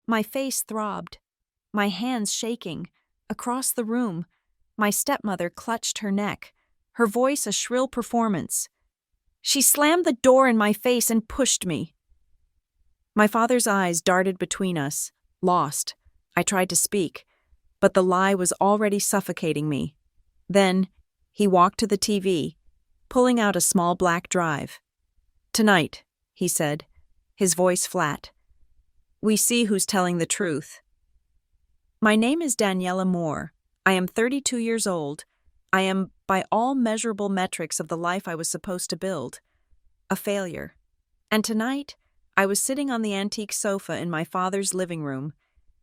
My face throbbed, my hands shaking. Across the room, my stepmother clutched her neck, her voice a shrill performance. She slammed the door in my face and pushed me. My father's eyes darted between us, lost. I tried to speak, but the lie was already suffocating me. Then, he walked to the TV, pulling out a small black drive. "Tonight," he said, his voice flat. "We see who's telling the truth." My name is Daniela Moore. I am 32 years old. I am, by all measurable metrics of the life I was supposed to build, a failure. And tonight, I was sitting on the antique sofa in my father's living room,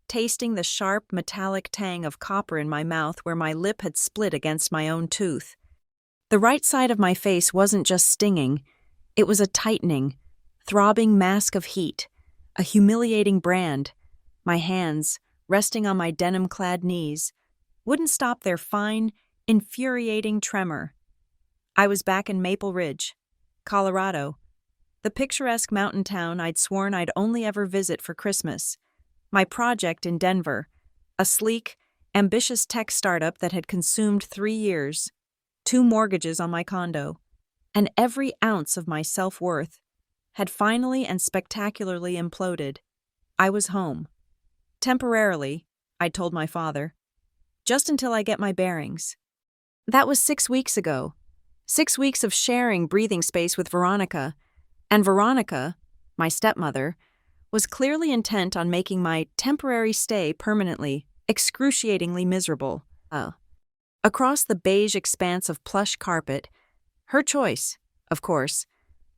tasting the sharp, metallic tang of copper in my mouth where my lip had split against my own tooth. The right side of my face wasn't just stinging, it was a tightening, throbbing mask of heat, a humiliating brand. My hands, resting on my denim-clad knees, wouldn't stop their fine, infuriating tremor. I was back in Maple Ridge, Colorado, the picturesque mountain town I'd sworn I'd only ever visit for Christmas. My project in Denver, a sleek, ambitious tech startup that had consumed 3 years, 2 mortgages on my condo, and every ounce of my self-worth, had finally and spectacularly imploded. I was home. Temporarily, I told my father. Just until I get my bearings. That was 6 weeks ago. 6 weeks of sharing breathing space with Veronica. And Veronica, my stepmother, was clearly intent on making my temporary stay permanently, excruciatingly miserable. Across the beige expanse of plush carpet, her choice, of course,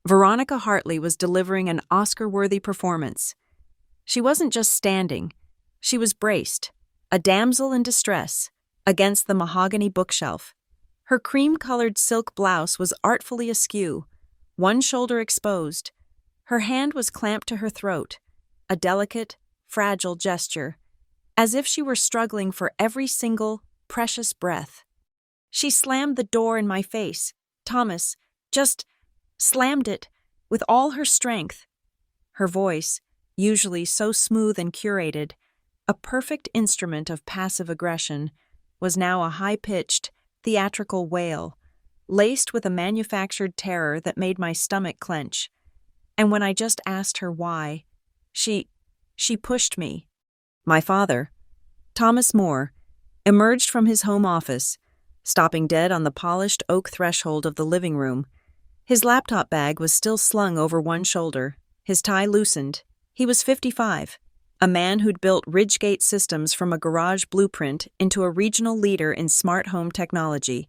Veronica Hartley was delivering an Oscar-worthy performance. She wasn't just standing, she was braced, a damsel in distress, against the mahogany bookshelf. Her cream-colored silk blouse was artfully askew, one shoulder exposed. Her hand was clamped to her throat, a delicate, fragile gesture, as if she were struggling for every single, precious breath. She slammed the door in my face. Thomas, just slammed it, with all her strength. Her voice, usually so smooth and curated, a perfect instrument of passive aggression, was now a high-pitched, theatrical wail, laced with a manufactured terror that made my stomach clench. And when I just asked her why, she pushed me. My father, Thomas Moore, emerged from his home office, stopping dead on the polished oak threshold of the living room. His laptop bag was still slung over one shoulder, his tie loosened. He was 55. A man who'd built Ridgegate Systems from a garage blueprint into a regional leader in smart home technology.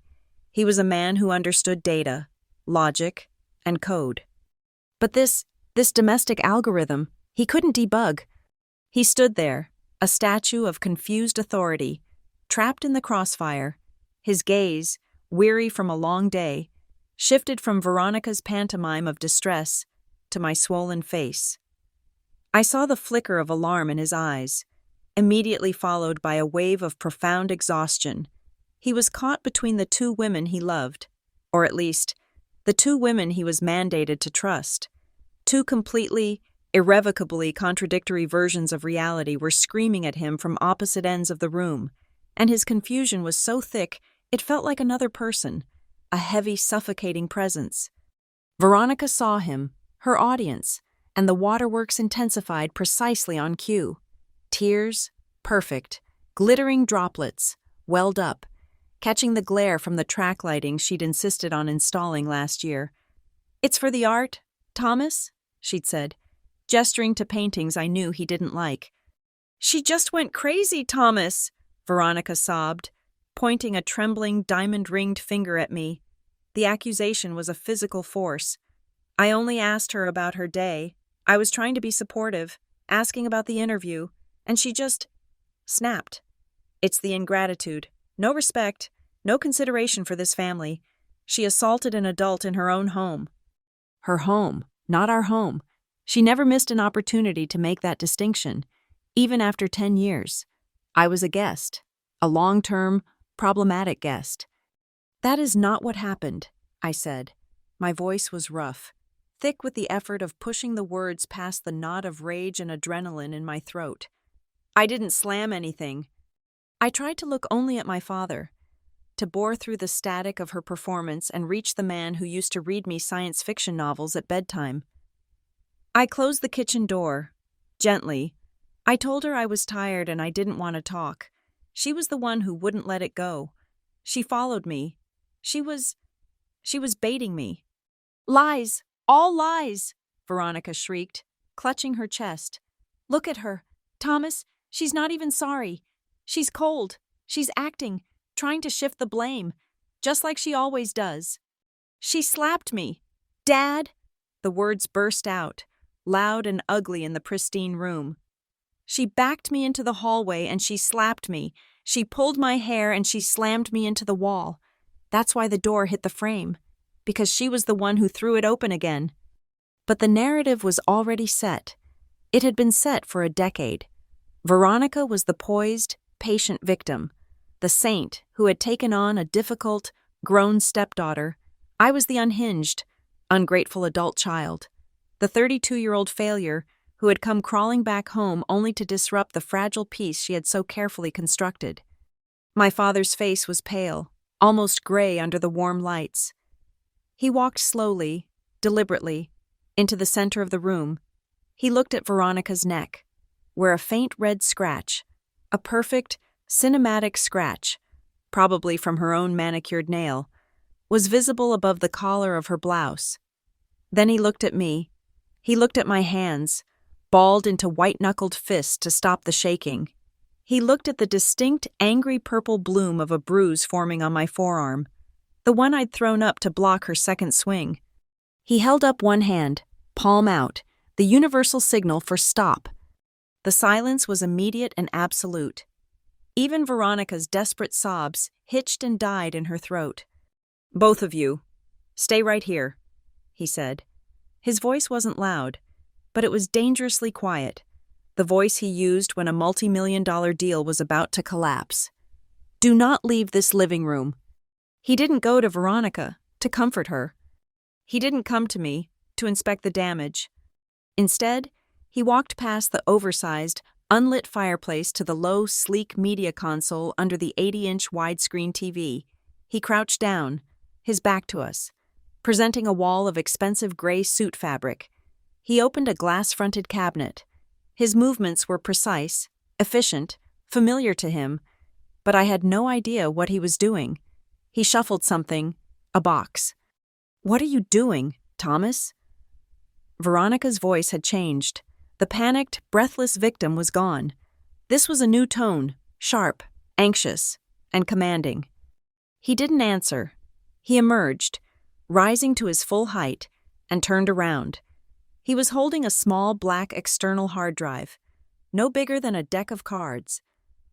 He was a man who understood data, logic, and code. But this domestic algorithm, he couldn't debug. He stood there, a statue of confused authority, trapped in the crossfire. His gaze, weary from a long day, shifted from Veronica's pantomime of distress to my swollen face. I saw the flicker of alarm in his eyes, immediately followed by a wave of profound exhaustion. He was caught between the 2 women he loved, or at least, the 2 women he was mandated to trust. 2 completely, irrevocably contradictory versions of reality were screaming at him from opposite ends of the room, and his confusion was so thick it felt like another person, a heavy, suffocating presence. Veronica saw him, her audience, and the waterworks intensified precisely on cue. Tears, perfect, glittering droplets, welled up, catching the glare from the track lighting she'd insisted on installing last year. "It's for the art, Thomas," she'd said, gesturing to paintings I knew he didn't like. "She just went crazy, Thomas," Veronica sobbed, pointing a trembling, diamond-ringed finger at me. The accusation was a physical force. I only asked her about her day. I was trying to be supportive, asking about the interview, and she just snapped. It's the ingratitude. No respect, no consideration for this family. She assaulted an adult in her own home. Her home, not our home. She never missed an opportunity to make that distinction, even after 10 years. I was a guest, a long-term, problematic guest. "That is not what happened," I said. My voice was rough, thick with the effort of pushing the words past the knot of rage and adrenaline in my throat. I didn't slam anything. I tried to look only at my father, to bore through the static of her performance and reach the man who used to read me science fiction novels at bedtime. I closed the kitchen door, gently. I told her I was tired and I didn't want to talk. She was the one who wouldn't let it go. She followed me. She was baiting me. Lies! All lies! Veronica shrieked, clutching her chest. Look at her. Thomas, she's not even sorry. She's cold. She's acting, trying to shift the blame, just like she always does. She slapped me. Dad! The words burst out, loud and ugly in the pristine room. She backed me into the hallway and she slapped me. She pulled my hair and she slammed me into the wall. That's why the door hit the frame, because she was the one who threw it open again. But the narrative was already set. It had been set for a decade. Veronica was the poised, patient victim, the saint who had taken on a difficult, grown stepdaughter. I was the unhinged, ungrateful adult child, the 32-year-old failure who had come crawling back home only to disrupt the fragile peace she had so carefully constructed. My father's face was pale, almost gray under the warm lights. He walked slowly, deliberately, into the center of the room. He looked at Veronica's neck, where a faint red scratch, a perfect, cinematic scratch, probably from her own manicured nail, was visible above the collar of her blouse. Then he looked at me. He looked at my hands, balled into white-knuckled fists to stop the shaking. He looked at the distinct, angry purple bloom of a bruise forming on my forearm, the one I'd thrown up to block her second swing. He held up one hand, palm out, the universal signal for stop. The silence was immediate and absolute. Even Veronica's desperate sobs hitched and died in her throat. "Both of you, stay right here," he said. His voice wasn't loud, but it was dangerously quiet, the voice he used when a multi-million-dollar deal was about to collapse. "Do not leave this living room." He didn't go to Veronica to comfort her. He didn't come to me to inspect the damage. Instead, he walked past the oversized, unlit fireplace to the low, sleek media console under the 80-inch widescreen TV. He crouched down, his back to us, presenting a wall of expensive gray suit fabric. He opened a glass-fronted cabinet. His movements were precise, efficient, familiar to him, but I had no idea what he was doing. He shuffled something, a box. "What are you doing, Thomas?" Veronica's voice had changed. The panicked, breathless victim was gone. This was a new tone, sharp, anxious, and commanding. He didn't answer. He emerged, rising to his full height, and turned around. He was holding a small black external hard drive, no bigger than a deck of cards,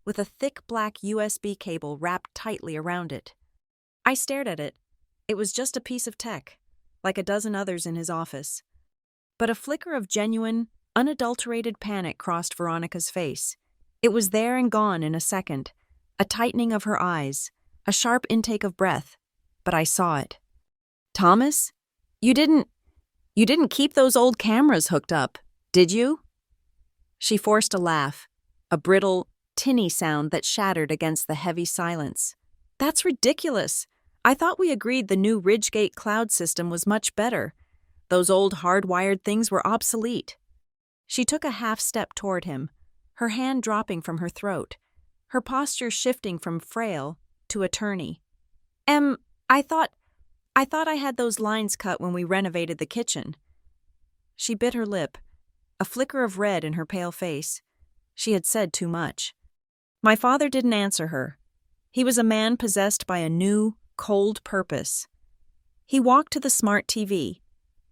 with a thick black USB cable wrapped tightly around it. I stared at it. It was just a piece of tech, like a dozen others in his office. But a flicker of genuine, unadulterated panic crossed Veronica's face. It was there and gone in a second, a tightening of her eyes, a sharp intake of breath, but I saw it. "Thomas, you didn't keep those old cameras hooked up, did you?" She forced a laugh, a brittle, tinny sound that shattered against the heavy silence. "That's ridiculous. I thought we agreed the new Ridgegate cloud system was much better. Those old hardwired things were obsolete." She took a half step toward him, her hand dropping from her throat, her posture shifting from frail to attorney. I thought I had those lines cut when we renovated the kitchen." She bit her lip, a flicker of red in her pale face. She had said too much. My father didn't answer her. He was a man possessed by a new, cold purpose. He walked to the smart TV,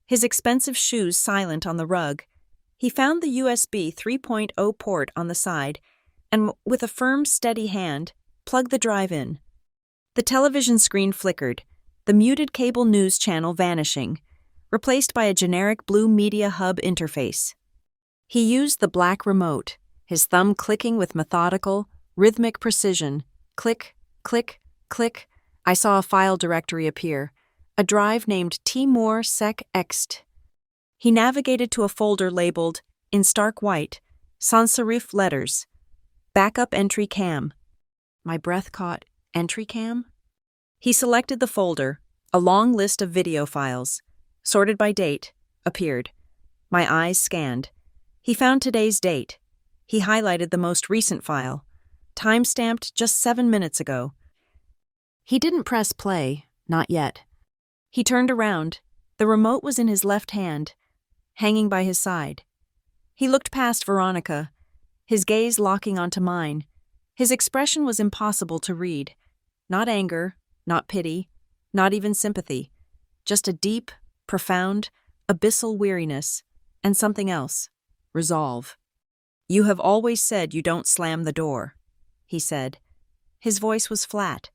his expensive shoes silent on the rug. He found the USB 3.0 port on the side and, with a firm, steady hand, plugged the drive in. The television screen flickered, the muted cable news channel vanishing, replaced by a generic blue media hub interface. He used the black remote, his thumb clicking with methodical, rhythmic precision. Click, click, click. I saw a file directory appear, a drive named Timor Sec Ext. He navigated to a folder labeled, in stark white, sans serif letters, Backup entry cam. My breath caught. Entry cam? He selected the folder. A long list of video files, sorted by date, appeared. My eyes scanned. He found today's date. He highlighted the most recent file, time-stamped just 7 minutes ago. He didn't press play, not yet. He turned around. The remote was in his left hand, hanging by his side. He looked past Veronica, his gaze locking onto mine. His expression was impossible to read. Not anger, not pity, not even sympathy. Just a deep, profound, abyssal weariness, and something else. Resolve. "You have always said you don't slam the door," he said. His voice was flat,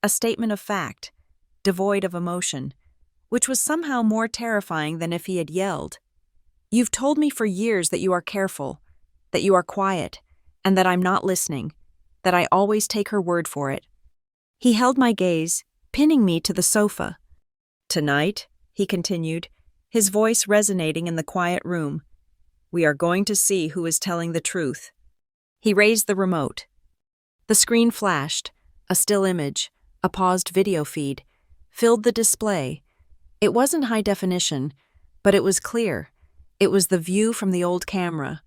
a statement of fact, devoid of emotion, which was somehow more terrifying than if he had yelled. "You've told me for years that you are careful, that you are quiet, and that I'm not listening, that I always take her word for it." He held my gaze, pinning me to the sofa. "Tonight," he continued, his voice resonating in the quiet room, "we are going to see who is telling the truth." He raised the remote. The screen flashed. A still image, a paused video feed, filled the display. It wasn't high definition, but it was clear. It was the view from the old camera,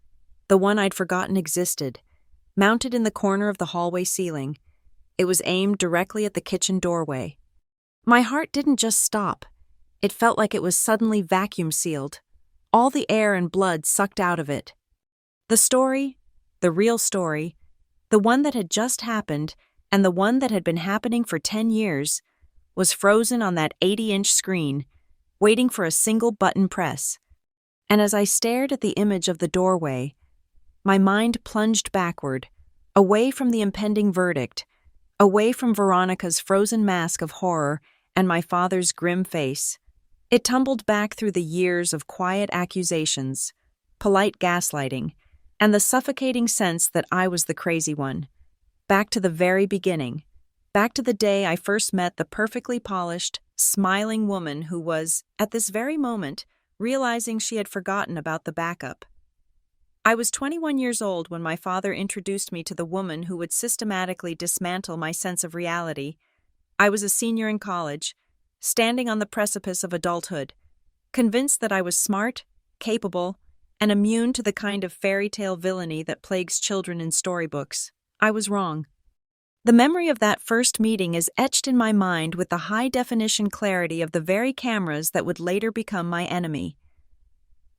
the one I'd forgotten existed, mounted in the corner of the hallway ceiling. It was aimed directly at the kitchen doorway. My heart didn't just stop. It felt like it was suddenly vacuum-sealed, all the air and blood sucked out of it. The story, the real story, the one that had just happened and the one that had been happening for 10 years, was frozen on that 80-inch screen, waiting for a single button press. And as I stared at the image of the doorway, my mind plunged backward, away from the impending verdict, away from Veronica's frozen mask of horror and my father's grim face. It tumbled back through the years of quiet accusations, polite gaslighting, and the suffocating sense that I was the crazy one. Back to the very beginning, back to the day I first met the perfectly polished, smiling woman who was, at this very moment, realizing she had forgotten about the backup. I was 21 years old when my father introduced me to the woman who would systematically dismantle my sense of reality. I was a senior in college, standing on the precipice of adulthood, convinced that I was smart, capable, and immune to the kind of fairy tale villainy that plagues children in storybooks. I was wrong. The memory of that first meeting is etched in my mind with the high-definition clarity of the very cameras that would later become my enemy.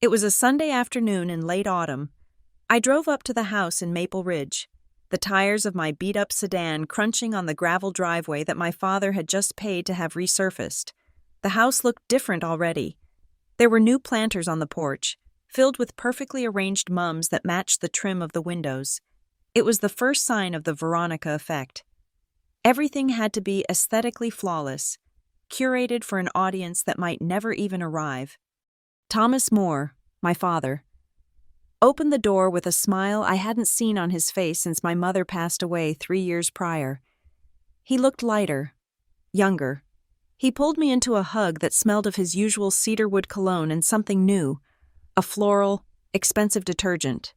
It was a Sunday afternoon in late autumn. I drove up to the house in Maple Ridge, the tires of my beat-up sedan crunching on the gravel driveway that my father had just paid to have resurfaced. The house looked different already. There were new planters on the porch, filled with perfectly arranged mums that matched the trim of the windows. It was the first sign of the Veronica effect. Everything had to be aesthetically flawless, curated for an audience that might never even arrive. Thomas Moore, my father, opened the door with a smile I hadn't seen on his face since my mother passed away 3 years prior. He looked lighter, younger. He pulled me into a hug that smelled of his usual cedarwood cologne and something new, a floral, expensive detergent.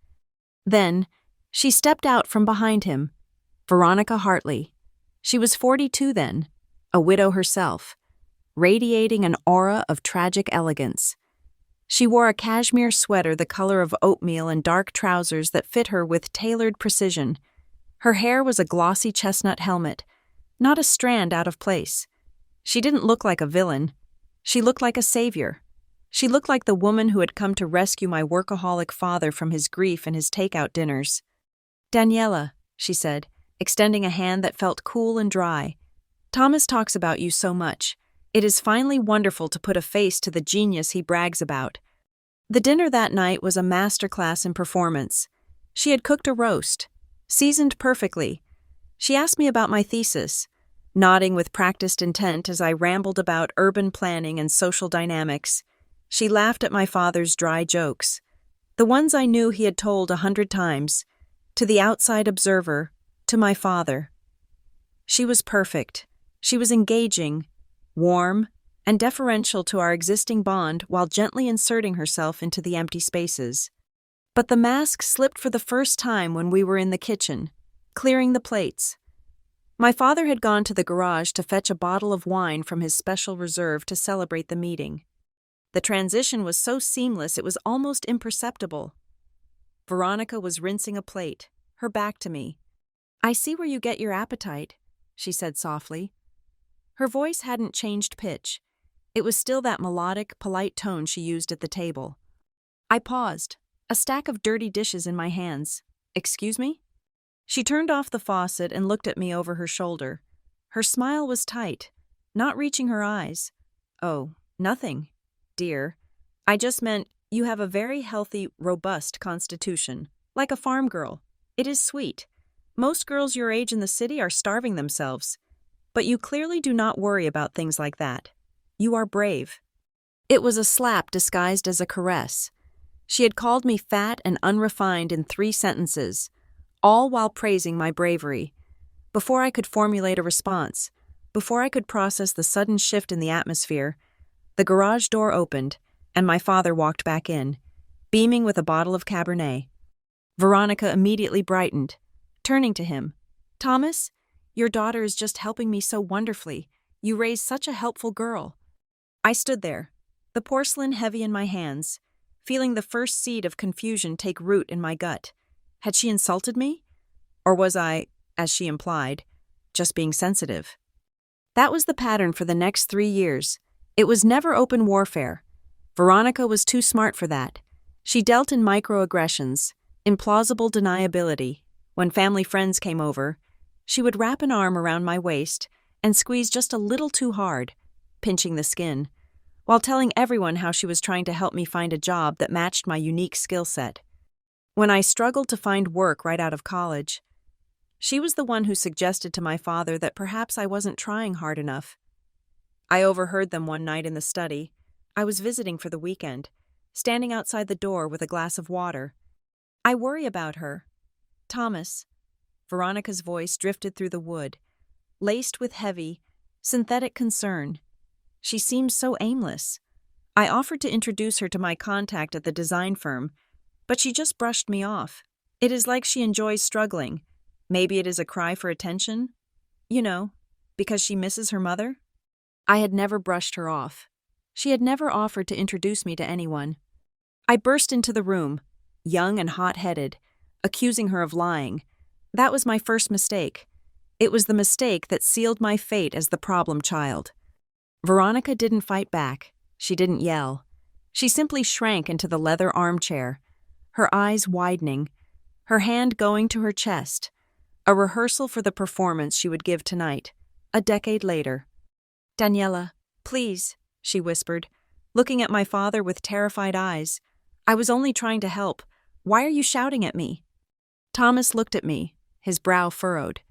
Then, she stepped out from behind him, Veronica Hartley. She was 42 then, a widow herself, radiating an aura of tragic elegance. She wore a cashmere sweater the color of oatmeal and dark trousers that fit her with tailored precision. Her hair was a glossy chestnut helmet, not a strand out of place. She didn't look like a villain. She looked like a savior. She looked like the woman who had come to rescue my workaholic father from his grief and his takeout dinners. "Daniela," she said, extending a hand that felt cool and dry. "Thomas talks about you so much. It is finally wonderful to put a face to the genius he brags about." The dinner that night was a masterclass in performance. She had cooked a roast, seasoned perfectly. She asked me about my thesis, nodding with practiced intent as I rambled about urban planning and social dynamics. She laughed at my father's dry jokes, the ones I knew he had told 100 times, to the outside observer, to my father. She was perfect. She was engaging, warm, and deferential to our existing bond while gently inserting herself into the empty spaces. But the mask slipped for the first time when we were in the kitchen, clearing the plates. My father had gone to the garage to fetch a bottle of wine from his special reserve to celebrate the meeting. The transition was so seamless it was almost imperceptible. Veronica was rinsing a plate, her back to me. "I see where you get your appetite," she said softly. Her voice hadn't changed pitch. It was still that melodic, polite tone she used at the table. I paused, a stack of dirty dishes in my hands. "Excuse me?" She turned off the faucet and looked at me over her shoulder. Her smile was tight, not reaching her eyes. "Oh, nothing, dear. I just meant you have a very healthy, robust constitution, like a farm girl. It is sweet. Most girls your age in the city are starving themselves. But you clearly do not worry about things like that. You are brave." It was a slap disguised as a caress. She had called me fat and unrefined in 3 sentences, all while praising my bravery. Before I could formulate a response, before I could process the sudden shift in the atmosphere, the garage door opened, and my father walked back in, beaming with a bottle of Cabernet. Veronica immediately brightened, turning to him. "Thomas, your daughter is just helping me so wonderfully. You raised such a helpful girl." I stood there, the porcelain heavy in my hands, feeling the first seed of confusion take root in my gut. Had she insulted me? Or was I, as she implied, just being sensitive? That was the pattern for the next 3 years. It was never open warfare. Veronica was too smart for that. She dealt in microaggressions, in plausible deniability. When family friends came over, she would wrap an arm around my waist and squeeze just a little too hard, pinching the skin, while telling everyone how she was trying to help me find a job that matched my unique skill set. When I struggled to find work right out of college, she was the one who suggested to my father that perhaps I wasn't trying hard enough. I overheard them one night in the study. I was visiting for the weekend, standing outside the door with a glass of water. "I worry about her. Thomas." Veronica's voice drifted through the wood, laced with heavy, synthetic concern. She seemed so aimless. I offered to introduce her to my contact at the design firm, but she just brushed me off. It is like she enjoys struggling. Maybe it is a cry for attention? You know, because she misses her mother? I had never brushed her off. She had never offered to introduce me to anyone. I burst into the room, young and hot-headed, accusing her of lying. That was my first mistake. It was the mistake that sealed my fate as the problem child. Veronica didn't fight back. She didn't yell. She simply shrank into the leather armchair, her eyes widening, her hand going to her chest, a rehearsal for the performance she would give tonight, a decade later. "Daniela, please," she whispered, looking at my father with terrified eyes. "I was only trying to help. Why are you shouting at me?" Thomas looked at me, his brow furrowed.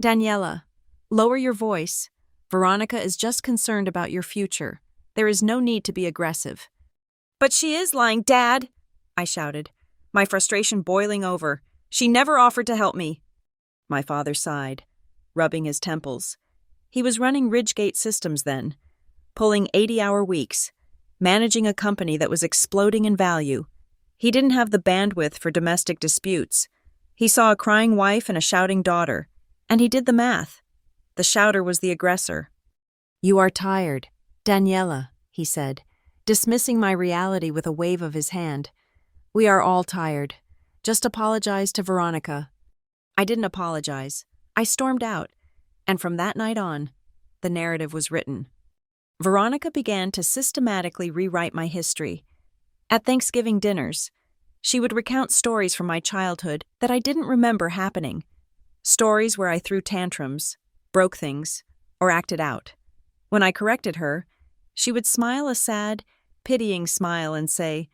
"Daniela, lower your voice. Veronica is just concerned about your future. There is no need to be aggressive." "But she is lying, Dad!" I shouted, my frustration boiling over. "She never offered to help me." My father sighed, rubbing his temples. He was running Ridgegate Systems then, pulling 80-hour weeks, managing a company that was exploding in value. He didn't have the bandwidth for domestic disputes. He saw a crying wife and a shouting daughter, and he did the math. The shouter was the aggressor. "You are tired, Daniela," he said, dismissing my reality with a wave of his hand. "We are all tired. Just apologize to Veronica." I didn't apologize. I stormed out, and from that night on, the narrative was written. Veronica began to systematically rewrite my history. At Thanksgiving dinners, she would recount stories from my childhood that I didn't remember happening. Stories where I threw tantrums, broke things, or acted out. When I corrected her, she would smile a sad, pitying smile and say,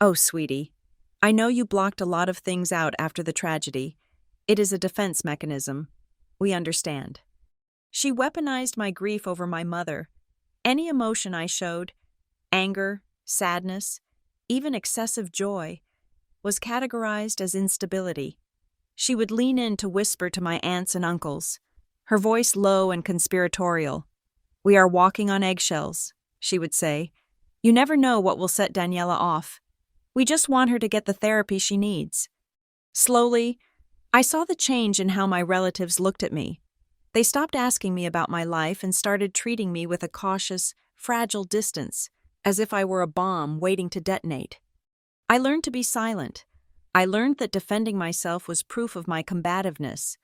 "Oh, sweetie, I know you blocked a lot of things out after the tragedy. It is a defense mechanism. We understand." She weaponized my grief over my mother. Any emotion I showed, anger, sadness, even excessive joy, was categorized as instability. She would lean in to whisper to my aunts and uncles, her voice low and conspiratorial. "We are walking on eggshells," she would say. "You never know what will set Daniela off." We just want her to get the therapy she needs." Slowly, I saw the change in how my relatives looked at me. They stopped asking me about my life and started treating me with a cautious, fragile distance, as if I were a bomb waiting to detonate. I learned to be silent. I learned that defending myself was proof of my combativeness.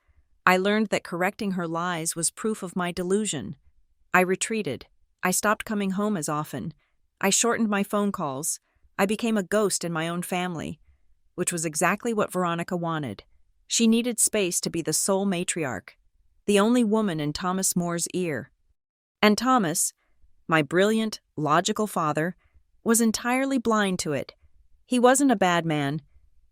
I learned that correcting her lies was proof of my delusion. I retreated. I stopped coming home as often. I shortened my phone calls. I became a ghost in my own family, which was exactly what Veronica wanted. She needed space to be the sole matriarch, the only woman in Thomas More's ear. And Thomas, my brilliant, logical father, was entirely blind to it. He wasn't a bad man.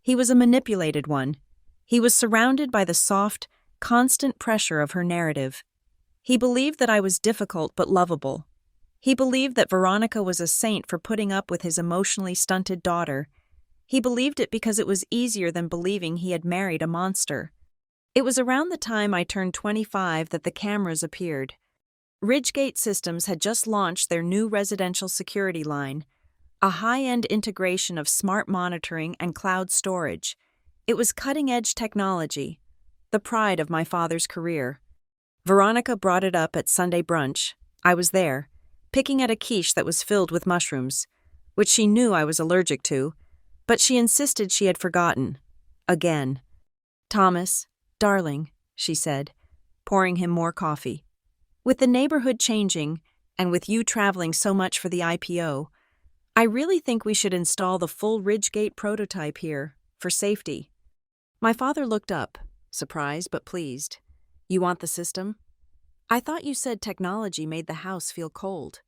He was a manipulated one. He was surrounded by the soft, constant pressure of her narrative. He believed that I was difficult but lovable. He believed that Veronica was a saint for putting up with his emotionally stunted daughter. He believed it because it was easier than believing he had married a monster. It was around the time I turned 25 that the cameras appeared. Ridgegate Systems had just launched their new residential security line, a high-end integration of smart monitoring and cloud storage. It was cutting-edge technology, the pride of my father's career. Veronica brought it up at Sunday brunch. I was there, picking at a quiche that was filled with mushrooms, which she knew I was allergic to, but she insisted she had forgotten. Again. "Thomas, darling," she said, pouring him more coffee. "With the neighborhood changing, and with you traveling so much for the IPO, I really think we should install the full Ridgegate prototype here, for safety." My father looked up, surprised but pleased. "You want the system? I thought you said technology made the house feel cold."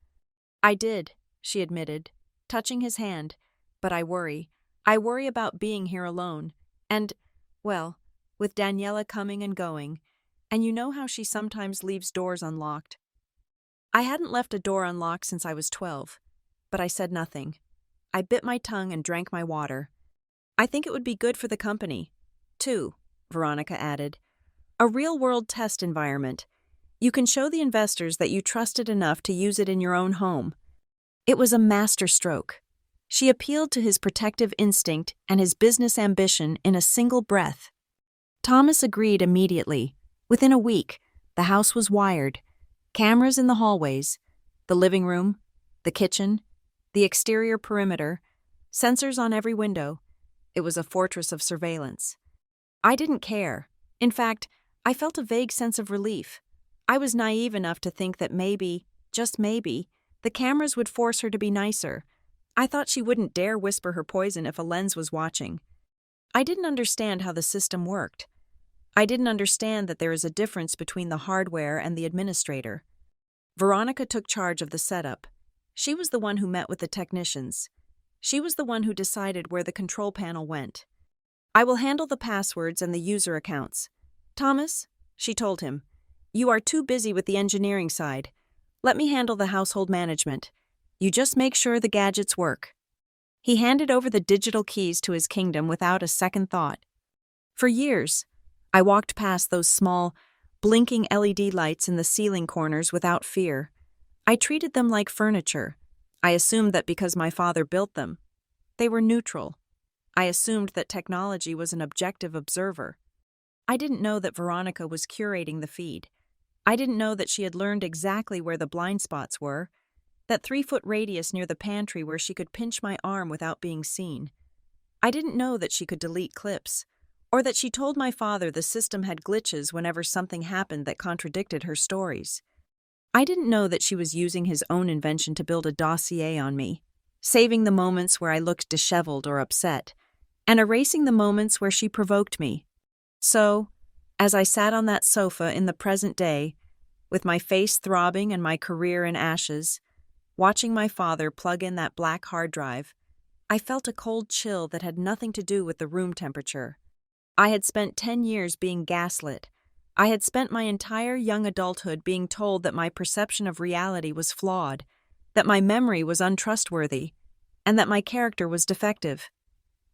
"I did," she admitted, touching his hand, "but I worry. I worry about being here alone, and, well, with Daniela coming and going, and you know how she sometimes leaves doors unlocked." I hadn't left a door unlocked since I was 12, but I said nothing. I bit my tongue and drank my water. "I think it would be good for the company, too," Veronica added. "A real-world test environment. You can show the investors that you trusted enough to use it in your own home." It was a masterstroke. She appealed to his protective instinct and his business ambition in a single breath. Thomas agreed immediately. Within a week, the house was wired. Cameras in the hallways, the living room, the kitchen, the exterior perimeter, sensors on every window. It was a fortress of surveillance. I didn't care. In fact, I felt a vague sense of relief. I was naive enough to think that maybe, just maybe, the cameras would force her to be nicer. I thought she wouldn't dare whisper her poison if a lens was watching. I didn't understand how the system worked. I didn't understand that there is a difference between the hardware and the administrator. Veronica took charge of the setup. She was the one who met with the technicians. She was the one who decided where the control panel went. "I will handle the passwords and the user accounts. Thomas," she told him, "you are too busy with the engineering side. Let me handle the household management. You just make sure the gadgets work." He handed over the digital keys to his kingdom without a second thought. For years, I walked past those small, blinking LED lights in the ceiling corners without fear. I treated them like furniture. I assumed that because my father built them, they were neutral. I assumed that technology was an objective observer. I didn't know that Veronica was curating the feed. I didn't know that she had learned exactly where the blind spots were, that 3-foot radius near the pantry where she could pinch my arm without being seen. I didn't know that she could delete clips, or that she told my father the system had glitches whenever something happened that contradicted her stories. I didn't know that she was using his own invention to build a dossier on me, saving the moments where I looked disheveled or upset, and erasing the moments where she provoked me. So, as I sat on that sofa in the present day, with my face throbbing and my career in ashes, watching my father plug in that black hard drive, I felt a cold chill that had nothing to do with the room temperature. I had spent 10 years being gaslit. I had spent my entire young adulthood being told that my perception of reality was flawed, that my memory was untrustworthy, and that my character was defective.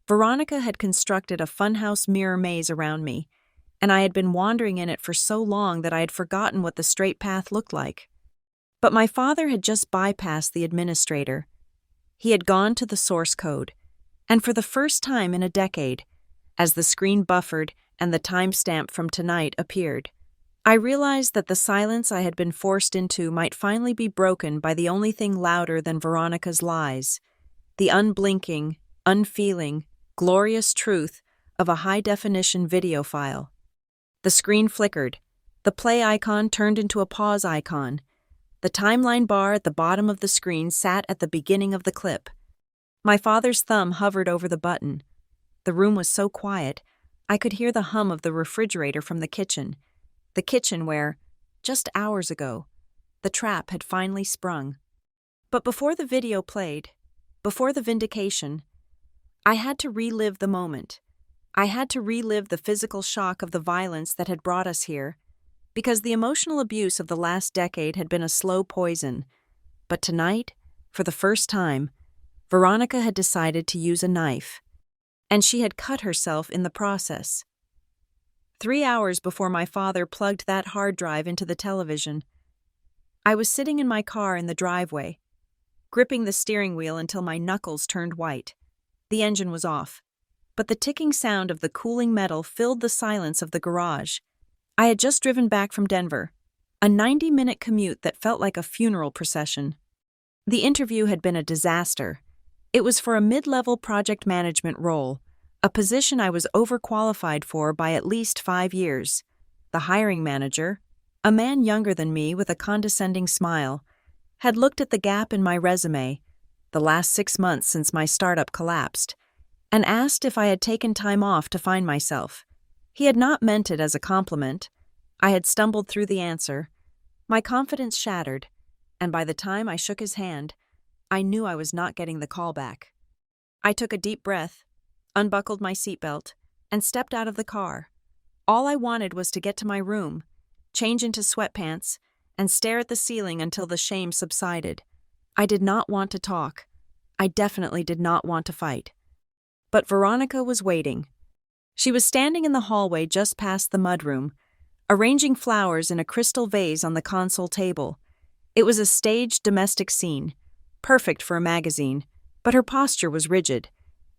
Veronica had constructed a funhouse mirror maze around me, and I had been wandering in it for so long that I had forgotten what the straight path looked like. But my father had just bypassed the administrator. He had gone to the source code, And for the first time in a decade, as the screen buffered and the timestamp from tonight appeared, I realized that the silence I had been forced into might finally be broken by the only thing louder than Veronica's lies, the unblinking, unfeeling, glorious truth of a high-definition video file. The screen flickered. The play icon turned into a pause icon. The timeline bar at the bottom of the screen sat at the beginning of the clip. My father's thumb hovered over the button. The room was so quiet, I could hear the hum of the refrigerator from the kitchen where, just hours ago, the trap had finally sprung. But before the video played, before the vindication, I had to relive the moment. I had to relive the physical shock of the violence that had brought us here, because the emotional abuse of the last decade had been a slow poison. But tonight, for the first time, Veronica had decided to use a knife, and she had cut herself in the process. 3 hours before my father plugged that hard drive into the television, I was sitting in my car in the driveway, gripping the steering wheel until my knuckles turned white. The engine was off, but the ticking sound of the cooling metal filled the silence of the garage. I had just driven back from Denver, a 90-minute commute that felt like a funeral procession. The interview had been a disaster. It was for a mid-level project management role, a position I was overqualified for by at least 5 years. The hiring manager, a man younger than me with a condescending smile, had looked at the gap in my resume, the last 6 months since my startup collapsed, and asked if I had taken time off to find myself. He had not meant it as a compliment. I had stumbled through the answer. My confidence shattered, and by the time I shook his hand, I knew I was not getting the call back. I took a deep breath, unbuckled my seatbelt, and stepped out of the car. All I wanted was to get to my room, change into sweatpants, and stare at the ceiling until the shame subsided. I did not want to talk. I definitely did not want to fight. But Veronica was waiting. She was standing in the hallway just past the mudroom, arranging flowers in a crystal vase on the console table. It was a staged domestic scene, perfect for a magazine, but her posture was rigid.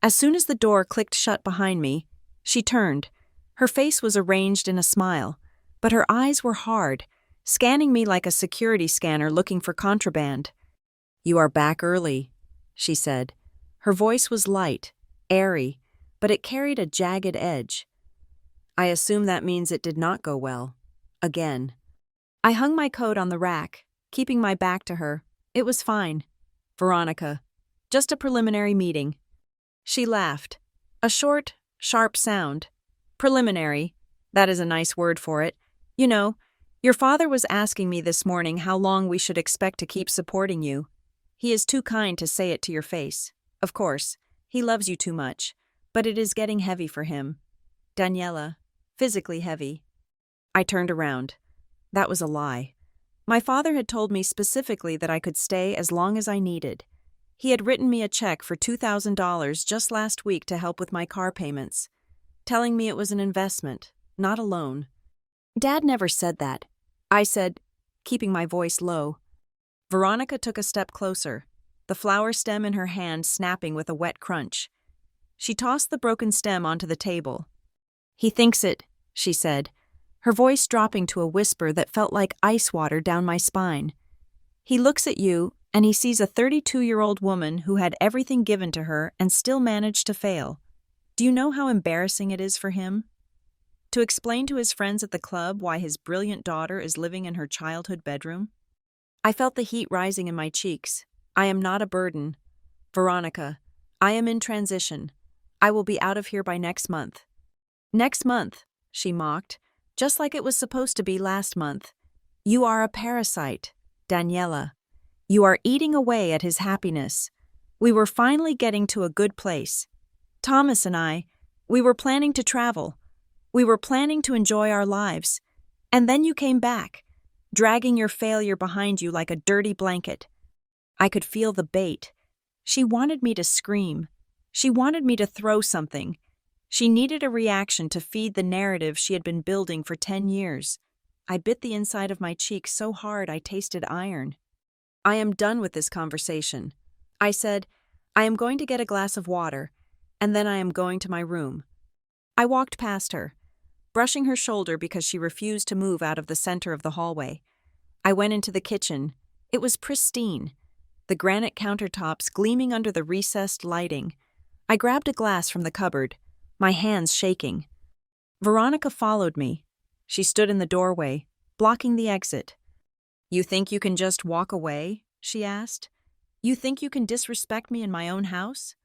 As soon as the door clicked shut behind me, she turned. Her face was arranged in a smile, but her eyes were hard, scanning me like a security scanner looking for contraband. "You are back early," she said. Her voice was light, airy, but it carried a jagged edge. I assume that means it did not go well. Again. I hung my coat on the rack, keeping my back to her. It was fine. "Veronica, just a preliminary meeting." She laughed. A short, sharp sound. "Preliminary. That is a nice word for it. You know, your father was asking me this morning how long we should expect to keep supporting you. He is too kind to say it to your face. Of course, he loves you too much, but it is getting heavy for him. Daniela, physically heavy." I turned around. That was a lie. My father had told me specifically that I could stay as long as I needed. He had written me a check for $2,000 just last week to help with my car payments, telling me it was an investment, not a loan. Dad never said that. I said, keeping my voice low. Veronica took a step closer, the flower stem in her hand snapping with a wet crunch. She tossed the broken stem onto the table. "He thinks it," she said, her voice dropping to a whisper that felt like ice water down my spine. "He looks at you, and he sees a 32-year-old woman who had everything given to her and still managed to fail. Do you know how embarrassing it is for him? To explain to his friends at the club why his brilliant daughter is living in her childhood bedroom?" I felt the heat rising in my cheeks. I am not a burden. Veronica, I am in transition. I will be out of here by next month. "Next month," she mocked, just like it was supposed to be last month. "You are a parasite, Daniela. You are eating away at his happiness. We were finally getting to a good place. Thomas and I, we were planning to travel. We were planning to enjoy our lives. And then you came back, dragging your failure behind you like a dirty blanket." I could feel the bait. She wanted me to scream. She wanted me to throw something. She needed a reaction to feed the narrative she had been building for 10 years. I bit the inside of my cheek so hard I tasted iron. "I am done with this conversation." I said, "I am going to get a glass of water. and then I am going to my room. I walked past her, brushing her shoulder because she refused to move out of the center of the hallway. I went into the kitchen. It was pristine, the granite countertops gleaming under the recessed lighting. I grabbed a glass from the cupboard, my hands shaking. Veronica followed me. She stood in the doorway, blocking the exit. "You think you can just walk away?" she asked. "You think you can disrespect me in my own house?"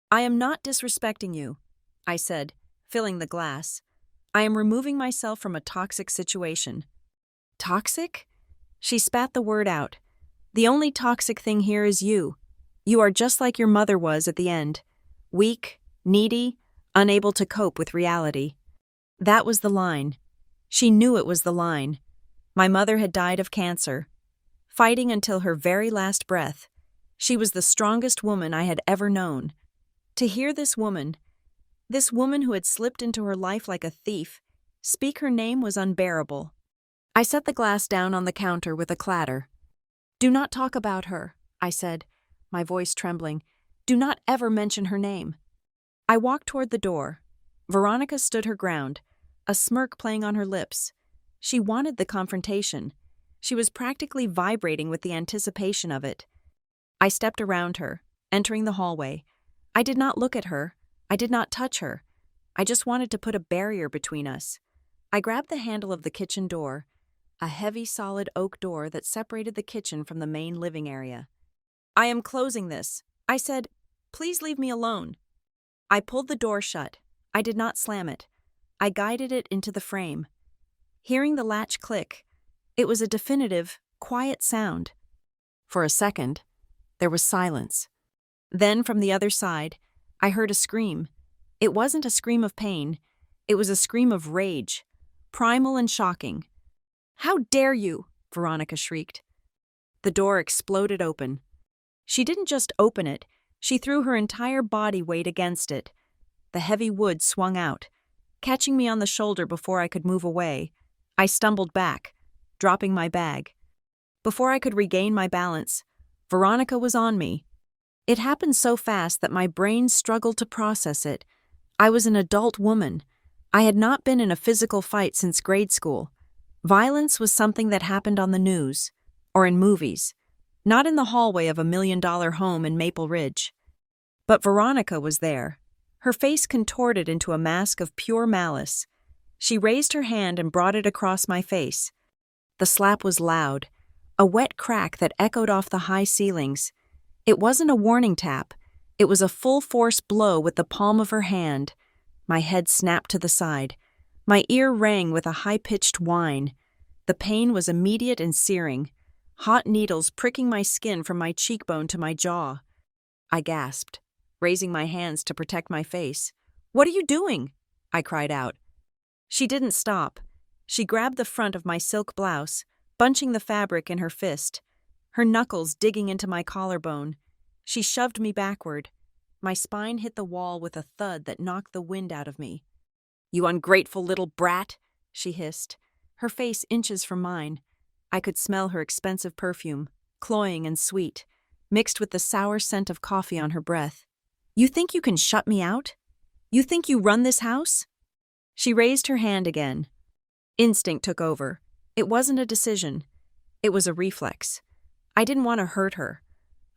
"I am not disrespecting you," I said, filling the glass. "I am removing myself from a toxic situation." "Toxic?" She spat the word out. "The only toxic thing here is you. You are just like your mother was at the end. Weak, needy, unable to cope with reality." That was the line. She knew it was the line. My mother had died of cancer, fighting until her very last breath. She was the strongest woman I had ever known. To hear this woman who had slipped into her life like a thief, speak her name was unbearable. I set the glass down on the counter with a clatter. "Do not talk about her," I said, my voice trembling. "Do not ever mention her name." I walked toward the door. Veronica stood her ground, a smirk playing on her lips. She wanted the confrontation. She was practically vibrating with the anticipation of it. I stepped around her, entering the hallway. I did not look at her. I did not touch her. I just wanted to put a barrier between us. I grabbed the handle of the kitchen door, a heavy solid oak door that separated the kitchen from the main living area. "I am closing this," I said. "Please leave me alone." I pulled the door shut. I did not slam it. I guided it into the frame. Hearing the latch click, it was a definitive, quiet sound. For a second, there was silence. Then, from the other side, I heard a scream. It wasn't a scream of pain. It was a scream of rage, primal and shocking. "How dare you!" Veronica shrieked. The door exploded open. She didn't just open it, she threw her entire body weight against it. The heavy wood swung out, catching me on the shoulder before I could move away. I stumbled back, dropping my bag. Before I could regain my balance, Veronica was on me. It happened so fast that my brain struggled to process it. I was an adult woman. I had not been in a physical fight since grade school. Violence was something that happened on the news, or in movies, not in the hallway of $1 million home in Maple Ridge. But Veronica was there, her face contorted into a mask of pure malice. She raised her hand and brought it across my face. The slap was loud, a wet crack that echoed off the high ceilings. It wasn't a warning tap. It was a full-force blow with the palm of her hand. My head snapped to the side. My ear rang with a high-pitched whine. The pain was immediate and searing, hot needles pricking my skin from my cheekbone to my jaw. I gasped, raising my hands to protect my face. "What are you doing?" I cried out. She didn't stop. She grabbed the front of my silk blouse, bunching the fabric in her fist, her knuckles digging into my collarbone. She shoved me backward. My spine hit the wall with a thud that knocked the wind out of me. "You ungrateful little brat," she hissed, her face inches from mine. I could smell her expensive perfume, cloying and sweet, mixed with the sour scent of coffee on her breath. "You think you can shut me out? You think you run this house?" She raised her hand again. Instinct took over. It wasn't a decision. It was a reflex. I didn't want to hurt her.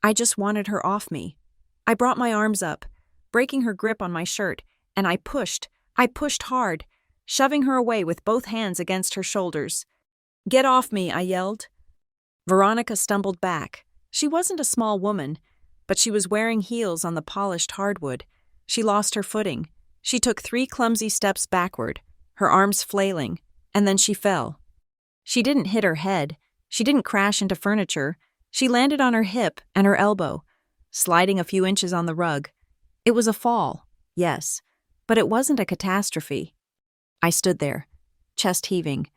I just wanted her off me. I brought my arms up, breaking her grip on my shirt, and I pushed hard, shoving her away with both hands against her shoulders. "Get off me," I yelled. Veronica stumbled back. She wasn't a small woman, but she was wearing heels on the polished hardwood. She lost her footing. She took 3 clumsy steps backward, her arms flailing, and then she fell. She didn't hit her head. She didn't crash into furniture. She landed on her hip and her elbow, sliding a few inches on the rug. It was a fall, yes, but it wasn't a catastrophe. I stood there, chest heaving,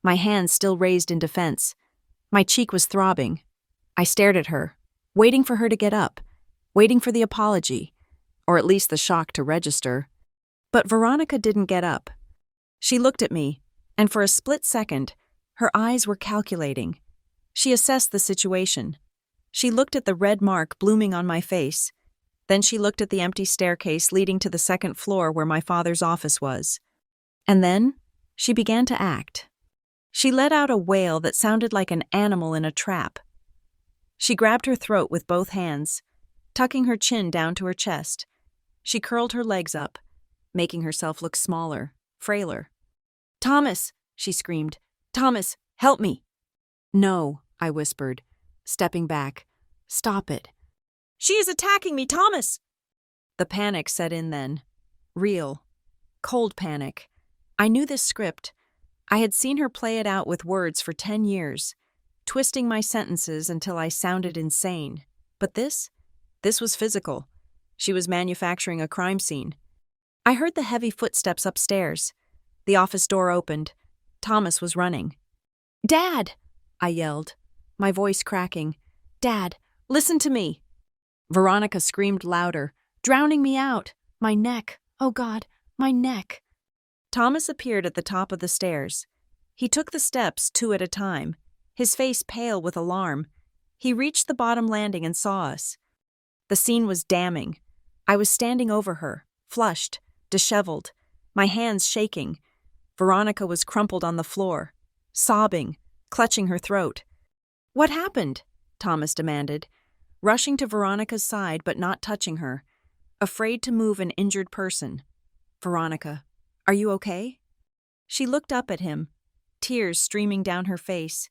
my hands still raised in defense. My cheek was throbbing. I stared at her, waiting for her to get up, waiting for the apology, or at least the shock to register. But Veronica didn't get up. She looked at me, and for a split second, her eyes were calculating. She assessed the situation. She looked at the red mark blooming on my face. Then she looked at the empty staircase leading to the second floor where my father's office was. And then she began to act. She let out a wail that sounded like an animal in a trap. She grabbed her throat with both hands, tucking her chin down to her chest. She curled her legs up, making herself look smaller, frailer. "Thomas!" she screamed. "Thomas, help me!" "No," I whispered, stepping back. "Stop it." "She is attacking me, Thomas!" The panic set in then. Real. Cold panic. I knew this script. I had seen her play it out with words for 10 years, twisting my sentences until I sounded insane. But this was physical. She was manufacturing a crime scene. I heard the heavy footsteps upstairs. The office door opened. Thomas was running. "Dad!" I yelled, my voice cracking. "Dad, listen to me!" Veronica screamed louder, drowning me out. My neck. Oh God, my neck. Thomas appeared at the top of the stairs. He took the steps 2 at a time, his face pale with alarm. He reached the bottom landing and saw us. The scene was damning. I was standing over her, flushed, disheveled, my hands shaking. Veronica was crumpled on the floor, sobbing, clutching her throat. "What happened?" Thomas demanded, rushing to Veronica's side but not touching her, afraid to move an injured person. "Veronica, are you okay?" She looked up at him, tears streaming down her face.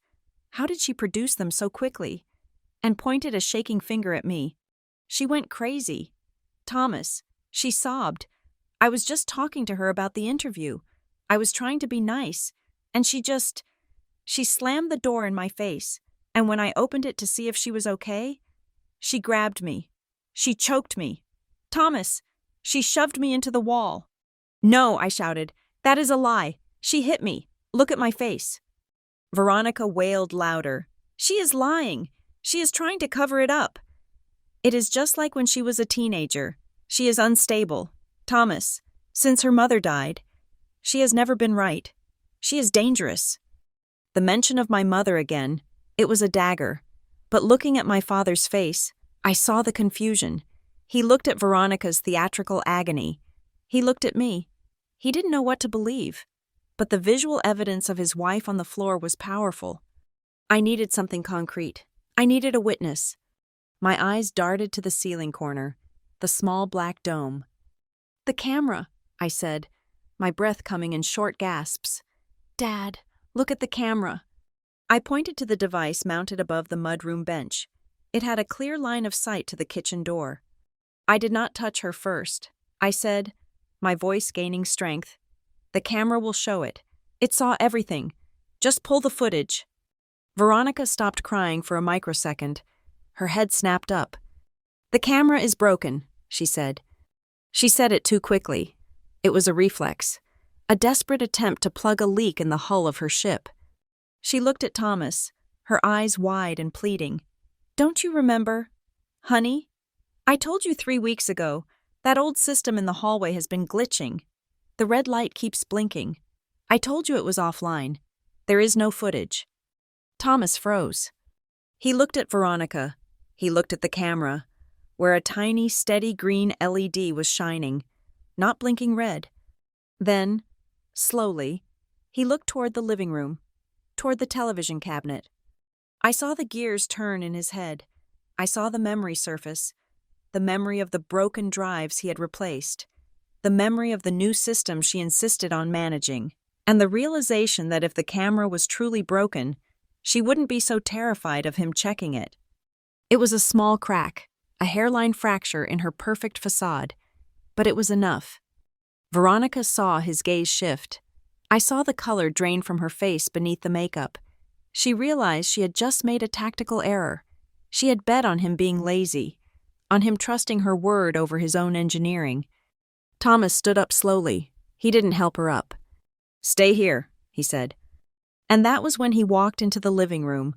How did she produce them so quickly? And pointed a shaking finger at me. She went crazy. "Thomas," she sobbed. "I was just talking to her about the interview. I was trying to be nice, and she slammed the door in my face, and when I opened it to see if she was okay, she grabbed me. She choked me. Thomas, she shoved me into the wall." "No," I shouted. "That is a lie. She hit me. Look at my face." Veronica wailed louder. "She is lying. She is trying to cover it up. It is just like when she was a teenager. She is unstable. Thomas, since her mother died, she has never been right. She is dangerous." The mention of my mother again, it was a dagger. But looking at my father's face, I saw the confusion. He looked at Veronica's theatrical agony. He looked at me. He didn't know what to believe. But the visual evidence of his wife on the floor was powerful. I needed something concrete. I needed a witness. My eyes darted to the ceiling corner, the small black dome. "The camera," I said, my breath coming in short gasps. "Dad, look at the camera." I pointed to the device mounted above the mudroom bench. It had a clear line of sight to the kitchen door. I did not touch her first. I said, my voice gaining strength, "The camera will show it. It saw everything. Just pull the footage." Veronica stopped crying for a microsecond. Her head snapped up. "The camera is broken," she said. She said it too quickly. It was a reflex, a desperate attempt to plug a leak in the hull of her ship. She looked at Thomas, her eyes wide and pleading. "Don't you remember? Honey, I told you 3 weeks ago, that old system in the hallway has been glitching. The red light keeps blinking. I told you it was offline. There is no footage." Thomas froze. He looked at Veronica. He looked at the camera, where a tiny, steady green LED was shining, not blinking red. Then, slowly, he looked toward the living room, toward the television cabinet. I saw the gears turn in his head. I saw the memory surface, the memory of the broken drives he had replaced, the memory of the new system she insisted on managing, and the realization that if the camera was truly broken, she wouldn't be so terrified of him checking it. It was a small crack, a hairline fracture in her perfect facade, but it was enough. Veronica saw his gaze shift. I saw the color drain from her face beneath the makeup. She realized she had just made a tactical error. She had bet on him being lazy, on him trusting her word over his own engineering. Thomas stood up slowly. He didn't help her up. "Stay here," he said. And that was when he walked into the living room,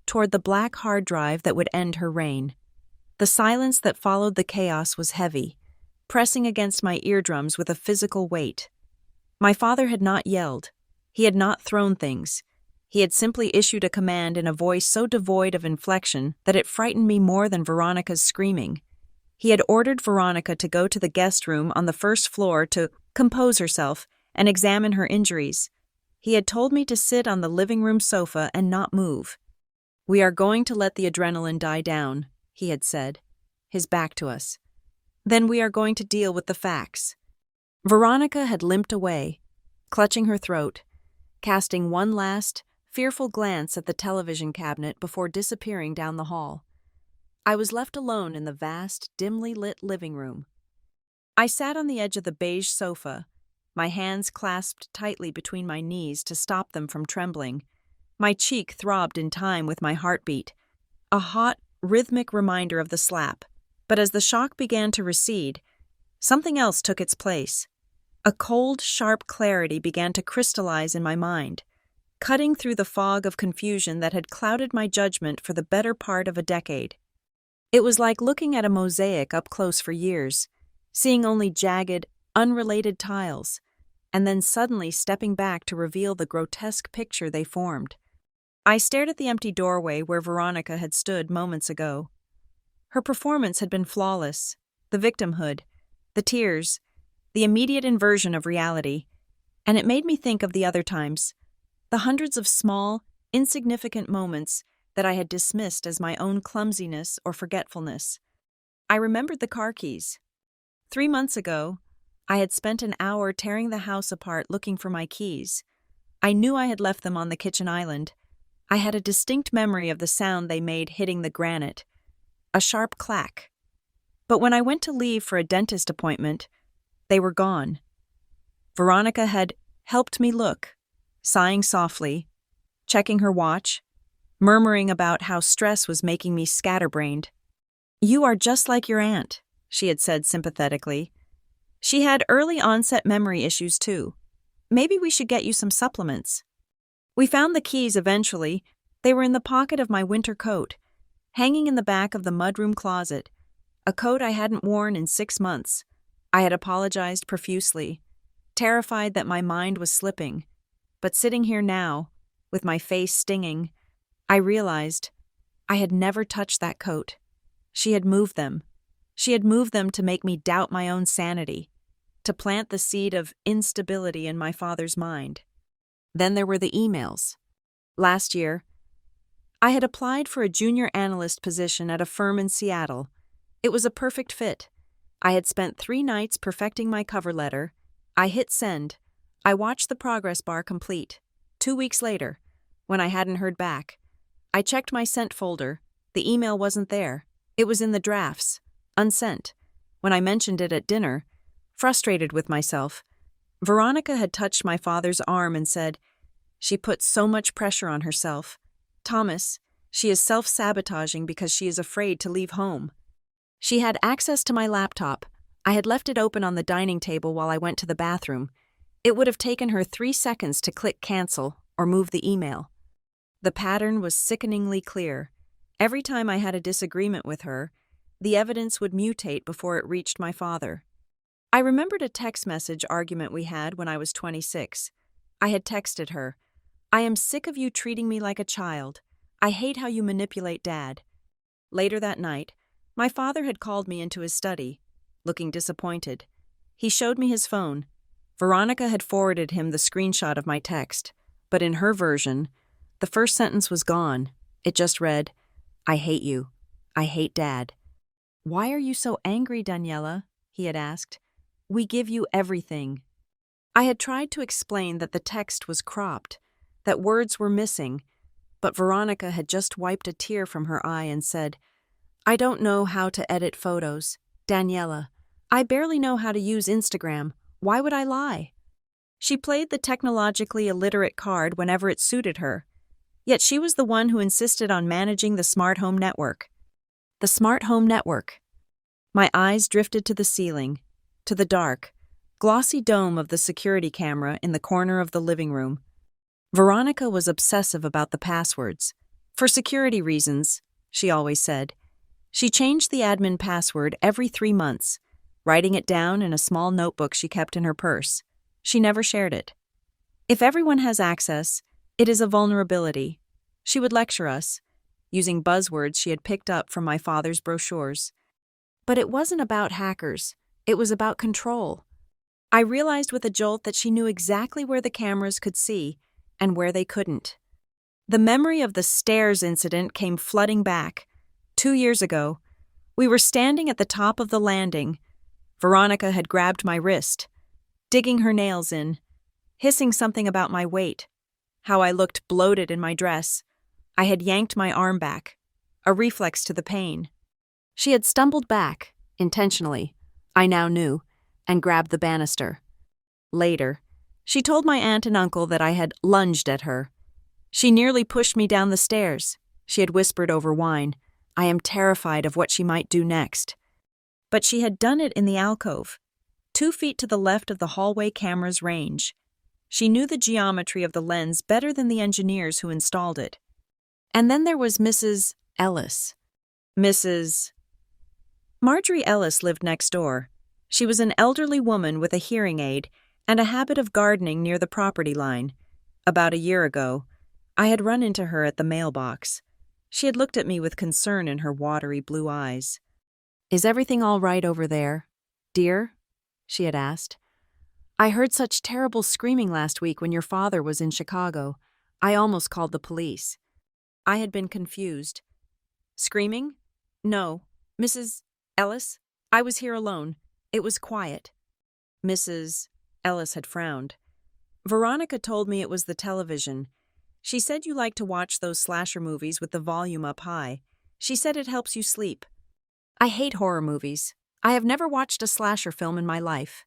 toward the black hard drive that would end her reign. The silence that followed the chaos was heavy, pressing against my eardrums with a physical weight. My father had not yelled. He had not thrown things. He had simply issued a command in a voice so devoid of inflection that it frightened me more than Veronica's screaming. He had ordered Veronica to go to the guest room on the first floor to compose herself and examine her injuries. He had told me to sit on the living room sofa and not move. "We are going to let the adrenaline die down," he had said, his back to us. "Then we are going to deal with the facts." Veronica had limped away, clutching her throat, casting one last, fearful glance at the television cabinet before disappearing down the hall. I was left alone in the vast, dimly lit living room. I sat on the edge of the beige sofa, my hands clasped tightly between my knees to stop them from trembling. My cheek throbbed in time with my heartbeat, a hot, rhythmic reminder of the slap. But as the shock began to recede, something else took its place. A cold, sharp clarity began to crystallize in my mind, cutting through the fog of confusion that had clouded my judgment for the better part of a decade. It was like looking at a mosaic up close for years, seeing only jagged, unrelated tiles, and then suddenly stepping back to reveal the grotesque picture they formed. I stared at the empty doorway where Veronica had stood moments ago. Her performance had been flawless, the victimhood, the tears, the immediate inversion of reality, and it made me think of the other times, the hundreds of small, insignificant moments that I had dismissed as my own clumsiness or forgetfulness. I remembered the car keys. 3 months ago, I had spent an hour tearing the house apart looking for my keys. I knew I had left them on the kitchen island. I had a distinct memory of the sound they made hitting the granite, a sharp clack. But when I went to leave for a dentist appointment, they were gone. Veronica had helped me look, sighing softly, checking her watch, murmuring about how stress was making me scatterbrained. "You are just like your aunt," she had said sympathetically. "She had early onset memory issues too. Maybe we should get you some supplements." We found the keys eventually. They were in the pocket of my winter coat, hanging in the back of the mudroom closet, a coat I hadn't worn in 6 months. I had apologized profusely, terrified that my mind was slipping. But sitting here now, with my face stinging, I realized I had never touched that coat. She had moved them. She had moved them to make me doubt my own sanity, to plant the seed of instability in my father's mind. Then there were the emails. Last year, I had applied for a junior analyst position at a firm in Seattle. It was a perfect fit. I had spent 3 nights perfecting my cover letter. I hit send. I watched the progress bar complete. 2 weeks later, when I hadn't heard back, I checked my sent folder. The email wasn't there. It was in the drafts, unsent. When I mentioned it at dinner, frustrated with myself, Veronica had touched my father's arm and said, "She puts so much pressure on herself. Thomas, she is self-sabotaging because she is afraid to leave home." She had access to my laptop. I had left it open on the dining table while I went to the bathroom. It would have taken her 3 seconds to click cancel or move the email. The pattern was sickeningly clear. Every time I had a disagreement with her, the evidence would mutate before it reached my father. I remembered a text message argument we had when I was 26. I had texted her, "I am sick of you treating me like a child. I hate how you manipulate Dad." Later that night, my father had called me into his study, looking disappointed. He showed me his phone. Veronica had forwarded him the screenshot of my text, but in her version, the first sentence was gone. It just read, "I hate you. I hate Dad." "Why are you so angry, Daniela?" he had asked. "We give you everything." I had tried to explain that the text was cropped, that words were missing, but Veronica had just wiped a tear from her eye and said, "I don't know how to edit photos. Daniela, I barely know how to use Instagram. Why would I lie?" She played the technologically illiterate card whenever it suited her. Yet she was the one who insisted on managing the smart home network. The smart home network. My eyes drifted to the ceiling, to the dark, glossy dome of the security camera in the corner of the living room. Veronica was obsessive about the passwords. For security reasons, she always said. She changed the admin password every 3 months, writing it down in a small notebook she kept in her purse. She never shared it. If everyone has access, it is a vulnerability. She would lecture us, using buzzwords she had picked up from my father's brochures. But it wasn't about hackers. It was about control. I realized with a jolt that she knew exactly where the cameras could see and where they couldn't. The memory of the stairs incident came flooding back. 2 years ago, we were standing at the top of the landing. Veronica had grabbed my wrist, digging her nails in, hissing something about my weight, how I looked bloated in my dress. I had yanked my arm back, a reflex to the pain. She had stumbled back, intentionally, I now knew, and grabbed the banister. Later, she told my aunt and uncle that I had lunged at her. She nearly pushed me down the stairs, she had whispered over wine. I am terrified of what she might do next. But she had done it in the alcove, 2 feet to the left of the hallway camera's range. She knew the geometry of the lens better than the engineers who installed it. And then there was Mrs. Ellis. Mrs. Marjorie Ellis lived next door. She was an elderly woman with a hearing aid and a habit of gardening near the property line. About a year ago, I had run into her at the mailbox. She had looked at me with concern in her watery blue eyes. "Is everything all right over there, dear?" she had asked. "I heard such terrible screaming last week when your father was in Chicago. I almost called the police." I had been confused. "Screaming? No, Mrs. Ellis, I was here alone. It was quiet." Mrs. Ellis had frowned. "Veronica told me it was the television. She said you like to watch those slasher movies with the volume up high. She said it helps you sleep." I hate horror movies. I have never watched a slasher film in my life.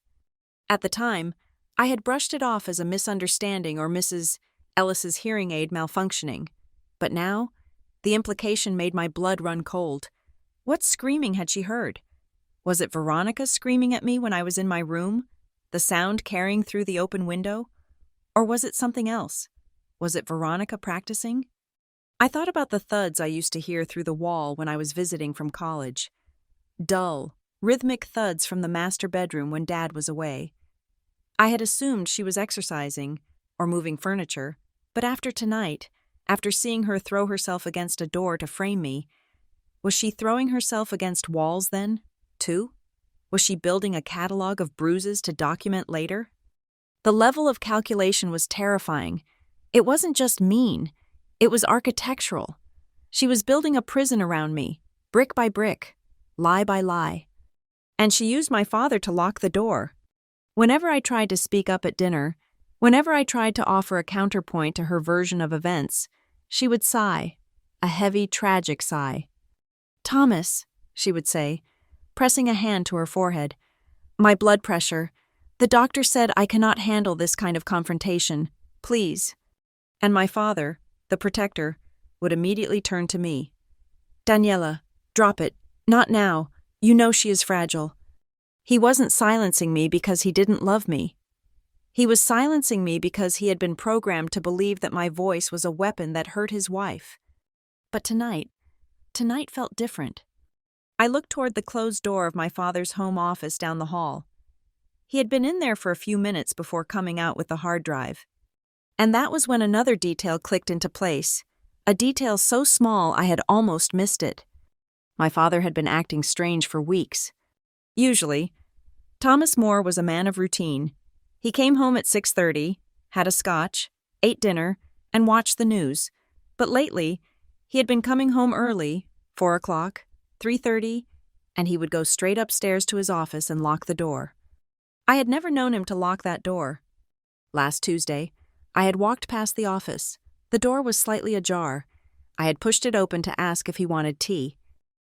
At the time, I had brushed it off as a misunderstanding or Mrs. Ellis's hearing aid malfunctioning. But now, the implication made my blood run cold. What screaming had she heard? Was it Veronica screaming at me when I was in my room, the sound carrying through the open window? Or was it something else? Was it Veronica practicing? I thought about the thuds I used to hear through the wall when I was visiting from college. Dull, rhythmic thuds from the master bedroom when Dad was away. I had assumed she was exercising or moving furniture, but after tonight, after seeing her throw herself against a door to frame me, was she throwing herself against walls then, too? Was she building a catalog of bruises to document later? The level of calculation was terrifying. It wasn't just mean, it was architectural. She was building a prison around me, brick by brick, lie by lie. And she used my father to lock the door. Whenever I tried to speak up at dinner, whenever I tried to offer a counterpoint to her version of events, she would sigh, a heavy, tragic sigh. "Thomas," she would say, pressing a hand to her forehead, "my blood pressure. The doctor said I cannot handle this kind of confrontation. Please." And my father, the protector, would immediately turn to me. "Daniela, drop it. Not now. You know she is fragile." He wasn't silencing me because he didn't love me. He was silencing me because he had been programmed to believe that my voice was a weapon that hurt his wife. But tonight felt different. I looked toward the closed door of my father's home office down the hall. He had been in there for a few minutes before coming out with the hard drive. And that was when another detail clicked into place, a detail so small I had almost missed it. My father had been acting strange for weeks. Usually, Thomas Moore was a man of routine. He came home at 6:30, had a scotch, ate dinner, and watched the news. But lately, he had been coming home early, 4 o'clock, 3:30, and he would go straight upstairs to his office and lock the door. I had never known him to lock that door. Last Tuesday, I had walked past the office. The door was slightly ajar. I had pushed it open to ask if he wanted tea.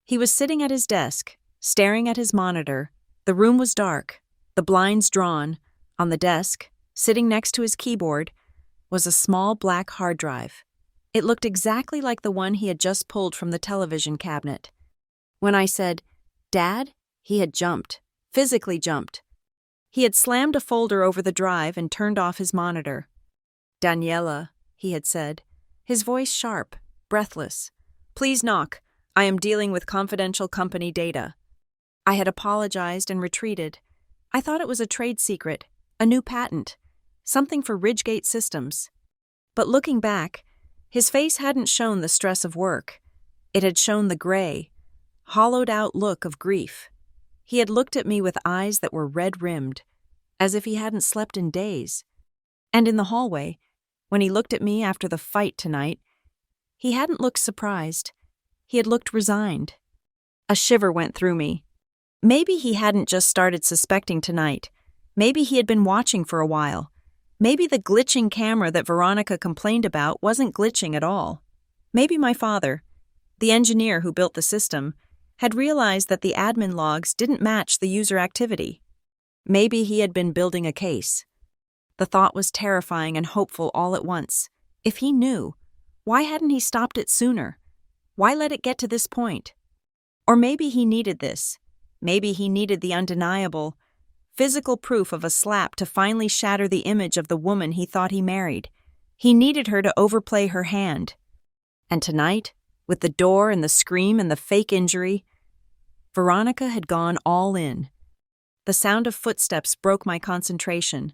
He was sitting at his desk, staring at his monitor. The room was dark, the blinds drawn. On the desk, sitting next to his keyboard, was a small black hard drive. It looked exactly like the one he had just pulled from the television cabinet. When I said, "Dad," he had jumped, physically jumped. He had slammed a folder over the drive and turned off his monitor. "Daniela," he had said, his voice sharp, breathless. "Please knock. I am dealing with confidential company data." I had apologized and retreated. I thought it was a trade secret, a new patent, something for Ridgegate Systems. But looking back, his face hadn't shown the stress of work. It had shown the gray, hollowed-out look of grief. He had looked at me with eyes that were red-rimmed, as if he hadn't slept in days. And in the hallway, when he looked at me after the fight tonight, he hadn't looked surprised. He had looked resigned. A shiver went through me. Maybe he hadn't just started suspecting tonight. Maybe he had been watching for a while. Maybe the glitching camera that Veronica complained about wasn't glitching at all. Maybe my father, the engineer who built the system, had realized that the admin logs didn't match the user activity. Maybe he had been building a case. The thought was terrifying and hopeful all at once. If he knew, why hadn't he stopped it sooner? Why let it get to this point? Or maybe he needed this. Maybe he needed the undeniable, physical proof of a slap to finally shatter the image of the woman he thought he married. He needed her to overplay her hand. And tonight, with the door and the scream and the fake injury, Veronica had gone all in. The sound of footsteps broke my concentration.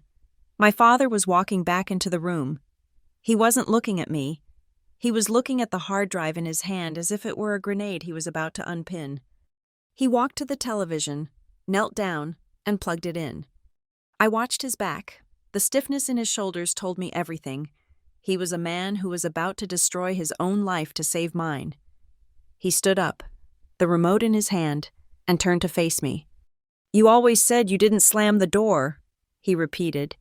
My father was walking back into the room. He wasn't looking at me. He was looking at the hard drive in his hand as if it were a grenade he was about to unpin. He walked to the television, knelt down, and plugged it in. I watched his back. The stiffness in his shoulders told me everything. He was a man who was about to destroy his own life to save mine. He stood up, the remote in his hand, and turned to face me. "You always said you didn't slam the door," he repeated,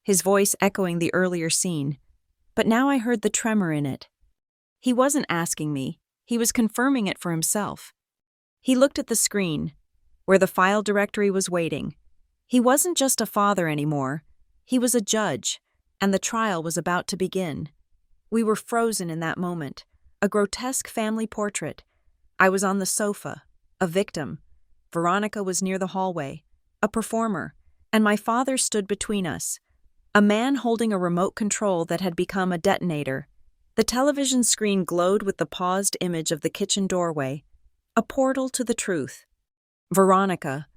his voice echoing the earlier scene. But now I heard the tremor in it. He wasn't asking me. He was confirming it for himself. He looked at the screen, where the file directory was waiting. He wasn't just a father anymore. He was a judge, and the trial was about to begin. We were frozen in that moment, a grotesque family portrait. I was on the sofa, a victim. Veronica was near the hallway, a performer, and my father stood between us, a man holding a remote control that had become a detonator. The television screen glowed with the paused image of the kitchen doorway, a portal to the truth. Veronica,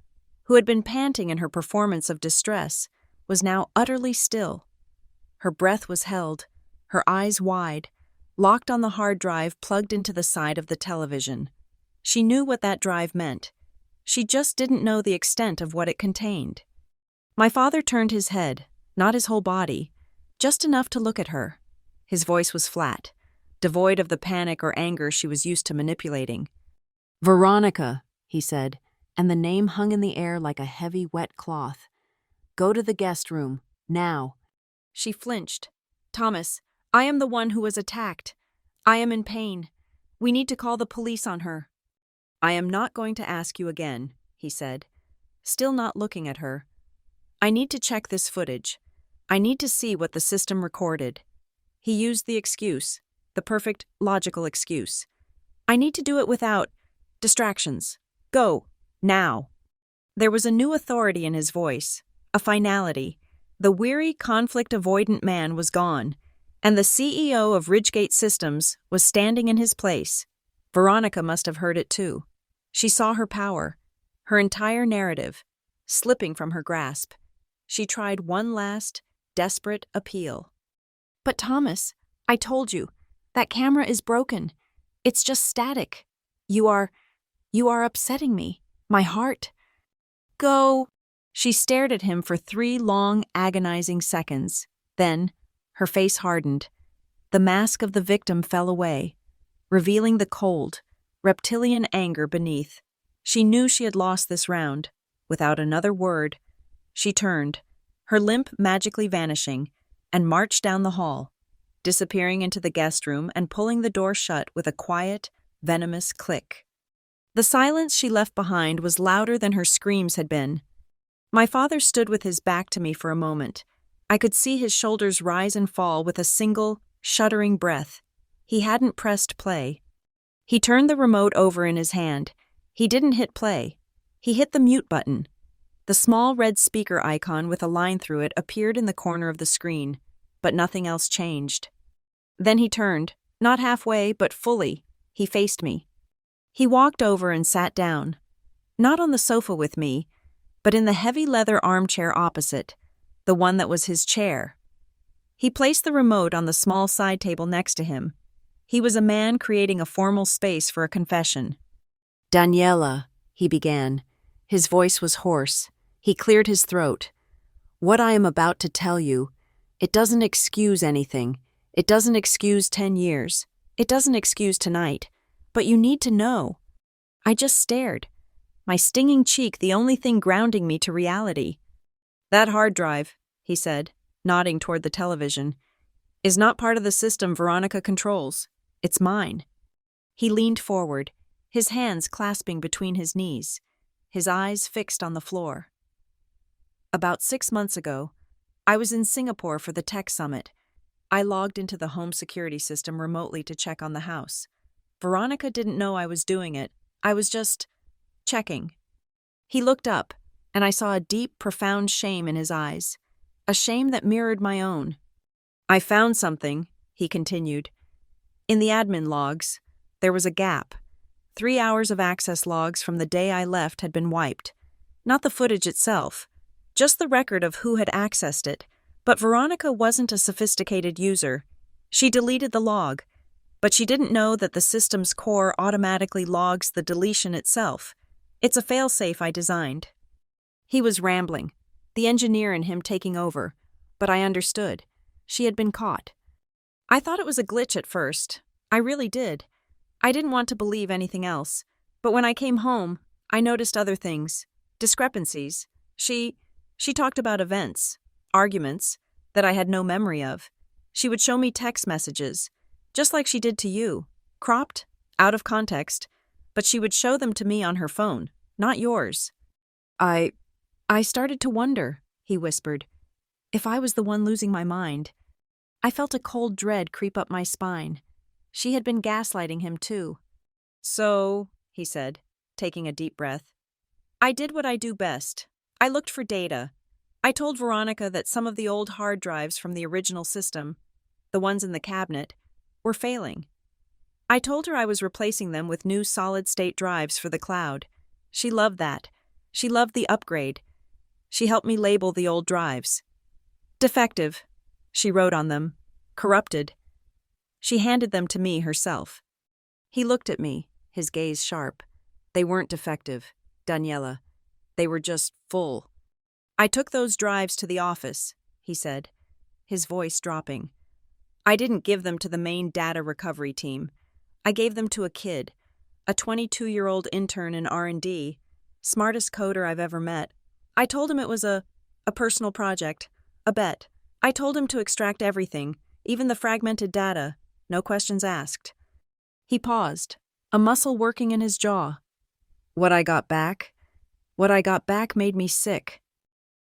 who had been panting in her performance of distress, was now utterly still. Her breath was held, her eyes wide, locked on the hard drive plugged into the side of the television. She knew what that drive meant. She just didn't know the extent of what it contained. My father turned his head, not his whole body, just enough to look at her. His voice was flat, devoid of the panic or anger she was used to manipulating. "Veronica," he said, and the name hung in the air like a heavy, wet cloth. "Go to the guest room, now." She flinched. "Thomas, I am the one who was attacked. I am in pain. We need to call the police on her." "I am not going to ask you again," he said, still not looking at her. "I need to check this footage. I need to see what the system recorded." He used the excuse, the perfect, logical excuse. "I need to do it without distractions. Go, now." There was a new authority in his voice, a finality. The weary, conflict-avoidant man was gone, and the CEO of Ridgegate Systems was standing in his place. Veronica must have heard it too. She saw her power, her entire narrative, slipping from her grasp. She tried one last, desperate appeal. "But Thomas, I told you, that camera is broken. It's just static. You are upsetting me, my heart." "Go." She stared at him for 3 long, agonizing seconds. Then, her face hardened. The mask of the victim fell away, revealing the cold, reptilian anger beneath. She knew she had lost this round. Without another word, she turned, her limp magically vanishing, and marched down the hall, disappearing into the guest room and pulling the door shut with a quiet, venomous click. The silence she left behind was louder than her screams had been. My father stood with his back to me for a moment. I could see his shoulders rise and fall with a single, shuddering breath. He hadn't pressed play. He turned the remote over in his hand. He didn't hit play. He hit the mute button. The small red speaker icon with a line through it appeared in the corner of the screen, but nothing else changed. Then he turned, not halfway, but fully. He faced me. He walked over and sat down, not on the sofa with me, but in the heavy leather armchair opposite, the one that was his chair. He placed the remote on the small side table next to him. He was a man creating a formal space for a confession. "Daniela," he began, His voice was hoarse. He cleared his throat. "What I am about to tell you, it doesn't excuse anything. It doesn't excuse 10 years. It doesn't excuse tonight. But you need to know." I just stared, my stinging cheek the only thing grounding me to reality. "That hard drive," he said, nodding toward the television, "is not part of the system Veronica controls. It's mine." He leaned forward, his hands clasping between his knees, his eyes fixed on the floor. About 6 months ago, I was in Singapore for the tech summit. I logged into the home security system remotely to check on the house. Veronica didn't know I was doing it. I was just checking. He looked up, and I saw a deep, profound shame in his eyes, a shame that mirrored my own. "I found something," he continued. "In the admin logs, there was a gap. 3 hours of access logs from the day I left had been wiped. Not the footage itself, just the record of who had accessed it. But Veronica wasn't a sophisticated user. She deleted the log, but she didn't know that the system's core automatically logs the deletion itself. It's a failsafe I designed." He was rambling, the engineer in him taking over, but I understood. She had been caught. I thought it was a glitch at first. I really did. I didn't want to believe anything else. But when I came home, I noticed other things, discrepancies. She talked about events, arguments, that I had no memory of. She would show me text messages, just like she did to you, cropped, out of context, but she would show them to me on her phone, not yours. I started to wonder," he whispered, "if I was the one losing my mind." I felt a cold dread creep up my spine. She had been gaslighting him too. "So," he said, taking a deep breath, "I did what I do best. I looked for data. I told Veronica that some of the old hard drives from the original system, the ones in the cabinet, were failing. I told her I was replacing them with new solid-state drives for the cloud. She loved that. She loved the upgrade. She helped me label the old drives. Defective, she wrote on them. Corrupted. She handed them to me herself." He looked at me, his gaze sharp. "They weren't defective, Daniela. They were just full. I took those drives to the office," he said, his voice dropping. "I didn't give them to the main data recovery team. I gave them to a kid, a 22-year-old intern in R&D, smartest coder I've ever met. I told him it was a personal project, a bet. I told him to extract everything, even the fragmented data, no questions asked." He paused, a muscle working in his jaw. What I got back made me sick.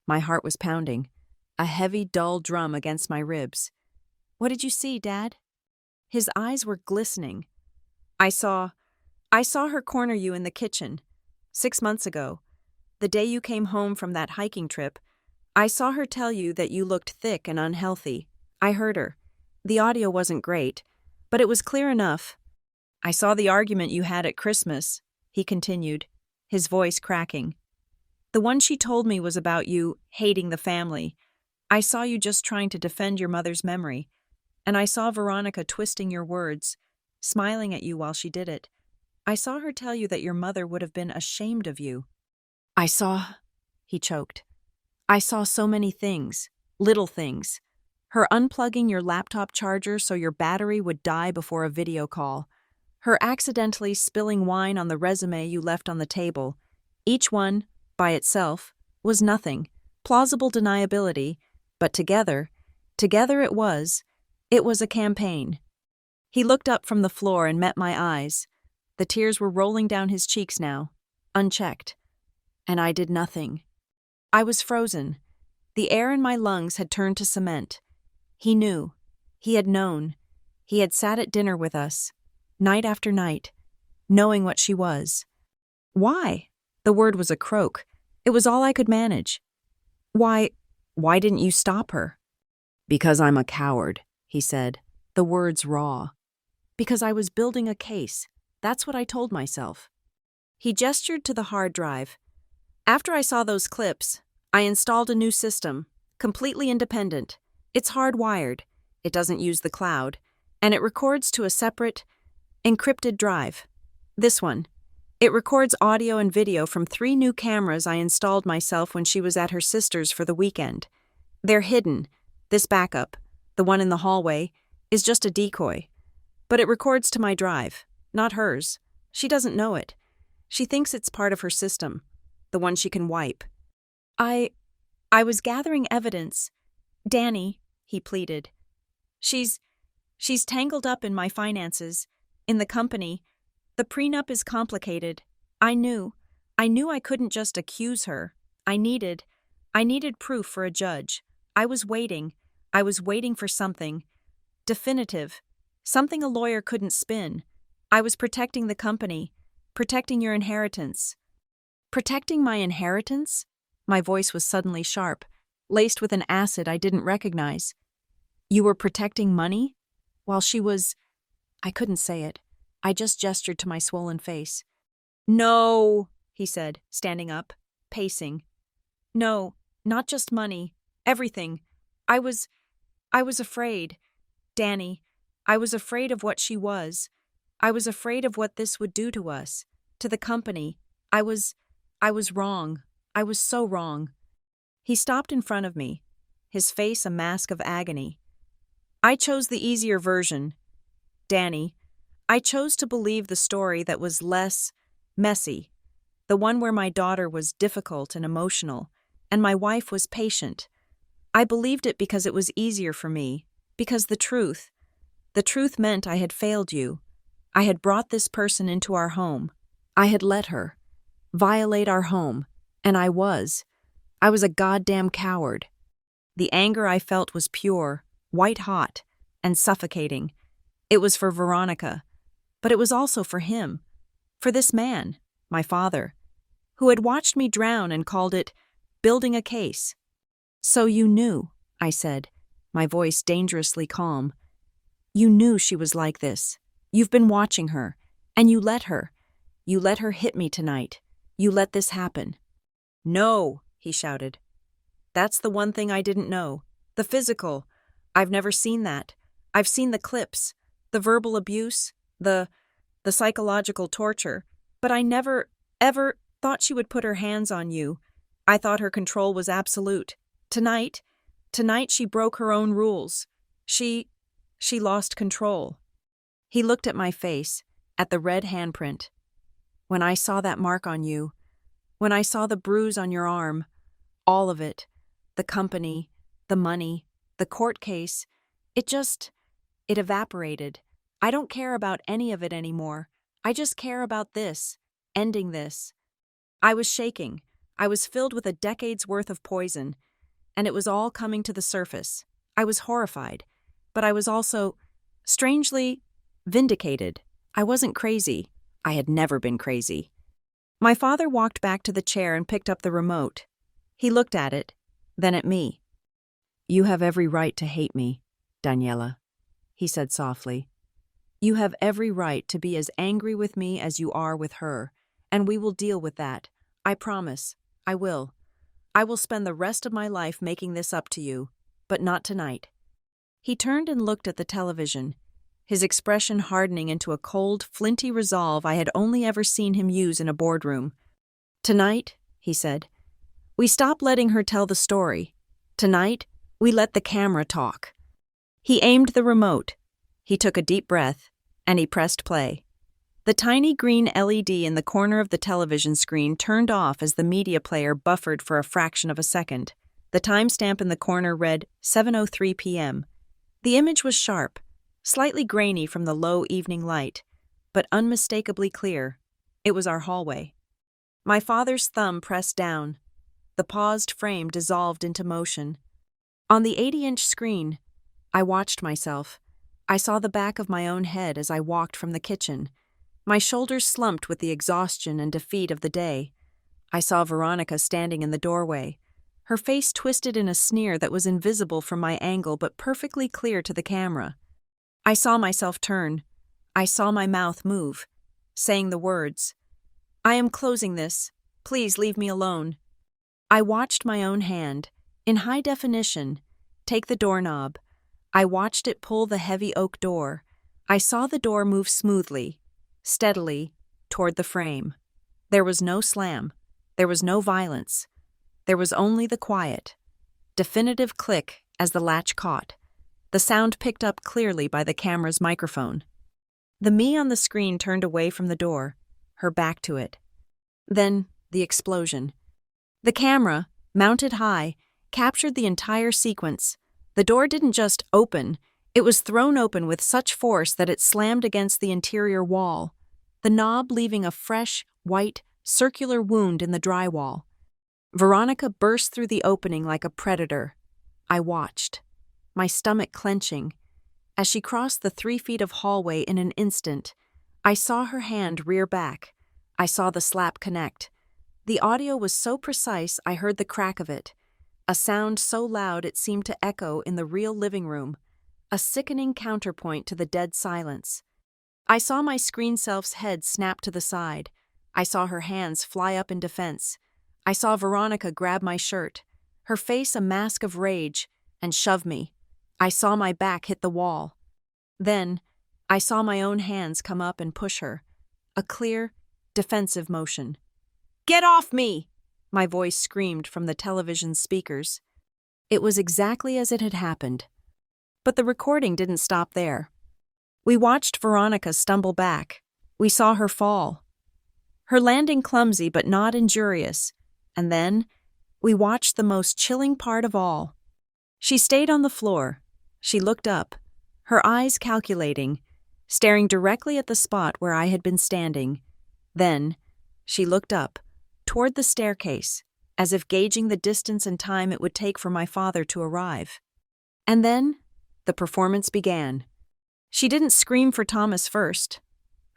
My heart was pounding, a heavy, dull drum against my ribs. "What did you see, Dad?" His eyes were glistening. I saw her corner you in the kitchen, 6 months ago. The day you came home from that hiking trip, I saw her tell you that you looked thick and unhealthy. I heard her. The audio wasn't great, but it was clear enough. I saw the argument you had at Christmas," he continued, his voice cracking. "The one she told me was about you hating the family. I saw you just trying to defend your mother's memory, and I saw Veronica twisting your words, smiling at you while she did it. I saw her tell you that your mother would have been ashamed of you." He choked. "I saw so many things, little things. Her unplugging your laptop charger so your battery would die before a video call. Her accidentally spilling wine on the resume you left on the table. Each one, by itself, was nothing, plausible deniability, but together it was a campaign." He looked up from the floor and met my eyes. The tears were rolling down his cheeks now, unchecked. And I did nothing. I was frozen. The air in my lungs had turned to cement. He knew. He had known. He had sat at dinner with us, night after night, knowing what she was. Why? The word was a croak. It was all I could manage. Why didn't you stop her?" "Because I'm a coward," he said, the words raw. "Because I was building a case. That's what I told myself." He gestured to the hard drive. "After I saw those clips, I installed a new system, completely independent. It's hardwired. It doesn't use the cloud, and it records to a separate, encrypted drive. This one. It records audio and video from 3 new cameras I installed myself when she was at her sister's for the weekend. They're hidden. This backup, the one in the hallway, is just a decoy. But it records to my drive, not hers. She doesn't know it. She thinks it's part of her system, the one she can wipe. I was gathering evidence. Danny, he pleaded. She's tangled up in my finances, in the company. The prenup is complicated. I knew I couldn't just accuse her. I needed proof for a judge. I was waiting for something definitive, something a lawyer couldn't spin. I was protecting the company, protecting your inheritance. Protecting my inheritance? My voice was suddenly sharp, laced with an acid I didn't recognize. You were protecting money? While she was... I couldn't say it. I just gestured to my swollen face. No, he said, standing up, pacing. No, not just money. Everything. I was afraid. Danny, I was afraid of what she was. I was afraid of what this would do to us, to the company. I was wrong. I was so wrong. He stopped in front of me, his face a mask of agony. I chose the easier version. Danny, I chose to believe the story that was less messy, the one where my daughter was difficult and emotional, and my wife was patient. I believed it because it was easier for me, because the truth meant I had failed you. I had brought this person into our home. I had let her violate our home, and I was a goddamn coward. The anger I felt was pure, white-hot, and suffocating. It was for Veronica, but it was also for him, for this man, my father, who had watched me drown and called it building a case. So you knew, I said, my voice dangerously calm. You knew she was like this. You've been watching her, and you let her. You let her hit me tonight. You let this happen. No, he shouted. That's the one thing I didn't know. The physical. I've never seen that. I've seen the clips, the verbal abuse, the psychological torture, but I never, ever thought she would put her hands on you. I thought her control was absolute. Tonight she broke her own rules. She lost control. He looked at my face, at the red handprint. When I saw that mark on you, when I saw the bruise on your arm, all of it, the company, the money, the court case, it evaporated. I don't care about any of it anymore. I just care about this, ending this. I was shaking. I was filled with a decade's worth of poison, and it was all coming to the surface. I was horrified, but I was also, strangely, vindicated. I wasn't crazy. I had never been crazy. My father walked back to the chair and picked up the remote. He looked at it, then at me. You have every right to hate me, Daniela, he said softly. You have every right to be as angry with me as you are with her, and we will deal with that. I promise. I will. I will spend the rest of my life making this up to you, but not tonight. He turned and looked at the television, his expression hardening into a cold, flinty resolve I had only ever seen him use in a boardroom. Tonight, he said, we stop letting her tell the story. Tonight, we let the camera talk. He aimed the remote. He took a deep breath, and he pressed play. The tiny green LED in the corner of the television screen turned off as the media player buffered for a fraction of a second. The timestamp in the corner read 7:03 p.m. The image was sharp, slightly grainy from the low evening light, but unmistakably clear. It was our hallway. My father's thumb pressed down. The paused frame dissolved into motion. On the 80-inch screen, I watched myself. I saw the back of my own head as I walked from the kitchen. My shoulders slumped with the exhaustion and defeat of the day. I saw Veronica standing in the doorway, her face twisted in a sneer that was invisible from my angle but perfectly clear to the camera. I saw myself turn. I saw my mouth move, saying the words, I am closing this. Please leave me alone. I watched my own hand, in high definition, take the doorknob. I watched it pull the heavy oak door. I saw the door move smoothly, steadily, toward the frame. There was no slam. There was no violence. There was only the quiet, definitive click as the latch caught, the sound picked up clearly by the camera's microphone. The me on the screen turned away from the door, her back to it. Then, the explosion. The camera, mounted high, captured the entire sequence. The door didn't just open, it was thrown open with such force that it slammed against the interior wall, the knob leaving a fresh, white, circular wound in the drywall. Veronica burst through the opening like a predator. I watched, my stomach clenching. As she crossed the 3 feet of hallway in an instant, I saw her hand rear back. I saw the slap connect. The audio was so precise I heard the crack of it, a sound so loud it seemed to echo in the real living room, a sickening counterpoint to the dead silence. I saw my screen self's head snap to the side. I saw her hands fly up in defense. I saw Veronica grab my shirt, her face a mask of rage, and shove me. I saw my back hit the wall. Then, I saw my own hands come up and push her, a clear, defensive motion. "Get off me!" my voice screamed from the television speakers. It was exactly as it had happened. But the recording didn't stop there. We watched Veronica stumble back. We saw her fall. Her landing clumsy but not injurious. And then, we watched the most chilling part of all. She stayed on the floor. She looked up, her eyes calculating, staring directly at the spot where I had been standing. Then, she looked up, toward the staircase, as if gauging the distance and time it would take for my father to arrive. And then, the performance began. She didn't scream for Thomas first.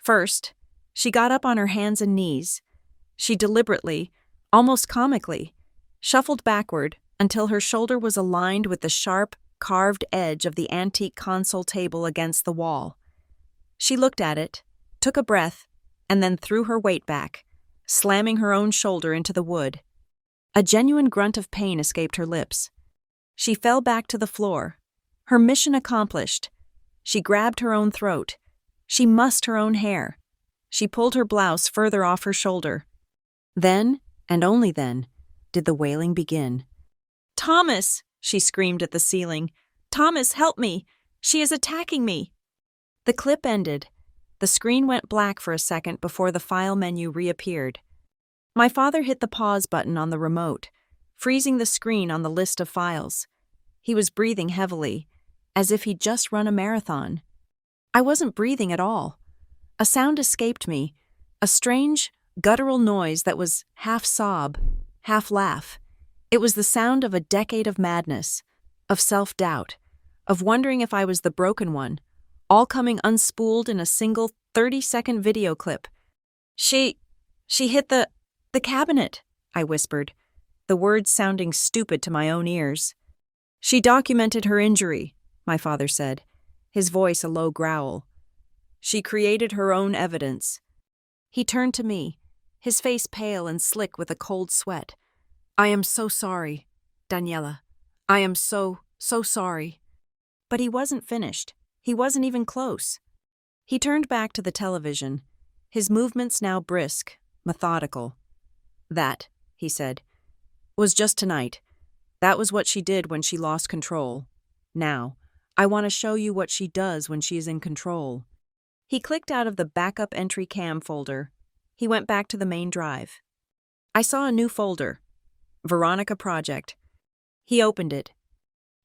First, she got up on her hands and knees. She deliberately, almost comically, shuffled backward until her shoulder was aligned with the sharp, carved edge of the antique console table against the wall. She looked at it, took a breath, and then threw her weight back, slamming her own shoulder into the wood. A genuine grunt of pain escaped her lips. She fell back to the floor. Her mission accomplished. She grabbed her own throat. She mussed her own hair. She pulled her blouse further off her shoulder. Then, and only then, did the wailing begin. "Thomas!" she screamed at the ceiling. "Thomas, help me! She is attacking me!" The clip ended. The screen went black for a second before the file menu reappeared. My father hit the pause button on the remote, freezing the screen on the list of files. He was breathing heavily, as if he'd just run a marathon. I wasn't breathing at all. A sound escaped me, a strange, guttural noise that was half sob, half laugh. It was the sound of a decade of madness, of self-doubt, of wondering if I was the broken one, all coming unspooled in a single 30-second video clip. She hit the cabinet," I whispered, the words sounding stupid to my own ears. "She documented her injury," my father said, his voice a low growl. "She created her own evidence." He turned to me, his face pale and slick with a cold sweat. "I am so sorry, Daniela. I am so sorry." But he wasn't finished. He wasn't even close. He turned back to the television, his movements now brisk, methodical. "That," he said, "was just tonight. That was what she did when she lost control. Now, I want to show you what she does when she is in control." He clicked out of the backup entry cam folder. He went back to the main drive. I saw a new folder, Veronica Project. He opened it.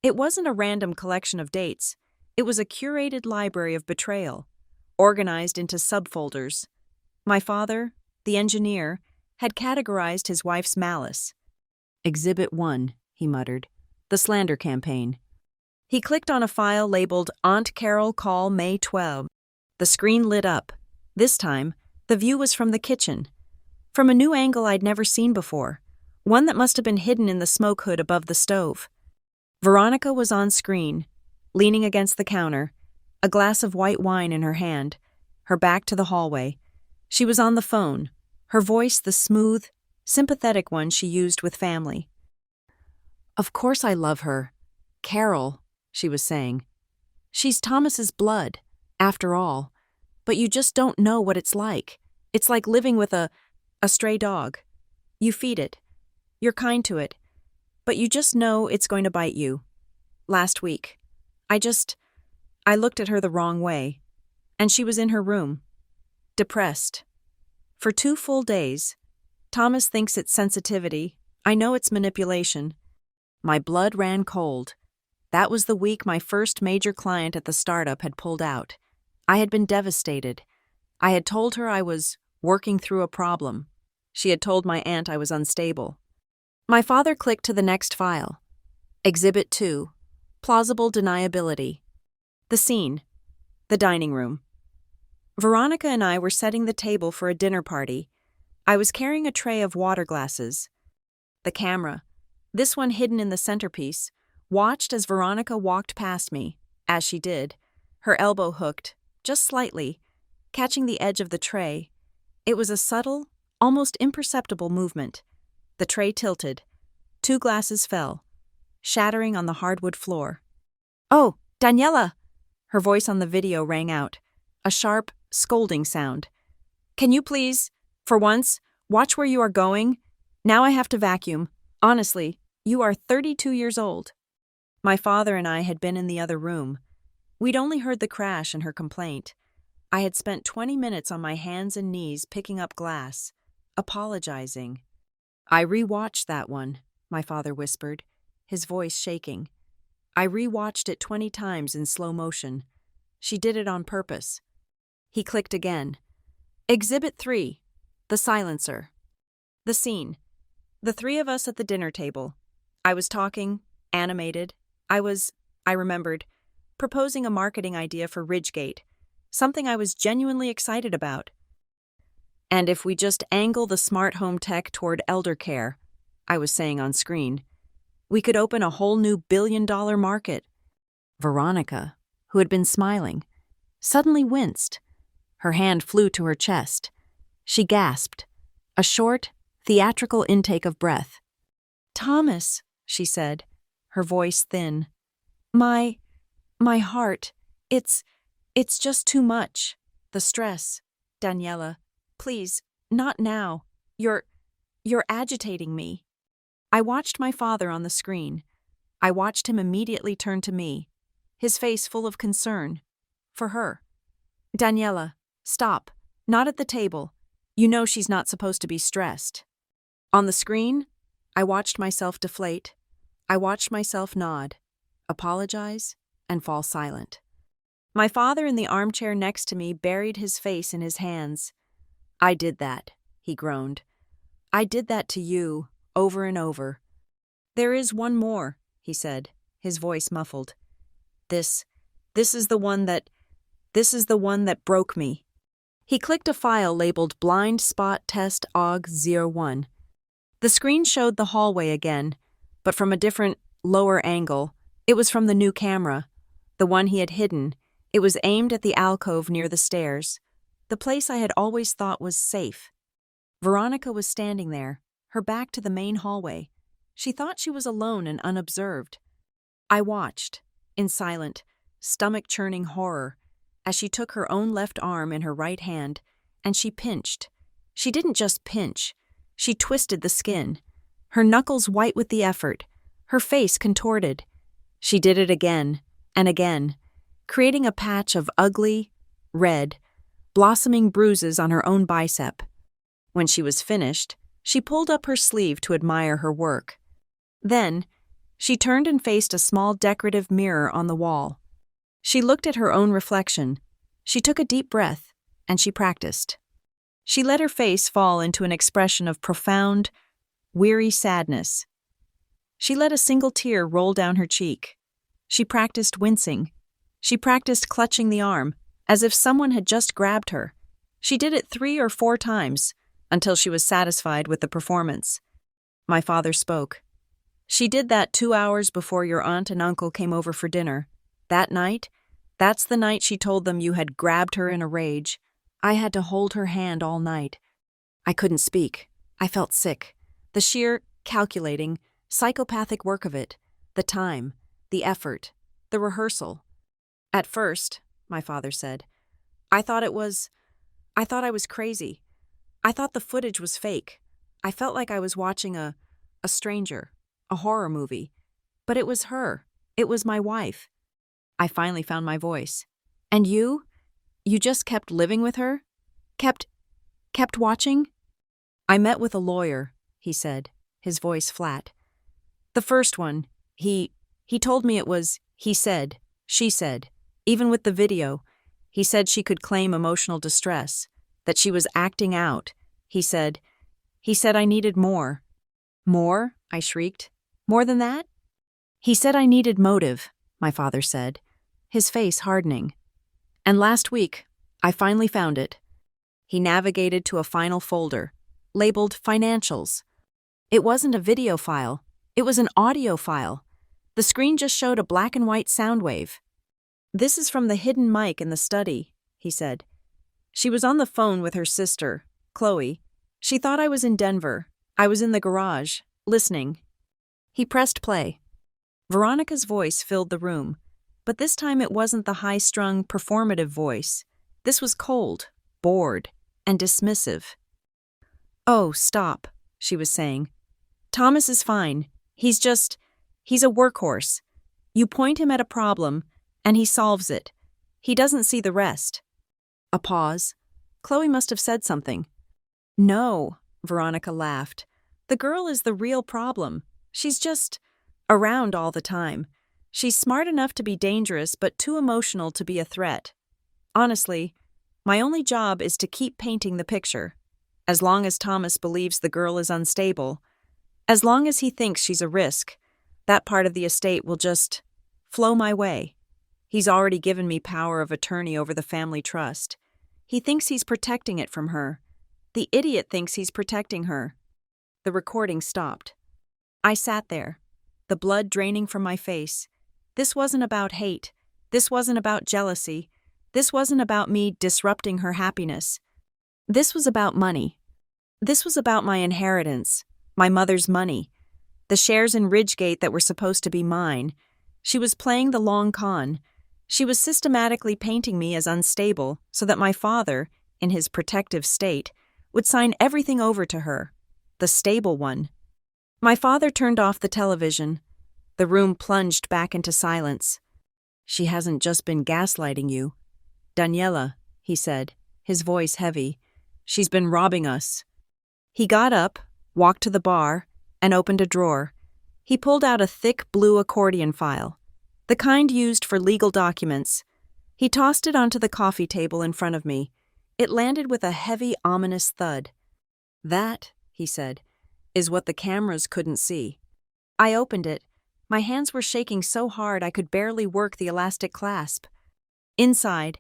It wasn't a random collection of dates. It was a curated library of betrayal, organized into subfolders. My father, the engineer, had categorized his wife's malice. "Exhibit 1, he muttered, "the slander campaign." He clicked on a file labeled Aunt Carol Call May 12. The screen lit up. This time, the view was from the kitchen, from a new angle I'd never seen before, one that must have been hidden in the smoke hood above the stove. Veronica was on screen, leaning against the counter, a glass of white wine in her hand, her back to the hallway. She was on the phone, her voice the smooth, sympathetic one she used with family. "Of course I love her. Carol," she was saying. "She's Thomas's blood, after all. But you just don't know what it's like. It's like living with a A stray dog. You feed it. You're kind to it. But you just know it's going to bite you. Last week. I looked at her the wrong way. And she was in her room. Depressed. For 2 full days. Thomas thinks it's sensitivity. I know it's manipulation. My blood ran cold. That was the week my first major client at the startup had pulled out. I had been devastated. I had told her I was working through a problem. She had told my aunt I was unstable. My father clicked to the next file. Exhibit 2. Plausible deniability. The scene. The dining room. Veronica and I were setting the table for a dinner party. I was carrying a tray of water glasses. The camera, this one hidden in the centerpiece, watched as Veronica walked past me, as she did, her elbow hooked, just slightly, catching the edge of the tray. It was a subtle, almost imperceptible movement. The tray tilted. 2 glasses fell, shattering on the hardwood floor. "Oh, Daniela!" Her voice on the video rang out, a sharp, scolding sound. "Can you please, for once, watch where you are going? Now I have to vacuum. Honestly, you are 32 years old." My father and I had been in the other room. We'd only heard the crash and her complaint. I had spent 20 minutes on my hands and knees picking up glass, apologizing. "I rewatched that one," my father whispered, his voice shaking. "I rewatched it 20 times in slow motion. She did it on purpose." He clicked again. Exhibit 3. The silencer. The scene. The 3 of us at the dinner table. I was talking, animated. I remembered, proposing a marketing idea for Ridgegate, something I was genuinely excited about. "And if we just angle the smart home tech toward elder care," I was saying on screen, "we could open a whole new billion-dollar market." Veronica, who had been smiling, suddenly winced. Her hand flew to her chest. She gasped, a short, theatrical intake of breath. "Thomas," she said, her voice thin. My heart, it's just too much. The stress. Daniela, please, not now. You're agitating me." I watched my father on the screen. I watched him immediately turn to me, his face full of concern. For her. "Daniela, stop. Not at the table. You know she's not supposed to be stressed." On the screen, I watched myself deflate. I watched myself nod, apologize, and fall silent. My father in the armchair next to me buried his face in his hands. "I did that," he groaned. "I did that to you, over and over." "There is one more," he said, his voice muffled. This is the one that broke me." He clicked a file labeled Blind Spot Test OG01. The screen showed the hallway again, but from a different, lower angle. It was from the new camera, the one he had hidden. It was aimed at the alcove near the stairs, the place I had always thought was safe. Veronica was standing there, her back to the main hallway. She thought she was alone and unobserved. I watched, in silent, stomach-churning horror, as she took her own left arm in her right hand, and she pinched. She didn't just pinch. She twisted the skin, her knuckles white with the effort, her face contorted. She did it again and again, creating a patch of ugly, red, blossoming bruises on her own bicep. When she was finished, she pulled up her sleeve to admire her work. Then, she turned and faced a small decorative mirror on the wall. She looked at her own reflection. She took a deep breath, and she practiced. She let her face fall into an expression of profound, weary sadness. She let a single tear roll down her cheek. She practiced wincing. She practiced clutching the arm, as if someone had just grabbed her. She did it 3 or 4 times, until she was satisfied with the performance. My father spoke. "She did that 2 hours before your aunt and uncle came over for dinner. That night, that's the night she told them you had grabbed her in a rage. I had to hold her hand all night. I couldn't speak. I felt sick. The sheer, calculating, psychopathic work of it, the time, the effort, the rehearsal. At first," my father said, I thought I was crazy. I thought the footage was fake. I felt like I was watching a stranger, a horror movie. But it was her. It was my wife. I finally found my voice. And you? You just kept living with her? Kept watching? I met with a lawyer, he said, his voice flat. The first one, he told me it was, he said, she said. Even with the video, he said she could claim emotional distress, that she was acting out. He said I needed more. More? I shrieked. More than that? He said I needed motive, my father said, his face hardening. And last week, I finally found it. He navigated to a final folder, labeled Financials. It wasn't a video file, it was an audio file. The screen just showed a black and white sound wave. This is from the hidden mic in the study, he said. She was on the phone with her sister, Chloe. She thought I was in Denver. I was in the garage, listening. He pressed play. Veronica's voice filled the room, but this time it wasn't the high-strung, performative voice. This was cold, bored, and dismissive. Oh, stop, she was saying. Thomas is fine. He's a workhorse. You point him at a problem, and he solves it. He doesn't see the rest. A pause. Chloe must have said something. No, Veronica laughed. The girl is the real problem. She's just around all the time. She's smart enough to be dangerous, but too emotional to be a threat. Honestly, my only job is to keep painting the picture. As long as Thomas believes the girl is unstable, as long as he thinks she's a risk, that part of the estate will just flow my way. He's already given me power of attorney over the family trust. He thinks he's protecting it from her. The idiot thinks he's protecting her. The recording stopped. I sat there, the blood draining from my face. This wasn't about hate. This wasn't about jealousy. This wasn't about me disrupting her happiness. This was about money. This was about my inheritance, my mother's money, the shares in Ridgegate that were supposed to be mine. She was playing the long con. She was systematically painting me as unstable so that my father, in his protective state, would sign everything over to her, the stable one. My father turned off the television. The room plunged back into silence. She hasn't just been gaslighting you. Daniela, he said, his voice heavy. She's been robbing us. He got up, walked to the bar, and opened a drawer. He pulled out a thick blue accordion file, the kind used for legal documents. He tossed it onto the coffee table in front of me. It landed with a heavy, ominous thud. That, he said, is what the cameras couldn't see. I opened it. My hands were shaking so hard I could barely work the elastic clasp. Inside,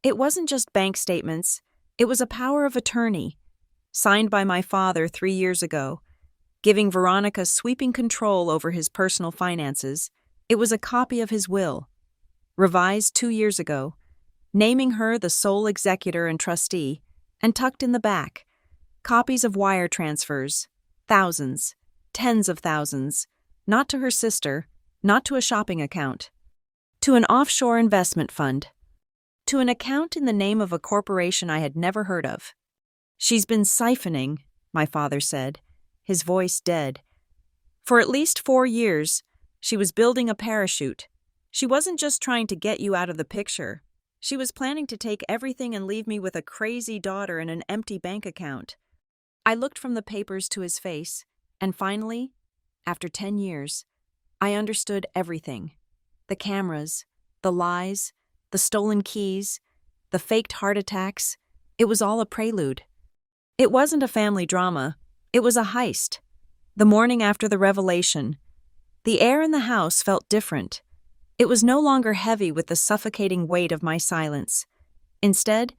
it wasn't just bank statements. It was a power of attorney, signed by my father 3 years ago, giving Veronica sweeping control over his personal finances. It was a copy of his will, revised 2 years ago, naming her the sole executor and trustee, and tucked in the back, copies of wire transfers, thousands, tens of thousands, not to her sister, not to a shopping account, to an offshore investment fund, to an account in the name of a corporation I had never heard of. She's been siphoning, my father said, his voice dead. For at least 4 years, she was building a parachute. She wasn't just trying to get you out of the picture. She was planning to take everything and leave me with a crazy daughter and an empty bank account. I looked from the papers to his face, and finally, after 10 years, I understood everything. The cameras, the lies, the stolen keys, the faked heart attacks. It was all a prelude. It wasn't a family drama. It was a heist. The morning after the revelation, the air in the house felt different. It was no longer heavy with the suffocating weight of my silence. Instead,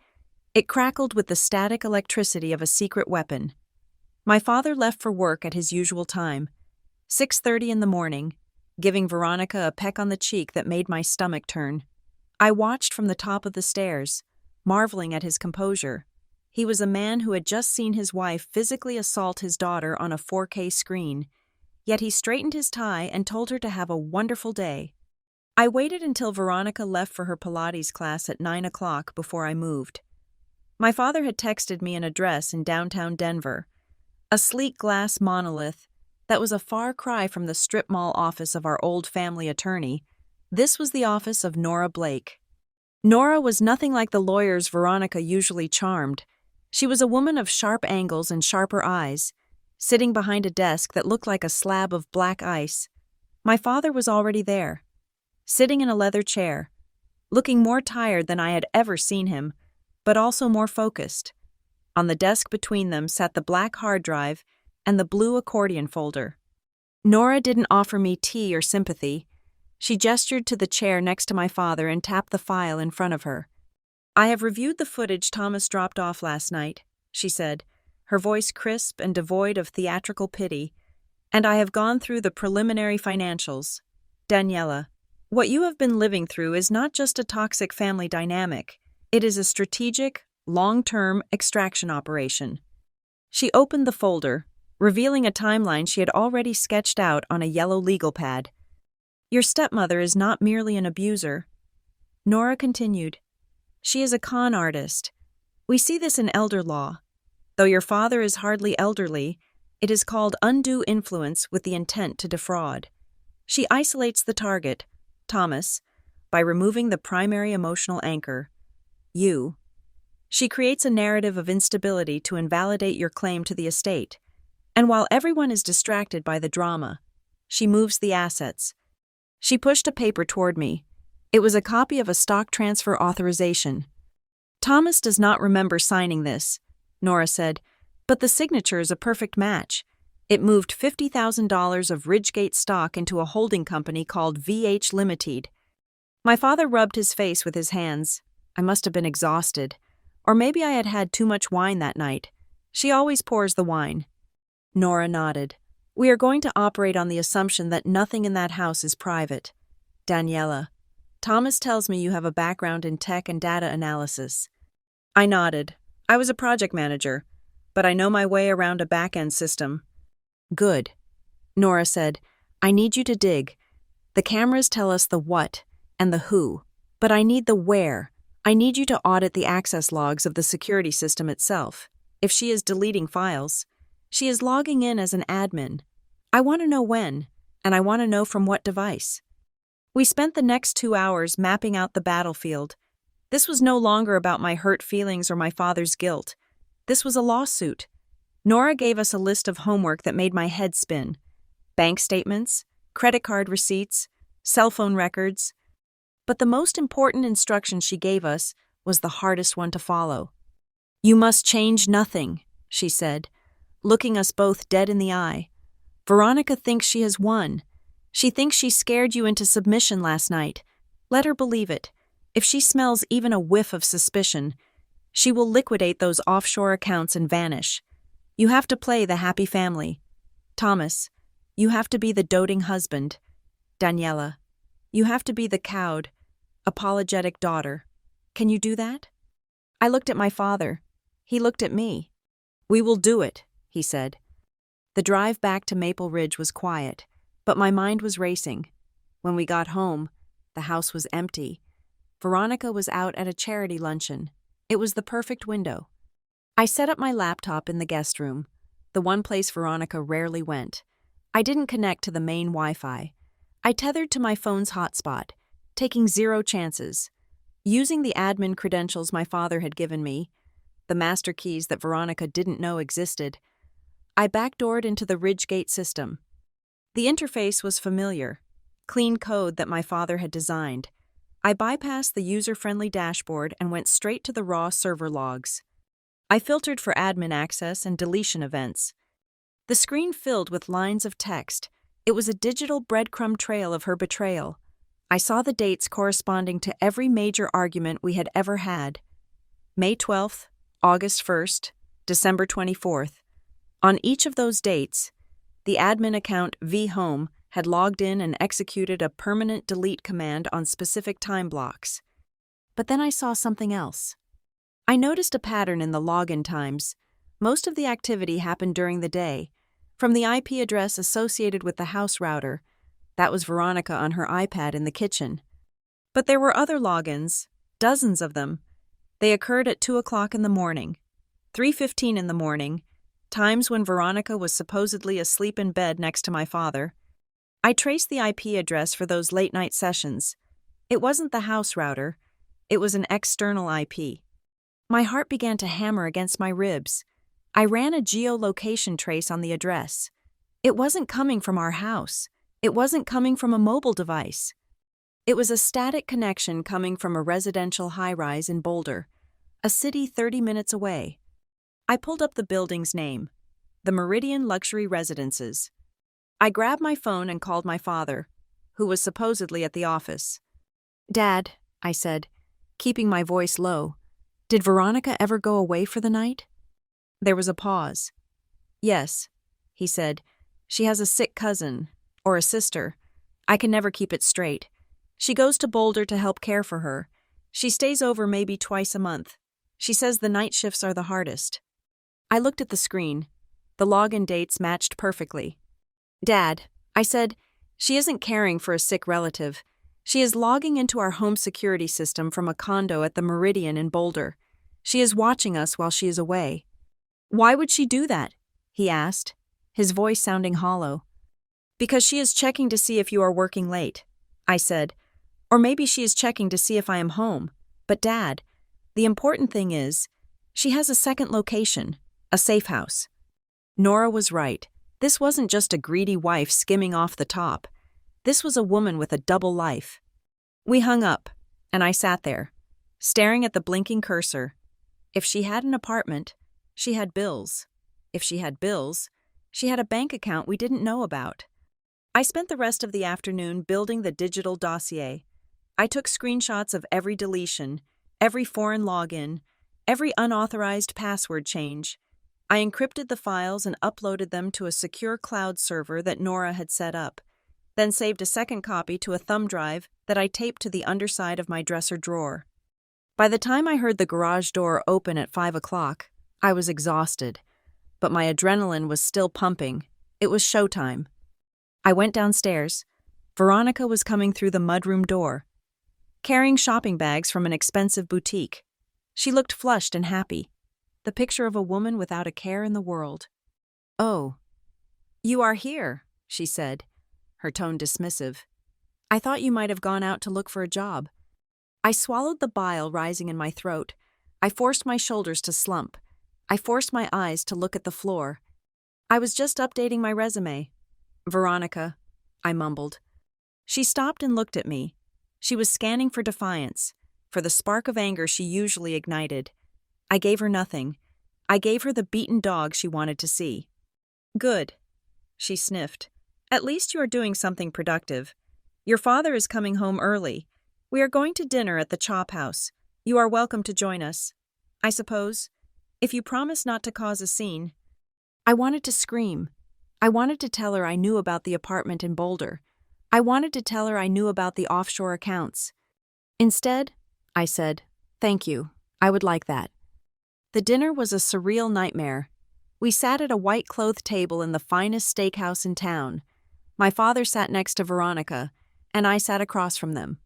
it crackled with the static electricity of a secret weapon. My father left for work at his usual time, 6:30 in the morning, giving Veronica a peck on the cheek that made my stomach turn. I watched from the top of the stairs, marveling at his composure. He was a man who had just seen his wife physically assault his daughter on a 4K screen, yet he straightened his tie and told her to have a wonderful day. I waited until Veronica left for her Pilates class at 9 o'clock before I moved. My father had texted me an address in downtown Denver, a sleek glass monolith that was a far cry from the strip mall office of our old family attorney. This was the office of Nora Blake. Nora was nothing like the lawyers Veronica usually charmed. She was a woman of sharp angles and sharper eyes, sitting behind a desk that looked like a slab of black ice. My father was already there, sitting in a leather chair, looking more tired than I had ever seen him, but also more focused. On the desk between them sat the black hard drive and the blue accordion folder. Nora didn't offer me tea or sympathy. She gestured to the chair next to my father and tapped the file in front of her. "I have reviewed the footage Thomas dropped off last night," she said, her voice crisp and devoid of theatrical pity, "and I have gone through the preliminary financials. Daniela, what you have been living through is not just a toxic family dynamic. It is a strategic, long-term extraction operation." She opened the folder, revealing a timeline she had already sketched out on a yellow legal pad. "Your stepmother is not merely an abuser," Nora continued. "She is a con artist. We see this in elder law. Though your father is hardly elderly, it is called undue influence with the intent to defraud. She isolates the target, Thomas, by removing the primary emotional anchor, you. She creates a narrative of instability to invalidate your claim to the estate. And while everyone is distracted by the drama, she moves the assets." She pushed a paper toward me. It was a copy of a stock transfer authorization. "Thomas does not remember signing this," Nora said, "but the signature is a perfect match. It moved $50,000 of Ridgegate stock into a holding company called VH Limited." My father rubbed his face with his hands. I must have been exhausted. Or maybe I had had too much wine that night. She always pours the wine. Nora nodded. "We are going to operate on the assumption that nothing in that house is private. Daniela, Thomas tells me you have a background in tech and data analysis." I nodded. "I was a project manager, but I know my way around a back-end system." "Good," Nora said. "I need you to dig. The cameras tell us the what and the who, but I need the where. I need you to audit the access logs of the security system itself. If she is deleting files, she is logging in as an admin. I want to know when, and I want to know from what device." We spent the next 2 hours mapping out the battlefield. This was no longer about my hurt feelings or my father's guilt. This was a lawsuit. Nora gave us a list of homework that made my head spin. Bank statements, credit card receipts, cell phone records. But the most important instruction she gave us was the hardest one to follow. "You must change nothing," she said, looking us both dead in the eye. "Veronica thinks she has won. She thinks she scared you into submission last night. Let her believe it. If she smells even a whiff of suspicion, she will liquidate those offshore accounts and vanish. You have to play the happy family. Thomas, you have to be the doting husband. Daniela, you have to be the cowed, apologetic daughter. Can you do that?" I looked at my father. He looked at me. "We will do it," he said. The drive back to Maple Ridge was quiet, but my mind was racing. When we got home, the house was empty. Veronica was out at a charity luncheon. It was the perfect window. I set up my laptop in the guest room, the one place Veronica rarely went. I didn't connect to the main Wi-Fi. I tethered to my phone's hotspot, taking 0 chances. Using the admin credentials my father had given me, the master keys that Veronica didn't know existed, I backdoored into the Ridgegate system. The interface was familiar, clean code that my father had designed. I bypassed the user-friendly dashboard and went straight to the raw server logs. I filtered for admin access and deletion events. The screen filled with lines of text. It was a digital breadcrumb trail of her betrayal. I saw the dates corresponding to every major argument we had ever had. May 12th, August 1st, December 24th. On each of those dates, the admin account vhome had logged in and executed a permanent delete command on specific time blocks. But then I saw something else. I noticed a pattern in the login times. Most of the activity happened during the day, from the IP address associated with the house router. That was Veronica on her iPad in the kitchen. But there were other logins, dozens of them. They occurred at 2 o'clock in the morning, 3:15 in the morning, times when Veronica was supposedly asleep in bed next to my father. I traced the IP address for those late-night sessions. It wasn't the house router. It was an external IP. My heart began to hammer against my ribs. I ran a geolocation trace on the address. It wasn't coming from our house. It wasn't coming from a mobile device. It was a static connection coming from a residential high-rise in Boulder, a city 30 minutes away. I pulled up the building's name, the Meridian Luxury Residences. I grabbed my phone and called my father, who was supposedly at the office. "Dad," I said, keeping my voice low, "did Veronica ever go away for the night?" There was a pause. "Yes," he said. "She has a sick cousin, or a sister. I can never keep it straight. She goes to Boulder to help care for her. She stays over maybe twice a month. She says the night shifts are the hardest." I looked at the screen. The login dates matched perfectly. "Dad," I said, "she isn't caring for a sick relative. She is logging into our home security system from a condo at the Meridian in Boulder. She is watching us while she is away." "Why would she do that?" he asked, his voice sounding hollow. "Because she is checking to see if you are working late," I said. "Or maybe she is checking to see if I am home. But Dad, the important thing is, she has a second location, a safe house." Nora was right. This wasn't just a greedy wife skimming off the top. This was a woman with a double life. We hung up, and I sat there, staring at the blinking cursor. If she had an apartment, she had bills. If she had bills, she had a bank account we didn't know about. I spent the rest of the afternoon building the digital dossier. I took screenshots of every deletion, every foreign login, every unauthorized password change. I encrypted the files and uploaded them to a secure cloud server that Nora had set up, then saved a second copy to a thumb drive that I taped to the underside of my dresser drawer. By the time I heard the garage door open at 5 o'clock, I was exhausted, but my adrenaline was still pumping. It was showtime. I went downstairs. Veronica was coming through the mudroom door, carrying shopping bags from an expensive boutique. She looked flushed and happy, the picture of a woman without a care in the world. "Oh, you are here," she said, her tone dismissive. "I thought you might have gone out to look for a job." I swallowed the bile rising in my throat. I forced my shoulders to slump. I forced my eyes to look at the floor. "I was just updating my resume." "Veronica," I mumbled. She stopped and looked at me. She was scanning for defiance, for the spark of anger she usually ignited. I gave her nothing. I gave her the beaten dog she wanted to see. "Good," she sniffed. "At least you are doing something productive. Your father is coming home early. We are going to dinner at the Chop House. You are welcome to join us, I suppose, if you promise not to cause a scene." I wanted to scream. I wanted to tell her I knew about the apartment in Boulder. I wanted to tell her I knew about the offshore accounts. Instead, I said, "Thank you. I would like that." The dinner was a surreal nightmare. We sat at a white-clothed table in the finest steakhouse in town. My father sat next to Veronica, and I sat across from them.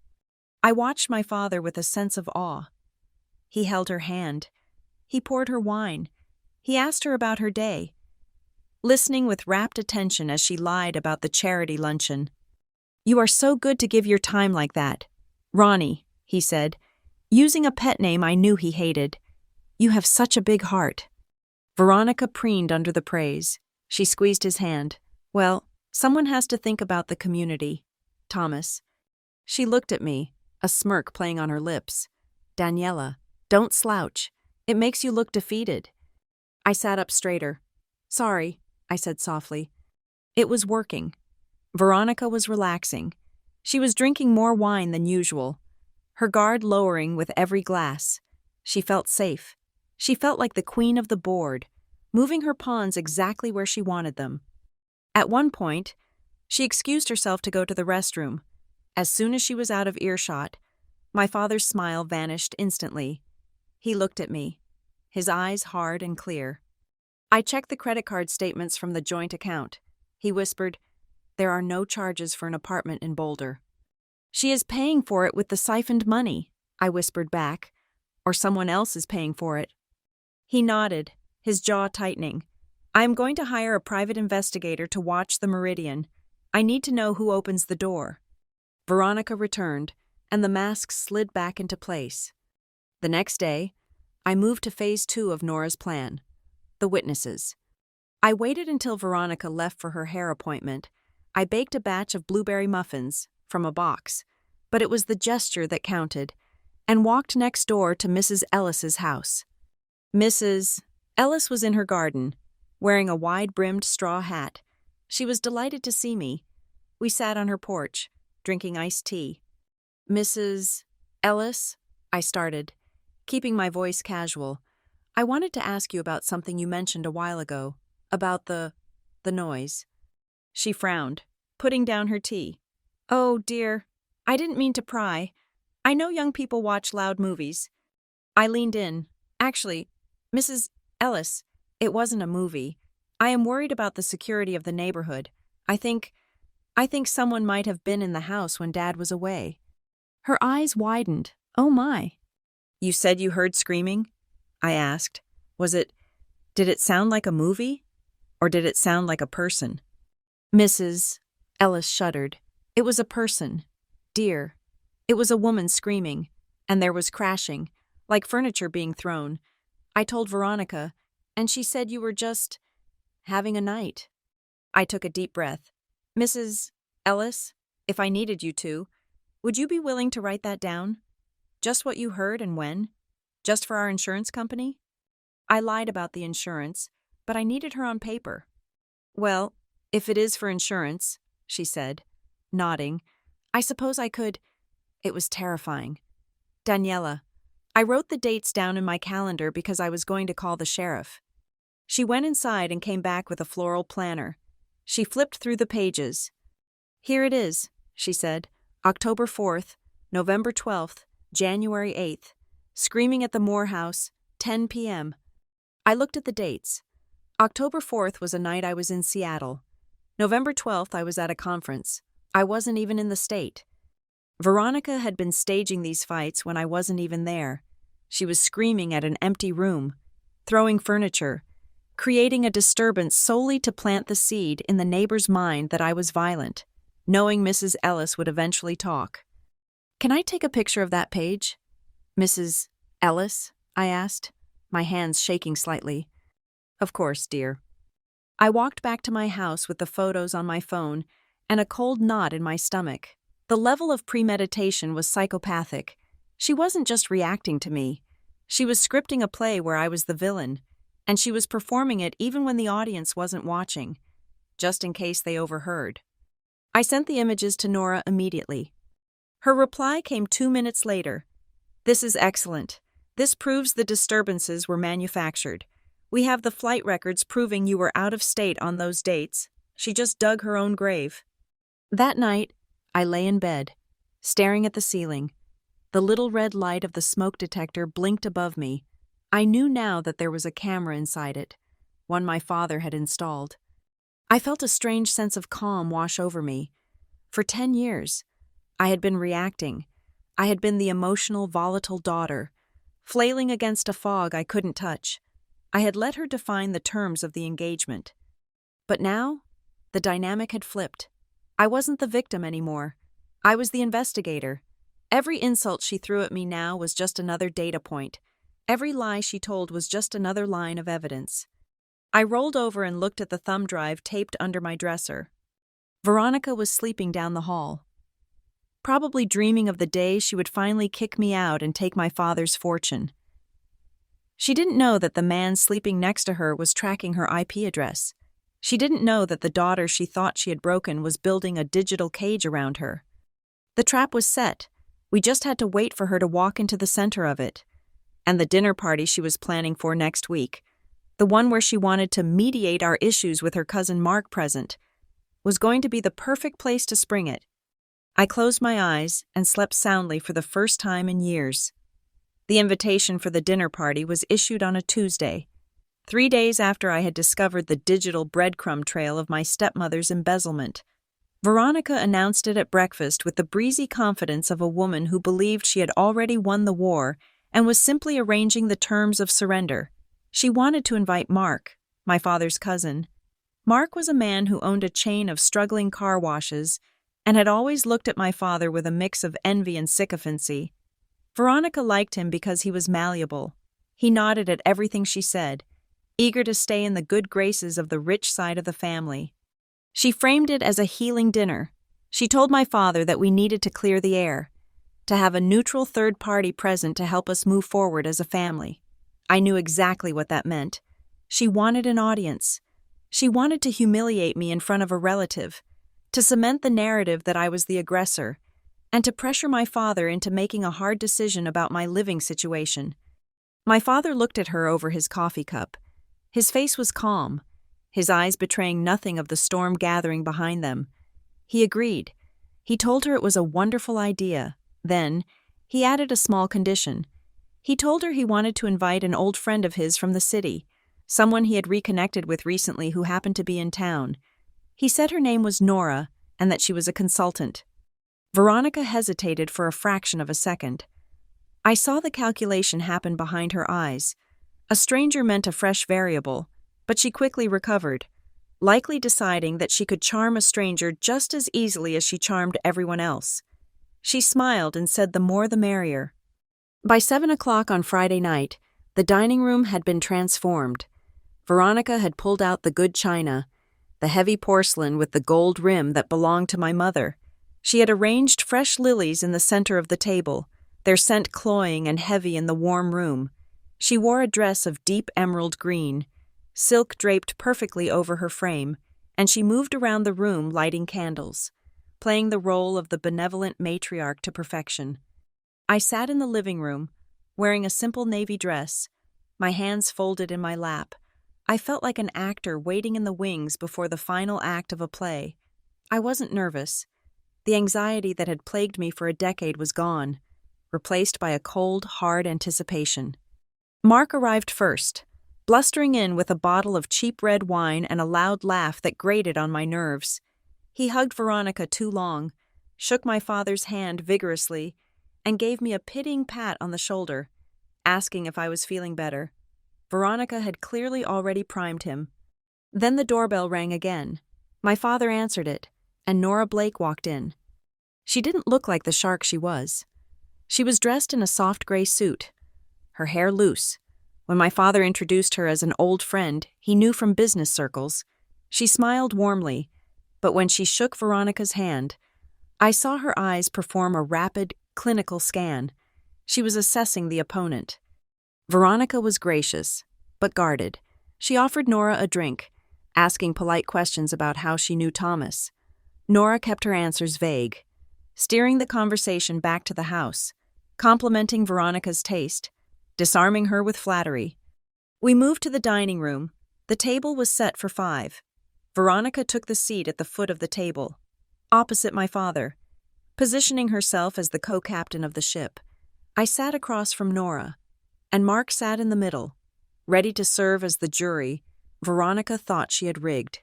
I watched my father with a sense of awe. He held her hand. He poured her wine. He asked her about her day, listening with rapt attention as she lied about the charity luncheon. "You are so good to give your time like that. Ronnie," he said, using a pet name I knew he hated. "You have such a big heart." Veronica preened under the praise. She squeezed his hand. "Well, someone has to think about the community, Thomas." She looked at me, a smirk playing on her lips. "Daniela, don't slouch. It makes you look defeated." I sat up straighter. "Sorry," I said softly. It was working. Veronica was relaxing. She was drinking more wine than usual, her guard lowering with every glass. She felt safe. She felt like the queen of the board, moving her pawns exactly where she wanted them. At one point, she excused herself to go to the restroom. As soon as she was out of earshot, my father's smile vanished instantly. He looked at me, his eyes hard and clear. I checked the credit card statements from the joint account. He whispered, "There are no charges for an apartment in Boulder." "She is paying for it with the siphoned money," I whispered back. Or someone else is paying for it. He nodded, his jaw tightening. I am going to hire a private investigator to watch the Meridian. I need to know who opens the door. Veronica returned, and the mask slid back into place. The next day, I moved to phase 2 of Nora's plan, the witnesses. I waited until Veronica left for her hair appointment. I baked a batch of blueberry muffins from a box, but it was the gesture that counted, and walked next door to Mrs. Ellis's house. Mrs. Ellis was in her garden, wearing a wide-brimmed straw hat. She was delighted to see me. We sat on her porch, drinking iced tea. Mrs. Ellis, I started, keeping my voice casual. I wanted to ask you about something you mentioned a while ago, about the noise. She frowned, putting down her tea. Oh, dear, I didn't mean to pry. I know young people watch loud movies. I leaned in. Actually, Mrs. Ellis, it wasn't a movie. I am worried about the security of the neighborhood. I think someone might have been in the house when Dad was away. Her eyes widened. Oh my. You said you heard screaming? I asked. Did it sound like a movie? Or did it sound like a person? Mrs. Ellis shuddered. It was a person. Dear. It was a woman screaming, and there was crashing, like furniture being thrown. I told Veronica, and she said you were just having a night. I took a deep breath. Mrs. Ellis, if I needed you to, would you be willing to write that down? Just what you heard and when? Just for our insurance company? I lied about the insurance, but I needed her on paper. Well, if it is for insurance, she said, nodding, I suppose I could. It was terrifying. Daniela. I wrote the dates down in my calendar because I was going to call the sheriff. She went inside and came back with a floral planner. She flipped through the pages. Here it is, she said. October 4th, November 12th, January 8th. Screaming at the Moore House, 10 p.m. I looked at the dates. October 4th was a night I was in Seattle. November 12th I was at a conference. I wasn't even in the state. Veronica had been staging these fights when I wasn't even there. She was screaming at an empty room, throwing furniture, creating a disturbance solely to plant the seed in the neighbor's mind that I was violent, knowing Mrs. Ellis would eventually talk. Can I take a picture of that page? Mrs. Ellis? I asked, my hands shaking slightly. Of course, dear. I walked back to my house with the photos on my phone and a cold knot in my stomach. The level of premeditation was psychopathic. She wasn't just reacting to me. She was scripting a play where I was the villain, and she was performing it even when the audience wasn't watching, just in case they overheard. I sent the images to Nora immediately. Her reply came 2 minutes later. This is excellent. This proves the disturbances were manufactured. We have the flight records proving you were out of state on those dates. She just dug her own grave. That night, I lay in bed, staring at the ceiling. The little red light of the smoke detector blinked above me. I knew now that there was a camera inside it, one my father had installed. I felt a strange sense of calm wash over me. For 10 years, I had been reacting. I had been the emotional, volatile daughter, flailing against a fog I couldn't touch. I had let her define the terms of the engagement. But now, the dynamic had flipped. I wasn't the victim anymore. I was the investigator. Every insult she threw at me now was just another data point. Every lie she told was just another line of evidence. I rolled over and looked at the thumb drive taped under my dresser. Veronica was sleeping down the hall, probably dreaming of the day she would finally kick me out and take my father's fortune. She didn't know that the man sleeping next to her was tracking her IP address. She didn't know that the daughter she thought she had broken was building a digital cage around her. The trap was set. We just had to wait for her to walk into the center of it. And the dinner party she was planning for next week, the one where she wanted to mediate our issues with her cousin Mark present, was going to be the perfect place to spring it. I closed my eyes and slept soundly for the first time in years. The invitation for the dinner party was issued on a Tuesday, 3 days after I had discovered the digital breadcrumb trail of my stepmother's embezzlement. Veronica announced it at breakfast with the breezy confidence of a woman who believed she had already won the war and was simply arranging the terms of surrender. She wanted to invite Mark, my father's cousin. Mark was a man who owned a chain of struggling car washes and had always looked at my father with a mix of envy and sycophancy. Veronica liked him because he was malleable. He nodded at everything she said, eager to stay in the good graces of the rich side of the family. She framed it as a healing dinner. She told my father that we needed to clear the air, to have a neutral third party present to help us move forward as a family. I knew exactly what that meant. She wanted an audience. She wanted to humiliate me in front of a relative, to cement the narrative that I was the aggressor, and to pressure my father into making a hard decision about my living situation. My father looked at her over his coffee cup. His face was calm, his eyes betraying nothing of the storm gathering behind them. He agreed. He told her it was a wonderful idea. Then, he added a small condition. He told her he wanted to invite an old friend of his from the city, someone he had reconnected with recently who happened to be in town. He said her name was Nora and that she was a consultant. Veronica hesitated for a fraction of a second. I saw the calculation happen behind her eyes. A stranger meant a fresh variable, but she quickly recovered, likely deciding that she could charm a stranger just as easily as she charmed everyone else. She smiled and said the more the merrier. By 7 o'clock on Friday night, the dining room had been transformed. Veronica had pulled out the good china, the heavy porcelain with the gold rim that belonged to my mother. She had arranged fresh lilies in the center of the table, their scent cloying and heavy in the warm room. She wore a dress of deep emerald green, silk draped perfectly over her frame, and she moved around the room lighting candles, playing the role of the benevolent matriarch to perfection. I sat in the living room, wearing a simple navy dress, my hands folded in my lap. I felt like an actor waiting in the wings before the final act of a play. I wasn't nervous. The anxiety that had plagued me for a decade was gone, replaced by a cold, hard anticipation. Mark arrived first, blustering in with a bottle of cheap red wine and a loud laugh that grated on my nerves. He hugged Veronica too long, shook my father's hand vigorously, and gave me a pitying pat on the shoulder, asking if I was feeling better. Veronica had clearly already primed him. Then the doorbell rang again. My father answered it, and Nora Blake walked in. She didn't look like the shark she was. She was dressed in a soft gray suit, her hair loose. When my father introduced her as an old friend he knew from business circles, she smiled warmly, but when she shook Veronica's hand, I saw her eyes perform a rapid, clinical scan. She was assessing the opponent. Veronica was gracious, but guarded. She offered Nora a drink, asking polite questions about how she knew Thomas. Nora kept her answers vague, steering the conversation back to the house, complimenting Veronica's taste, disarming her with flattery. We moved to the dining room. The table was set for 5. Veronica took the seat at the foot of the table, opposite my father, positioning herself as the co-captain of the ship. I sat across from Nora, and Mark sat in the middle, ready to serve as the jury Veronica thought she had rigged.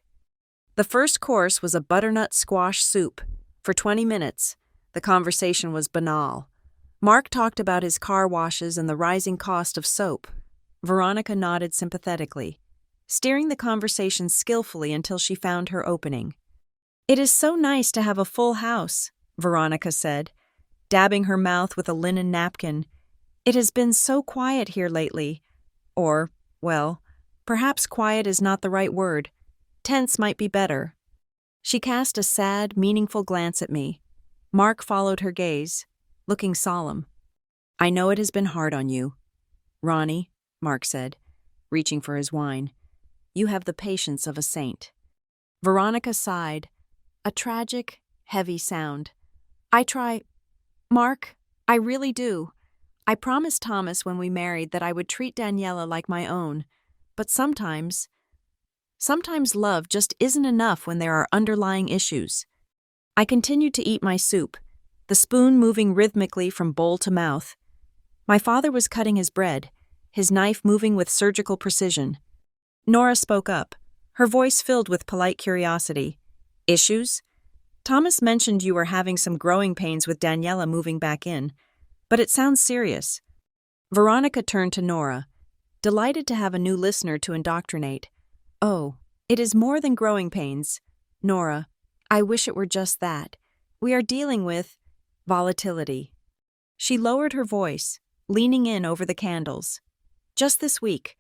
The first course was a butternut squash soup. For 20 minutes, the conversation was banal. Mark talked about his car washes and the rising cost of soap. Veronica nodded sympathetically, steering the conversation skillfully until she found her opening. "It is so nice to have a full house," Veronica said, dabbing her mouth with a linen napkin. "It has been so quiet here lately." Or, well, perhaps quiet is not the right word. Tense might be better. She cast a sad, meaningful glance at me. Mark followed her gaze, looking solemn. "I know it has been hard on you, Ronnie," Mark said, reaching for his wine. "You have the patience of a saint." Veronica sighed, a tragic, heavy sound. Mark, I really do. I promised Thomas when we married that I would treat Daniela like my own, but sometimes love just isn't enough when there are underlying issues." I continued to eat my soup, the spoon moving rhythmically from bowl to mouth. My father was cutting his bread, his knife moving with surgical precision. Nora spoke up, her voice filled with polite curiosity. "Issues? Thomas mentioned you were having some growing pains with Daniela moving back in, but it sounds serious." Veronica turned to Nora, delighted to have a new listener to indoctrinate. Oh, it is more than growing pains. Nora, I wish it were just that. We are dealing with volatility. She lowered her voice, leaning in over the candles. Just this week,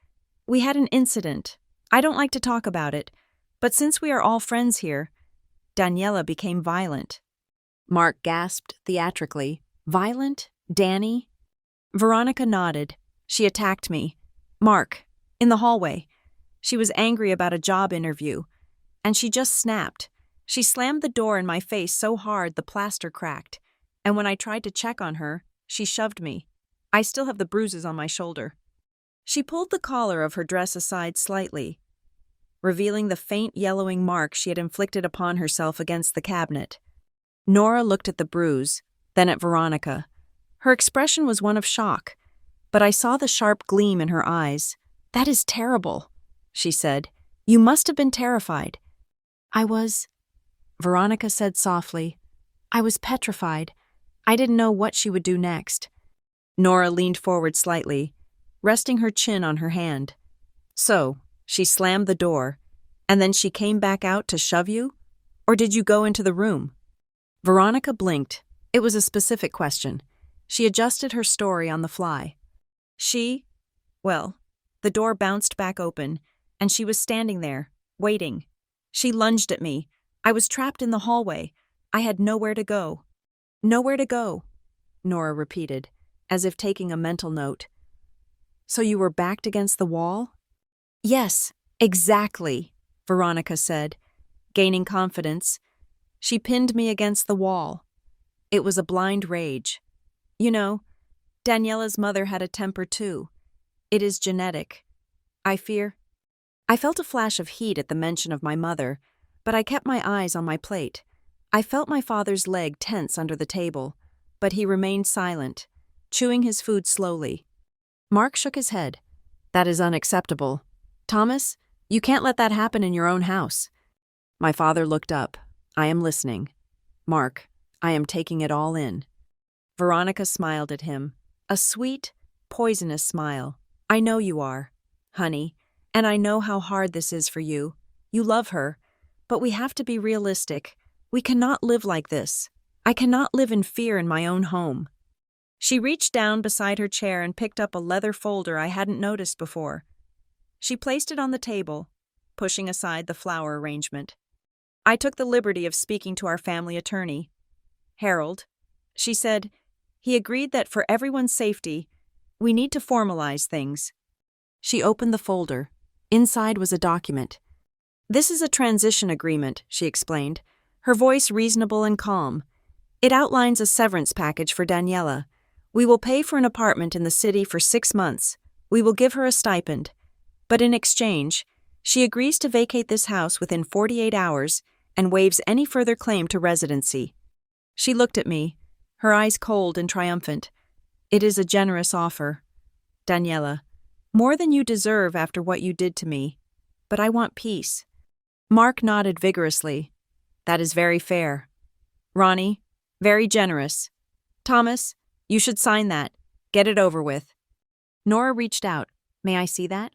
we had an incident. I don't like to talk about it, but since we are all friends here, Daniela became violent. Mark gasped theatrically. Violent? Danny? Veronica nodded. She attacked me. Mark, in the hallway. She was angry about a job interview, and she just snapped. She slammed the door in my face so hard the plaster cracked, and when I tried to check on her, she shoved me. I still have the bruises on my shoulder. She pulled the collar of her dress aside slightly, revealing the faint yellowing mark she had inflicted upon herself against the cabinet. Nora looked at the bruise, then at Veronica. Her expression was one of shock, but I saw the sharp gleam in her eyes. That is terrible, she said. You must have been terrified. I was, Veronica said softly. I was petrified. I didn't know what she would do next. Nora leaned forward slightly, resting her chin on her hand. So, she slammed the door, and then she came back out to shove you? Or did you go into the room? Veronica blinked. It was a specific question. She adjusted her story on the fly. Well, the door bounced back open, and she was standing there, waiting. She lunged at me. I was trapped in the hallway. I had nowhere to go. Nowhere to go, Nora repeated, as if taking a mental note. So you were backed against the wall? Yes, exactly, Veronica said, gaining confidence. She pinned me against the wall. It was a blind rage. You know, Daniela's mother had a temper too. It is genetic. I felt a flash of heat at the mention of my mother, but I kept my eyes on my plate. I felt my father's leg tense under the table, but he remained silent, chewing his food slowly. Mark shook his head. That is unacceptable. Thomas, you can't let that happen in your own house. My father looked up. I am listening. Mark, I am taking it all in. Veronica smiled at him. A sweet, poisonous smile. I know you are, honey, and I know how hard this is for you. You love her, but we have to be realistic. We cannot live like this. I cannot live in fear in my own home. She reached down beside her chair and picked up a leather folder I hadn't noticed before. She placed it on the table, pushing aside the flower arrangement. I took the liberty of speaking to our family attorney, Harold. She said, he agreed that for everyone's safety, we need to formalize things. She opened the folder. Inside was a document. This is a transition agreement, she explained, her voice reasonable and calm. It outlines a severance package for Daniela. We will pay for an apartment in the city for 6 months. We will give her a stipend. But in exchange, she agrees to vacate this house within 48 hours and waives any further claim to residency. She looked at me, her eyes cold and triumphant. It is a generous offer. Daniela, more than you deserve after what you did to me. But I want peace. Mark nodded vigorously. That is very fair. Ronnie, very generous. Thomas, you should sign that. Get it over with. Nora reached out. May I see that?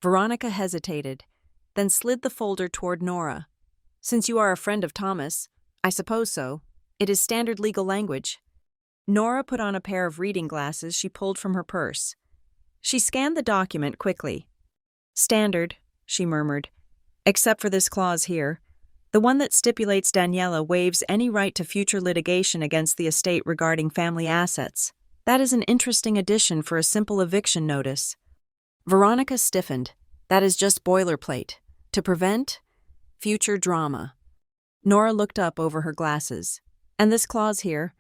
Veronica hesitated, then slid the folder toward Nora. Since you are a friend of Thomas, I suppose so. It is standard legal language. Nora put on a pair of reading glasses she pulled from her purse. She scanned the document quickly. Standard, she murmured, except for this clause here, the one that stipulates Daniela waives any right to future litigation against the estate regarding family assets. That is an interesting addition for a simple eviction notice. Veronica stiffened. That is just boilerplate. To prevent future drama. Nora looked up over her glasses. And this clause here,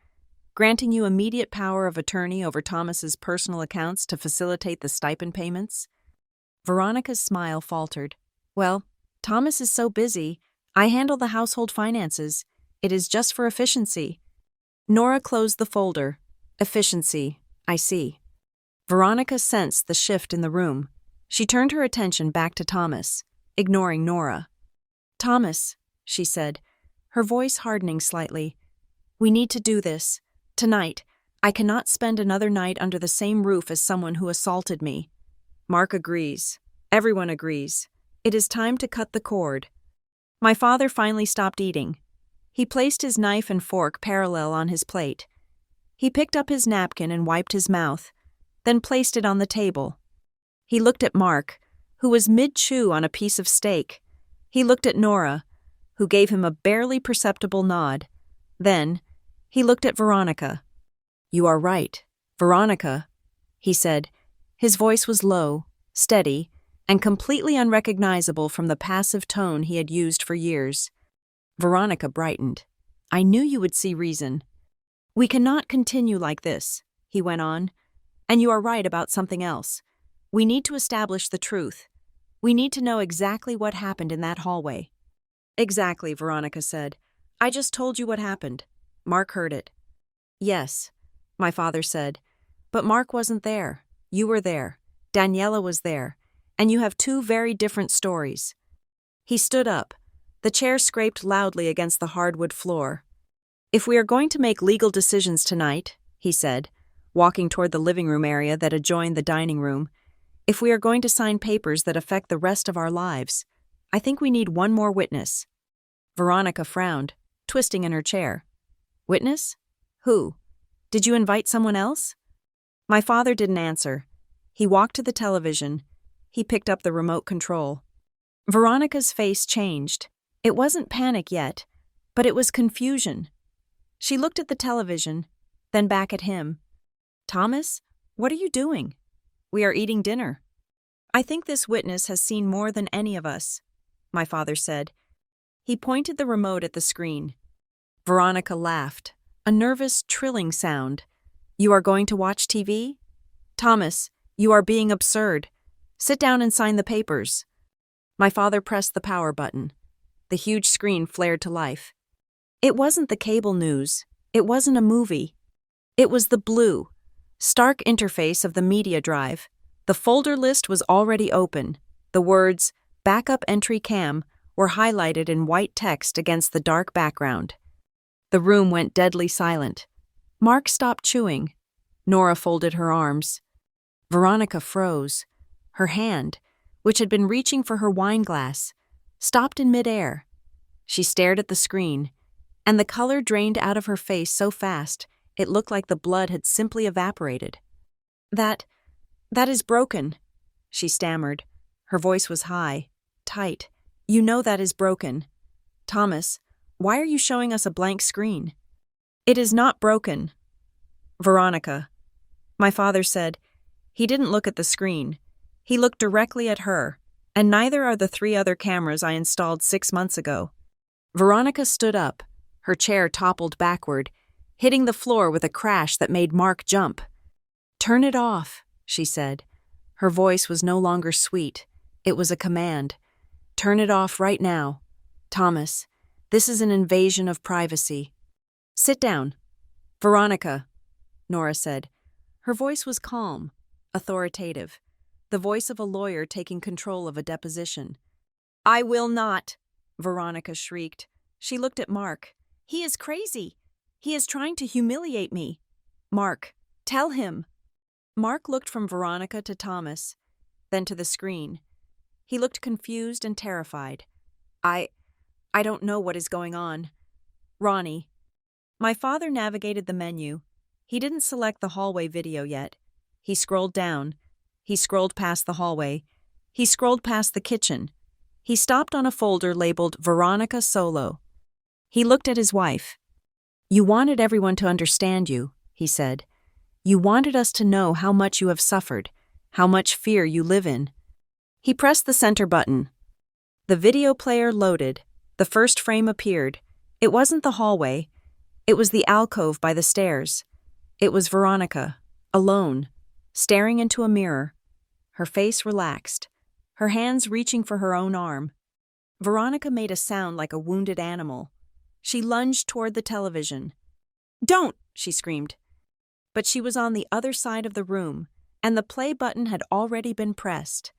granting you immediate power of attorney over Thomas's personal accounts to facilitate the stipend payments? Veronica's smile faltered. Well, Thomas is so busy. I handle the household finances. It is just for efficiency. Nora closed the folder. Efficiency, I see. Veronica sensed the shift in the room. She turned her attention back to Thomas, ignoring Nora. Thomas, she said, her voice hardening slightly. We need to do this. Tonight. I cannot spend another night under the same roof as someone who assaulted me. Mark agrees. Everyone agrees. It is time to cut the cord. My father finally stopped eating. He placed his knife and fork parallel on his plate. He picked up his napkin and wiped his mouth, then placed it on the table. He looked at Mark, who was mid-chew on a piece of steak. He looked at Nora, who gave him a barely perceptible nod. Then, he looked at Veronica. "You are right, Veronica," he said. His voice was low, steady, and completely unrecognizable from the passive tone he had used for years. Veronica brightened. "I knew you would see reason. We cannot continue like this," he went on. "And you are right about something else. We need to establish the truth. We need to know exactly what happened in that hallway." "Exactly," Veronica said. "I just told you what happened. Mark heard it." "Yes," my father said. "But Mark wasn't there. You were there. Daniela was there. And you have two very different stories." He stood up. The chair scraped loudly against the hardwood floor. "If we are going to make legal decisions tonight," he said, walking toward the living room area that adjoined the dining room, "if we are going to sign papers that affect the rest of our lives, I think we need one more witness." Veronica frowned, twisting in her chair. "Witness? Who? Did you invite someone else?" My father didn't answer. He walked to the television. He picked up the remote control. Veronica's face changed. It wasn't panic yet, but it was confusion. She looked at the television, then back at him. "Thomas, what are you doing?" "We are eating dinner." "I think this witness has seen more than any of us," my father said. He pointed the remote at the screen. Veronica laughed, a nervous, trilling sound. "You are going to watch TV? Thomas, you are being absurd. Sit down and sign the papers." My father pressed the power button. The huge screen flared to life. It wasn't the cable news. It wasn't a movie. It was the blue, stark interface of the media drive. The folder list was already open. The words, "Backup Entry Cam," were highlighted in white text against the dark background. The room went deadly silent. Mark stopped chewing. Nora folded her arms. Veronica froze. Her hand, which had been reaching for her wine glass, stopped in midair. She stared at the screen, and the color drained out of her face so fast it looked like the blood had simply evaporated. That is broken," she stammered. Her voice was high, tight. "You know that is broken. Thomas, why are you showing us a blank screen?" "It is not broken." "Veronica," my father said. He didn't look at the screen. He looked directly at her, and neither are the 3 other cameras I installed 6 months ago. Veronica stood up. Her chair toppled backward, hitting the floor with a crash that made Mark jump. "Turn it off," she said. Her voice was no longer sweet. It was a command. "Turn it off right now. Thomas, this is an invasion of privacy." "Sit down." "Veronica," Nora said. Her voice was calm, authoritative, the voice of a lawyer taking control of a deposition. "I will not," Veronica shrieked. She looked at Mark. "He is crazy. He is trying to humiliate me. Mark, tell him." Mark looked from Veronica to Thomas, then to the screen. He looked confused and terrified. I don't know what is going on. Ronnie." My father navigated the menu. He didn't select the hallway video yet. He scrolled down. He scrolled past the hallway. He scrolled past the kitchen. He stopped on a folder labeled Veronica Solo. He looked at his wife. "You wanted everyone to understand you," he said. "You wanted us to know how much you have suffered, how much fear you live in." He pressed the center button. The video player loaded. The first frame appeared. It wasn't the hallway. It was the alcove by the stairs. It was Veronica, alone, staring into a mirror. Her face relaxed, her hands reaching for her own arm. Veronica made a sound like a wounded animal. She lunged toward the television. "Don't!" she screamed. But she was on the other side of the room, and the play button had already been pressed.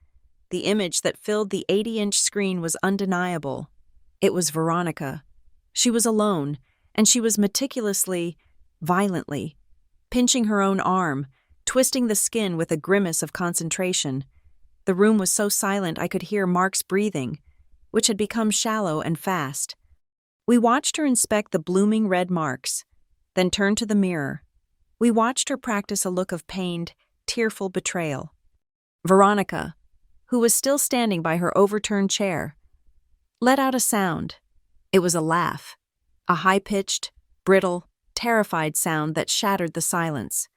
The image that filled the 80-inch screen was undeniable. It was Veronica. She was alone, and she was meticulously, violently, pinching her own arm, twisting the skin with a grimace of concentration. The room was so silent I could hear Mark's breathing, which had become shallow and fast. We watched her inspect the blooming red marks, then turn to the mirror. We watched her practice a look of pained, tearful betrayal. Veronica, who was still standing by her overturned chair, let out a sound. It was a laugh, a high-pitched, brittle, terrified sound that shattered the silence.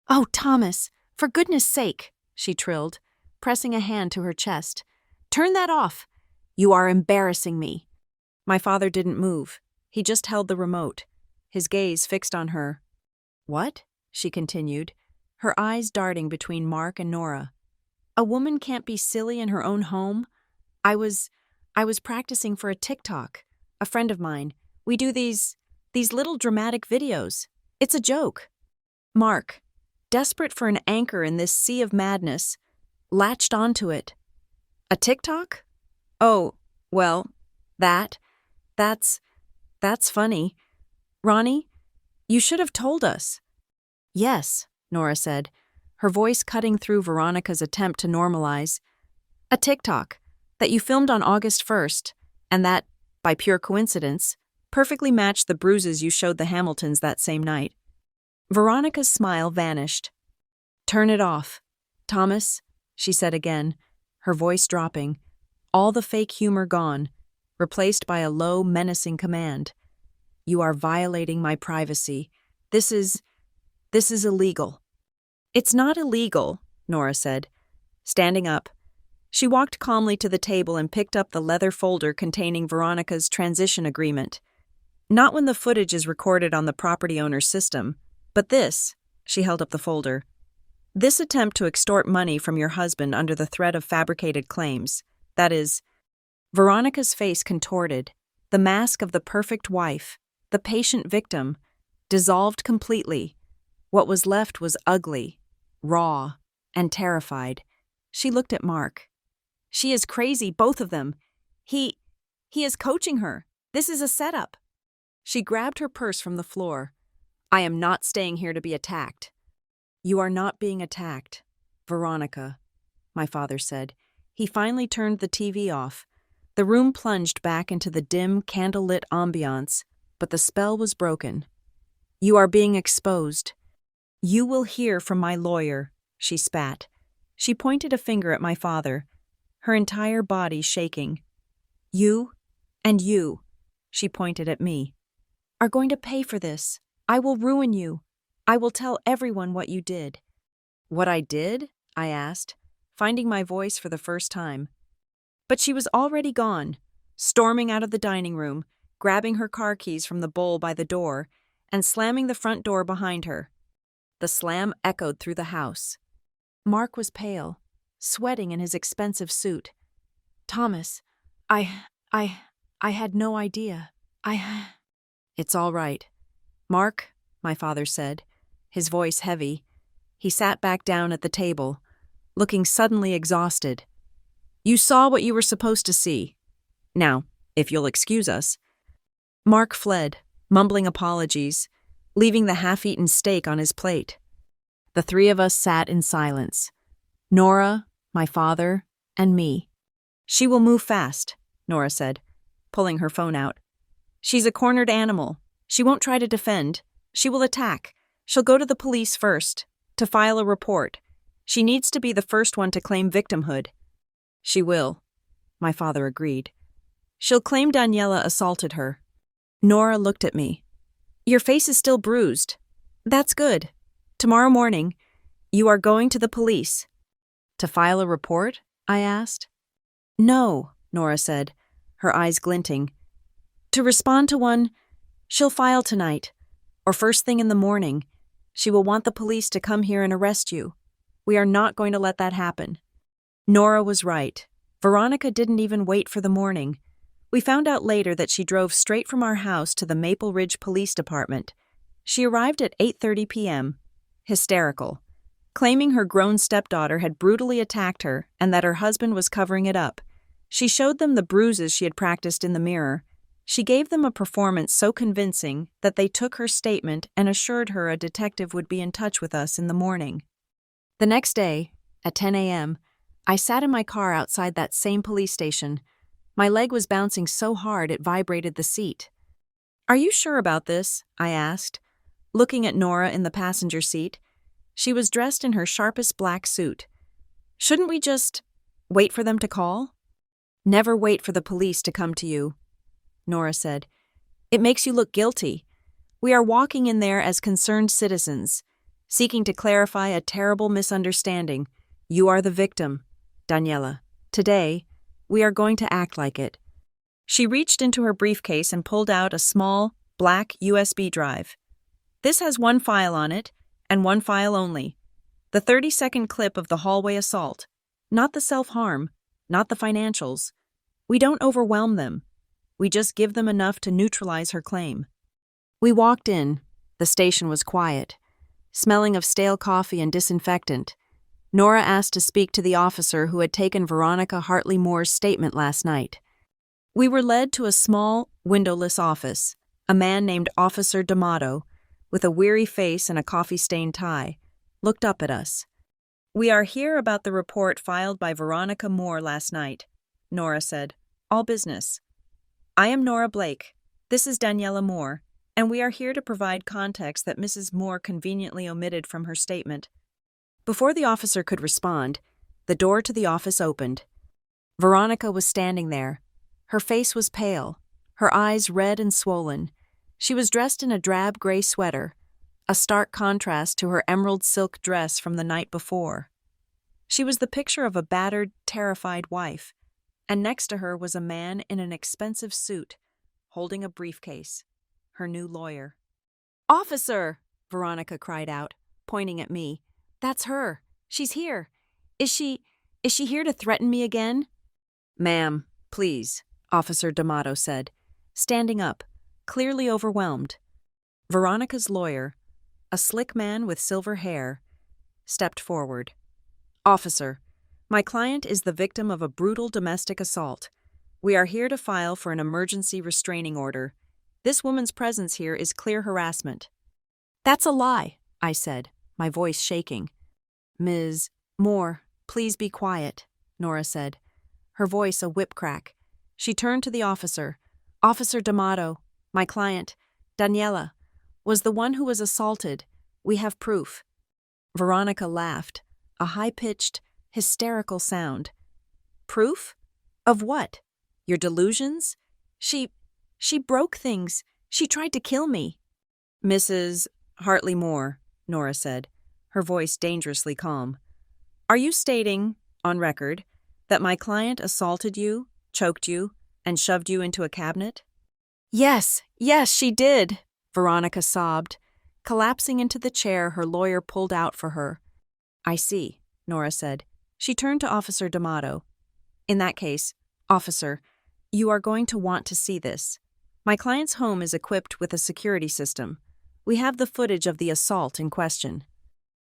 "Oh, Thomas, for goodness sake," she trilled, pressing a hand to her chest. "Turn that off. You are embarrassing me." My father didn't move. He just held the remote, his gaze fixed on her. "What?" she continued, her eyes darting between Mark and Nora. "A woman can't be silly in her own home. I was practicing for a TikTok. A friend of mine. We do these little dramatic videos. It's a joke." Mark, desperate for an anchor in this sea of madness, latched onto it. "A TikTok? Oh, well, that's funny. Ronnie, you should have told us." "Yes," Nora said, her voice cutting through Veronica's attempt to normalize. "A TikTok that you filmed on August 1st, and that, by pure coincidence, perfectly matched the bruises you showed the Hamiltons that same night." Veronica's smile vanished. "Turn it off, Thomas," she said again, her voice dropping, all the fake humor gone, replaced by a low, menacing command. "You are violating my privacy. This is illegal." "It's not illegal," Nora said, standing up. She walked calmly to the table and picked up the leather folder containing Veronica's transition agreement. "Not when the footage is recorded on the property owner's system, but this," she held up the folder. "This attempt to extort money from your husband under the threat of fabricated claims, that is..." Veronica's face contorted, the mask of the perfect wife, the patient victim, dissolved completely. What was left was ugly, raw, and terrified. She looked at Mark. "She is crazy, both of them. He is coaching her. This is a setup." She grabbed her purse from the floor. "I am not staying here to be attacked." "You are not being attacked, Veronica," my father said. He finally turned the TV off. The room plunged back into the dim, candlelit ambiance, but the spell was broken. "You are being exposed. You will hear from my lawyer," she spat. She pointed a finger at my father, her entire body shaking. "You and you," she pointed at me, "are going to pay for this. I will ruin you. I will tell everyone what you did." "What I did?" I asked, finding my voice for the first time. But she was already gone, storming out of the dining room, grabbing her car keys from the bowl by the door, and slamming the front door behind her. The slam echoed through the house. Mark was pale, sweating in his expensive suit. "Thomas, I had no idea. It's all right. Mark," my father said, his voice heavy. He sat back down at the table, looking suddenly exhausted. "You saw what you were supposed to see. Now, if you'll excuse us." Mark fled, mumbling apologies, leaving the half-eaten steak on his plate. The three of us sat in silence. Nora, my father, and me. "She will move fast," Nora said, pulling her phone out. "She's a cornered animal. She won't try to defend. She will attack. She'll go to the police first, to file a report. She needs to be the first one to claim victimhood." "She will," my father agreed. "She'll claim Daniela assaulted her." Nora looked at me. "Your face is still bruised. That's good. Tomorrow morning, you are going to the police." "To file a report?" I asked. "No," Nora said, her eyes glinting. "To respond to one, she'll file tonight, or first thing in the morning. She will want the police to come here and arrest you. We are not going to let that happen." Nora was right. Veronica didn't even wait for the morning. We found out later that she drove straight from our house to the Maple Ridge Police Department. She arrived at 8:30 p.m., hysterical, claiming her grown stepdaughter had brutally attacked her and that her husband was covering it up. She showed them the bruises she had practiced in the mirror. She gave them a performance so convincing that they took her statement and assured her a detective would be in touch with us in the morning. The next day, at 10 a.m., I sat in my car outside that same police station. My leg was bouncing so hard it vibrated the seat. "Are you sure about this?" I asked, looking at Nora in the passenger seat. She was dressed in her sharpest black suit. "Shouldn't we just wait for them to call?" "Never wait for the police to come to you," Nora said. "It makes you look guilty. We are walking in there as concerned citizens, seeking to clarify a terrible misunderstanding. You are the victim, Daniela. Today, we are going to act like it." She reached into her briefcase and pulled out a small, black USB drive. "This has one file on it, and one file only. The 30-second clip of the hallway assault. Not the self-harm, not the financials. We don't overwhelm them. We just give them enough to neutralize her claim." We walked in. The station was quiet, smelling of stale coffee and disinfectant. Nora asked to speak to the officer who had taken Veronica Hartley Moore's statement last night. We were led to a small, windowless office. A man named Officer D'Amato, with a weary face and a coffee-stained tie, looked up at us. "We are here about the report filed by Veronica Moore last night," Nora said. "All business. I am Nora Blake. This is Daniela Moore, and we are here to provide context that Mrs. Moore conveniently omitted from her statement." Before the officer could respond, the door to the office opened. Veronica was standing there. Her face was pale, her eyes red and swollen. She was dressed in a drab gray sweater, a stark contrast to her emerald silk dress from the night before. She was the picture of a battered, terrified wife, and next to her was a man in an expensive suit, holding a briefcase, her new lawyer. "Officer!" Veronica cried out, pointing at me. "That's her. She's here. Is she here to threaten me again?" "Ma'am, please," Officer D'Amato said, standing up, clearly overwhelmed. Veronica's lawyer, a slick man with silver hair, stepped forward. "Officer, my client is the victim of a brutal domestic assault. We are here to file for an emergency restraining order. This woman's presence here is clear harassment." "That's a lie," I said, my voice shaking. "Ms. Moore, please be quiet," Nora said, her voice a whip crack. She turned to the officer. "Officer D'Amato, my client, Daniela, was the one who was assaulted. We have proof." Veronica laughed, a high-pitched, hysterical sound. "Proof? Of what? Your delusions? She broke things. She tried to kill me." "Mrs. Hartley Moore," Nora said, her voice dangerously calm. "Are you stating, on record, that my client assaulted you, choked you, and shoved you into a cabinet?" Yes, she did," Veronica sobbed, collapsing into the chair her lawyer pulled out for her. "I see," Nora said. She turned to Officer D'Amato. "In that case, officer, you are going to want to see this. My client's home is equipped with a security system. We have the footage of the assault in question."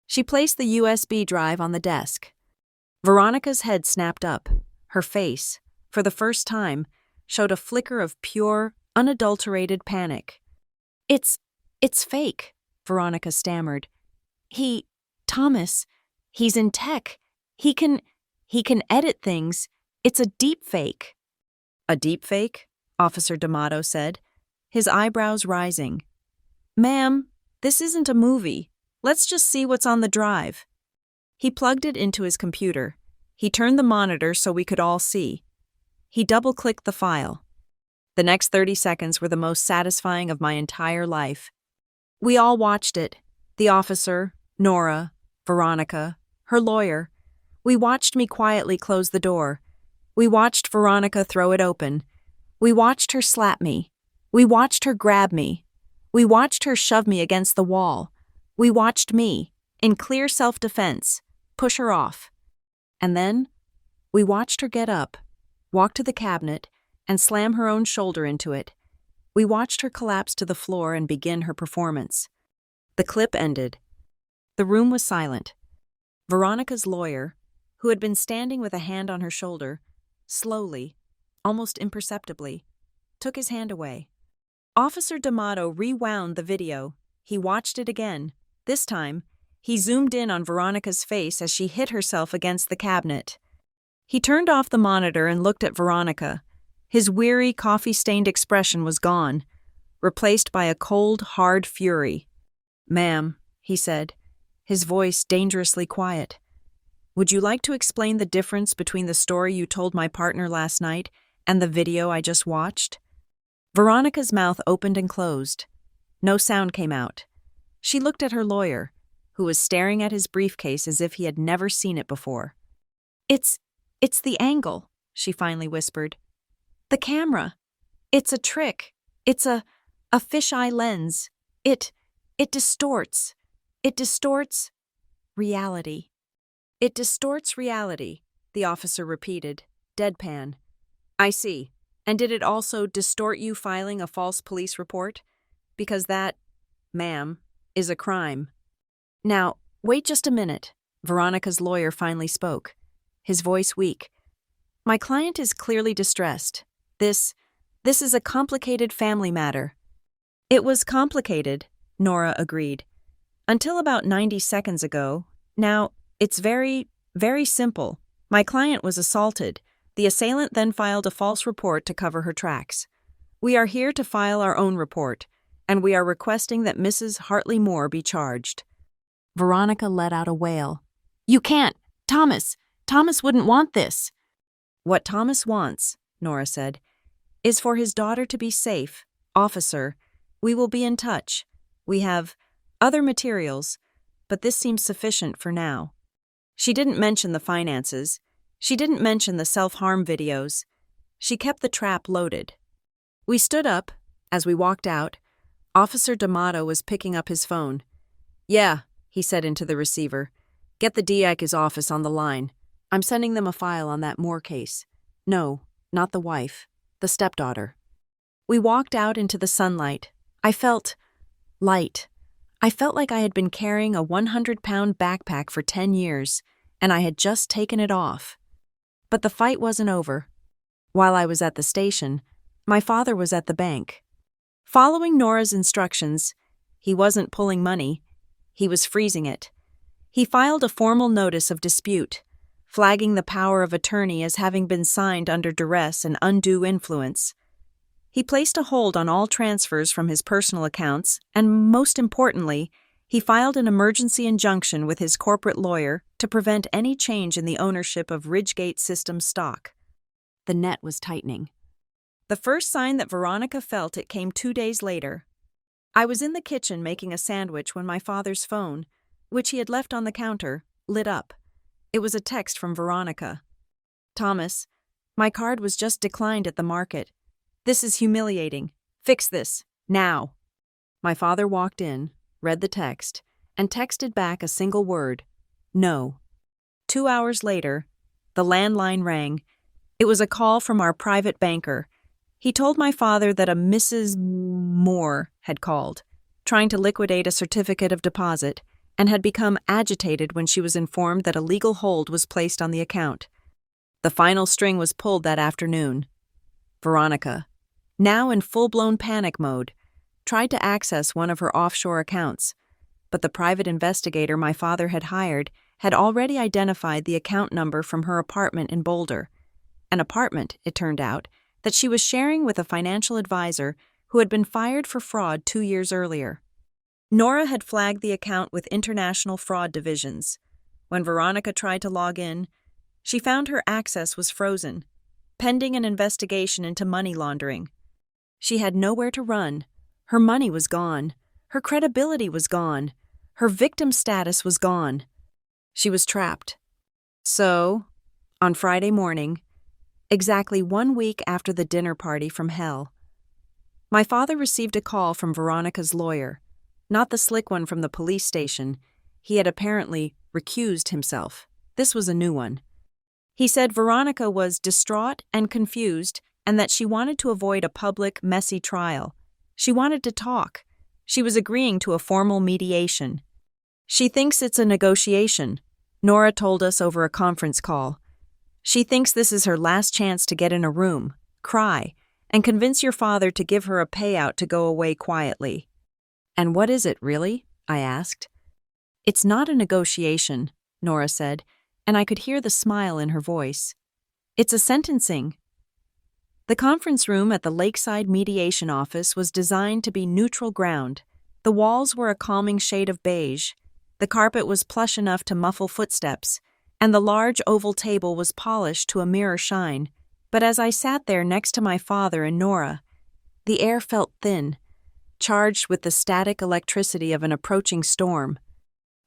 She placed the USB drive on the desk. Veronica's head snapped up. Her face, for the first time, showed a flicker of pure, unadulterated panic. It's fake," Veronica stammered. Thomas, he's in tech. He can edit things. It's a deep fake." "A deep fake?" Officer D'Amato said, his eyebrows rising. "Ma'am, this isn't a movie. Let's just see what's on the drive." He plugged it into his computer. He turned the monitor so we could all see. He double-clicked the file. The next 30 seconds were the most satisfying of my entire life. We all watched it. The officer, Nora, Veronica, her lawyer. We watched me quietly close the door. We watched Veronica throw it open. We watched her slap me. We watched her grab me. We watched her shove me against the wall. We watched me, in clear self-defense, push her off. And then, we watched her get up, walk to the cabinet, and slam her own shoulder into it. We watched her collapse to the floor and begin her performance. The clip ended. The room was silent. Veronica's lawyer, who had been standing with a hand on her shoulder, slowly, almost imperceptibly, took his hand away. Officer D'Amato rewound the video. He watched it again. This time, he zoomed in on Veronica's face as she hit herself against the cabinet. He turned off the monitor and looked at Veronica. His weary, coffee-stained expression was gone, replaced by a cold, hard fury. "Ma'am," he said, his voice dangerously quiet, "would you like to explain the difference between the story you told my partner last night and the video I just watched?" Veronica's mouth opened and closed. No sound came out. She looked at her lawyer, who was staring at his briefcase as if he had never seen it before. It's the angle," she finally whispered. "The camera. It's a trick. It's a fisheye lens. It distorts. It distorts reality." "It distorts reality," the officer repeated, deadpan. "I see. And did it also distort you filing a false police report? Because that, ma'am, is a crime." "Now, wait just a minute," Veronica's lawyer finally spoke, his voice weak. "My client is clearly distressed. This is a complicated family matter." "It was complicated," Nora agreed. "Until about 90 seconds ago. Now, it's very, very simple. My client was assaulted. The assailant then filed a false report to cover her tracks. We are here to file our own report, and we are requesting that Mrs. Hartley Moore be charged." Veronica let out a wail. "You can't! Thomas wouldn't want this." "What Thomas wants," Nora said, "is for his daughter to be safe. Officer, we will be in touch. We have other materials, but this seems sufficient for now." She didn't mention the finances. She didn't mention the self-harm videos. She kept the trap loaded. We stood up. As we walked out, Officer D'Amato was picking up his phone. "Yeah," he said into the receiver. "Get the Diak's office on the line. I'm sending them a file on that Moore case. No, not the wife, the stepdaughter." We walked out into the sunlight. I felt light. I felt like I had been carrying a 100-pound backpack for 10 years, and I had just taken it off. But the fight wasn't over. While I was at the station, my father was at the bank. Following Nora's instructions, he wasn't pulling money. He was freezing it. He filed a formal notice of dispute, flagging the power of attorney as having been signed under duress and undue influence. He placed a hold on all transfers from his personal accounts, and most importantly, he filed an emergency injunction with his corporate lawyer to prevent any change in the ownership of Ridgegate Systems stock. The net was tightening. The first sign that Veronica felt it came 2 days later. I was in the kitchen making a sandwich when my father's phone, which he had left on the counter, lit up. It was a text from Veronica. "Thomas, my card was just declined at the market. This is humiliating. Fix this, now." My father walked in, read the text, and texted back a single word: "No." 2 hours later, the landline rang. It was a call from our private banker. He told my father that a Mrs. Moore had called, trying to liquidate a certificate of deposit, and had become agitated when she was informed that a legal hold was placed on the account. The final string was pulled that afternoon. Veronica, now in full-blown panic mode, tried to access one of her offshore accounts, but the private investigator my father had hired had already identified the account number from her apartment in Boulder, an apartment, it turned out, that she was sharing with a financial advisor who had been fired for fraud 2 years earlier. Nora had flagged the account with international fraud divisions. When Veronica tried to log in, she found her access was frozen, pending an investigation into money laundering. She had nowhere to run. Her money was gone. Her credibility was gone. Her victim status was gone. She was trapped. So, on Friday morning, exactly 1 week after the dinner party from hell, my father received a call from Veronica's lawyer, not the slick one from the police station. He had apparently recused himself. This was a new one. He said Veronica was distraught and confused and that she wanted to avoid a public, messy trial. She wanted to talk. She was agreeing to a formal mediation. "She thinks it's a negotiation," Nora told us over a conference call. "She thinks this is her last chance to get in a room, cry, and convince your father to give her a payout to go away quietly." "And what is it, really?" I asked. "It's not a negotiation," Nora said, and I could hear the smile in her voice. "It's a sentencing." The conference room at the Lakeside Mediation Office was designed to be neutral ground. The walls were a calming shade of beige, the carpet was plush enough to muffle footsteps, and the large oval table was polished to a mirror shine. But as I sat there next to my father and Nora, the air felt thin, charged with the static electricity of an approaching storm.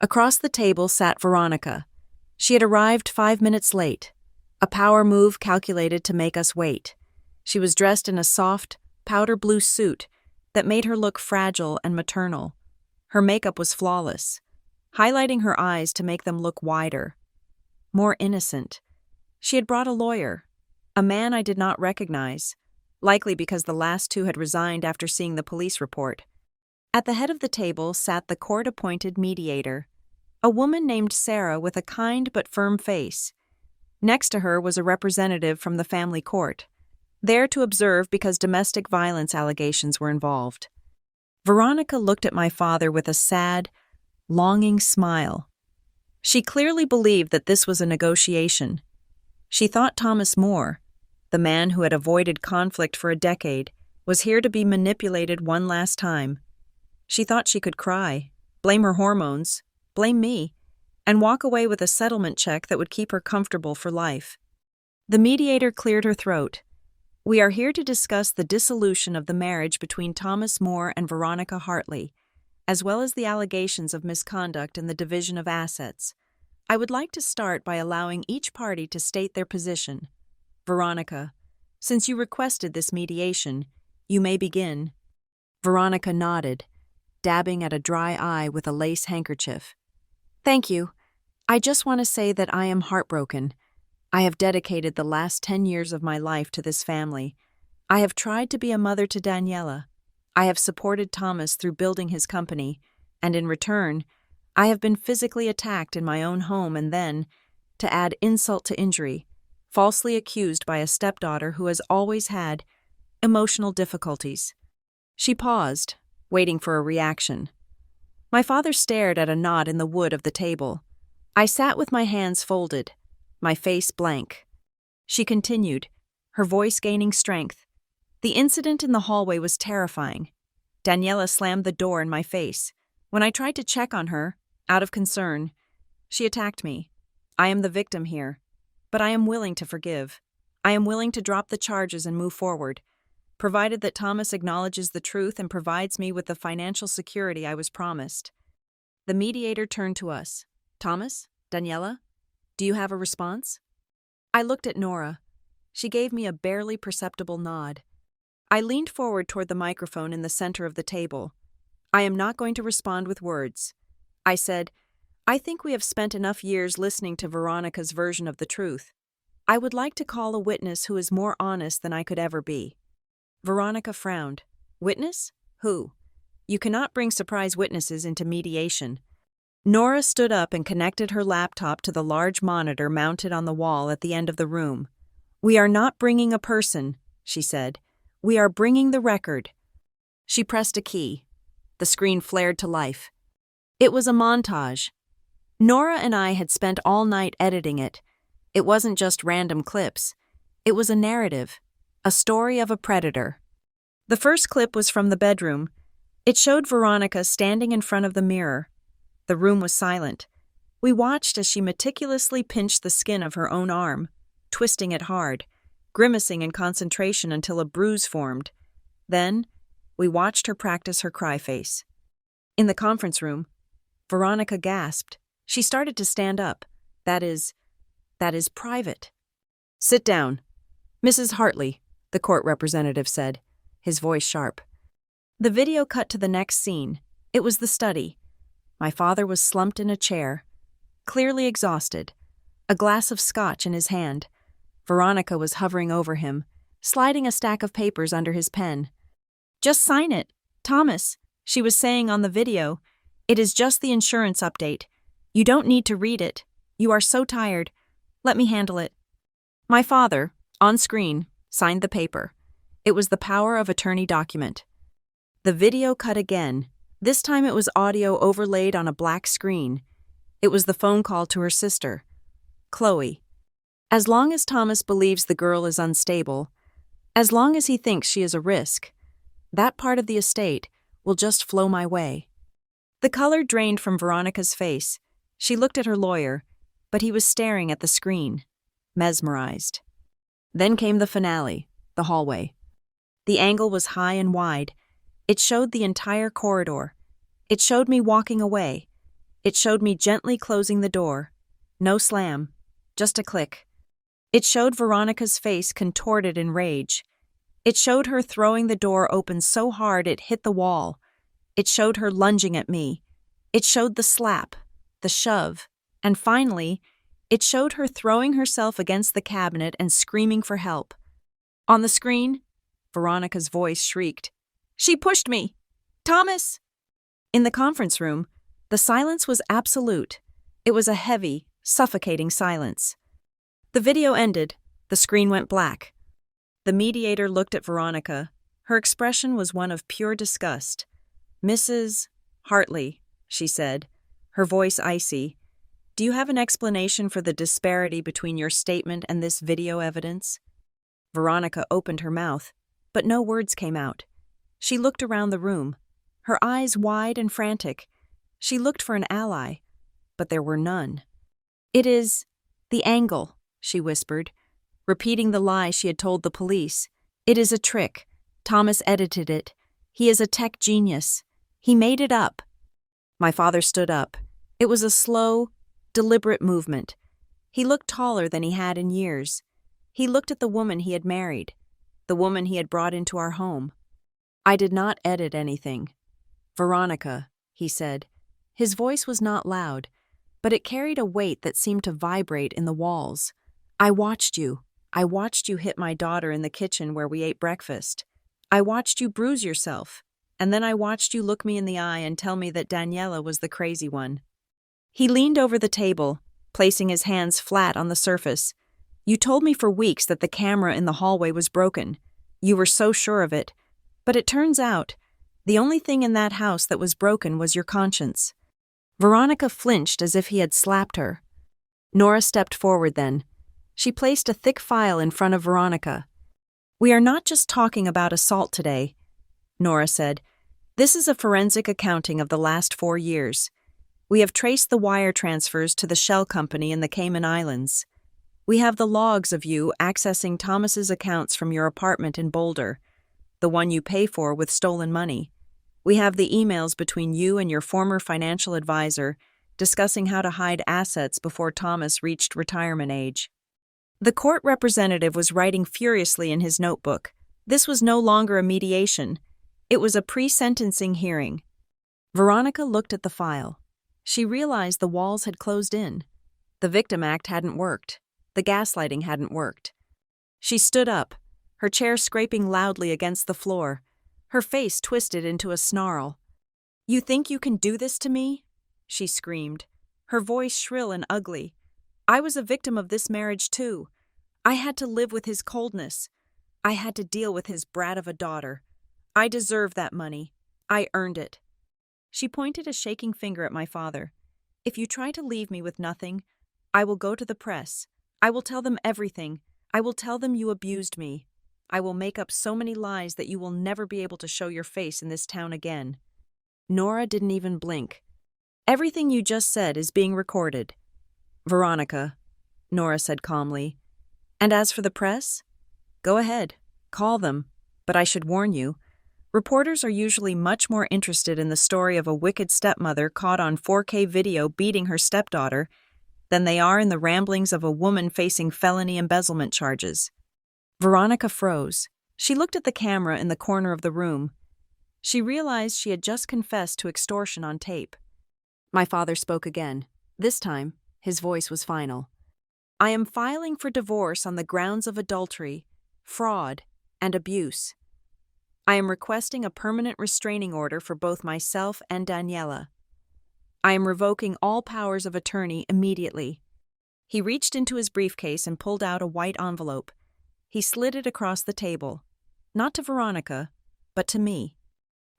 Across the table sat Veronica. She had arrived 5 minutes late, a power move calculated to make us wait. She was dressed in a soft, powder blue suit that made her look fragile and maternal. Her makeup was flawless, highlighting her eyes to make them look wider, more innocent. She had brought a lawyer, a man I did not recognize, likely because the last two had resigned after seeing the police report. At the head of the table sat the court-appointed mediator, a woman named Sarah with a kind but firm face. Next to her was a representative from the family court, there to observe because domestic violence allegations were involved. Veronica looked at my father with a sad, longing smile. She clearly believed that this was a negotiation. She thought Thomas More, the man who had avoided conflict for a decade, was here to be manipulated one last time. She thought she could cry, blame her hormones, blame me, and walk away with a settlement check that would keep her comfortable for life. The mediator cleared her throat. "We are here to discuss the dissolution of the marriage between Thomas More and Veronica Hartley, as well as the allegations of misconduct in the division of assets. I would like to start by allowing each party to state their position. Veronica, since you requested this mediation, you may begin." Veronica nodded, dabbing at a dry eye with a lace handkerchief. "Thank you. I just want to say that I am heartbroken. I have dedicated the last 10 years of my life to this family. I have tried to be a mother to Daniela. I have supported Thomas through building his company, and in return, I have been physically attacked in my own home and then, to add insult to injury, falsely accused by a stepdaughter who has always had emotional difficulties." She paused, waiting for a reaction. My father stared at a knot in the wood of the table. I sat with my hands folded, my face blank. She continued, her voice gaining strength. "The incident in the hallway was terrifying. Daniela slammed the door in my face. When I tried to check on her, out of concern, she attacked me. I am the victim here, but I am willing to forgive. I am willing to drop the charges and move forward, provided that Thomas acknowledges the truth and provides me with the financial security I was promised." The mediator turned to us. "Thomas? Daniela? Do you have a response?" I looked at Nora. She gave me a barely perceptible nod. I leaned forward toward the microphone in the center of the table. "I am not going to respond with words." I said, "I think we have spent enough years listening to Veronica's version of the truth. I would like to call a witness who is more honest than I could ever be." Veronica frowned. "Witness? Who? You cannot bring surprise witnesses into mediation." Nora stood up and connected her laptop to the large monitor mounted on the wall at the end of the room. "We are not bringing a person," she said. "We are bringing the record." She pressed a key. The screen flared to life. It was a montage. Nora and I had spent all night editing it. It wasn't just random clips. It was a narrative, a story of a predator. The first clip was from the bedroom. It showed Veronica standing in front of the mirror. The room was silent. We watched as she meticulously pinched the skin of her own arm, twisting it hard, grimacing in concentration until a bruise formed. Then, we watched her practice her cry face. In the conference room, Veronica gasped. She started to stand up. That is private." "Sit down. Mrs. Hartley," the court representative said, his voice sharp. The video cut to the next scene. It was the study. My father was slumped in a chair, clearly exhausted, a glass of scotch in his hand. Veronica was hovering over him, sliding a stack of papers under his pen. "Just sign it, Thomas," she was saying on the video. "It is just the insurance update. You don't need to read it. You are so tired. Let me handle it." My father, on screen, signed the paper. It was the power of attorney document. The video cut again. This time it was audio overlaid on a black screen. It was the phone call to her sister, Chloe. As long as Thomas believes the girl is unstable, as long as he thinks she is a risk, that part of the estate will just flow my way. The color drained from Veronica's face. She looked at her lawyer, but he was staring at the screen, mesmerized. Then came the finale, the hallway. The angle was high and wide. It showed the entire corridor. It showed me walking away. It showed me gently closing the door. No slam, just a click. It showed Veronica's face contorted in rage. It showed her throwing the door open so hard it hit the wall. It showed her lunging at me. It showed the slap, the shove, and finally, it showed her throwing herself against the cabinet and screaming for help. On the screen, Veronica's voice shrieked, "She pushed me! Thomas!" In the conference room, the silence was absolute. It was a heavy, suffocating silence. The video ended. The screen went black. The mediator looked at Veronica. Her expression was one of pure disgust. "Mrs. Hartley," she said, her voice icy, "do you have an explanation for the disparity between your statement and this video evidence?" Veronica opened her mouth, but no words came out. She looked around the room, her eyes wide and frantic. She looked for an ally, but there were none. "It is the angle," she whispered, repeating the lie she had told the police. "It is a trick. Thomas edited it. He is a tech genius. He made it up." My father stood up. It was a slow, deliberate movement. He looked taller than he had in years. He looked at the woman he had married, the woman he had brought into our home. "I did not edit anything. Veronica," he said. His voice was not loud, but it carried a weight that seemed to vibrate in the walls. "I watched you. I watched you hit my daughter in the kitchen where we ate breakfast. I watched you bruise yourself, and then I watched you look me in the eye and tell me that Daniela was the crazy one." He leaned over the table, placing his hands flat on the surface. "You told me for weeks that the camera in the hallway was broken. You were so sure of it. But it turns out, the only thing in that house that was broken was your conscience." Veronica flinched as if he had slapped her. Nora stepped forward then. She placed a thick file in front of Veronica. "We are not just talking about assault today," Nora said. "This is a forensic accounting of the last 4 years. We have traced the wire transfers to the shell company in the Cayman Islands. We have the logs of you accessing Thomas's accounts from your apartment in Boulder, the one you pay for with stolen money. We have the emails between you and your former financial advisor discussing how to hide assets before Thomas reached retirement age." The court representative was writing furiously in his notebook. This was no longer a mediation. It was a pre-sentencing hearing. Veronica looked at the file. She realized the walls had closed in. The Victim Act hadn't worked. The gaslighting hadn't worked. She stood up, her chair scraping loudly against the floor, her face twisted into a snarl. "You think you can do this to me?" she screamed, her voice shrill and ugly. "I was a victim of this marriage too. I had to live with his coldness. I had to deal with his brat of a daughter. I deserve that money. I earned it." She pointed a shaking finger at my father. "If you try to leave me with nothing, I will go to the press. I will tell them everything. I will tell them you abused me. I will make up so many lies that you will never be able to show your face in this town again." Nora didn't even blink. "Everything you just said is being recorded." "Veronica," Nora said calmly. "And as for the press? Go ahead, call them. But I should warn you, reporters are usually much more interested in the story of a wicked stepmother caught on 4K video beating her stepdaughter than they are in the ramblings of a woman facing felony embezzlement charges." Veronica froze. She looked at the camera in the corner of the room. She realized she had just confessed to extortion on tape. My father spoke again. This time, his voice was final. "I am filing for divorce on the grounds of adultery, fraud, and abuse. I am requesting a permanent restraining order for both myself and Daniela. I am revoking all powers of attorney immediately." He reached into his briefcase and pulled out a white envelope. He slid it across the table. not to Veronica, but to me.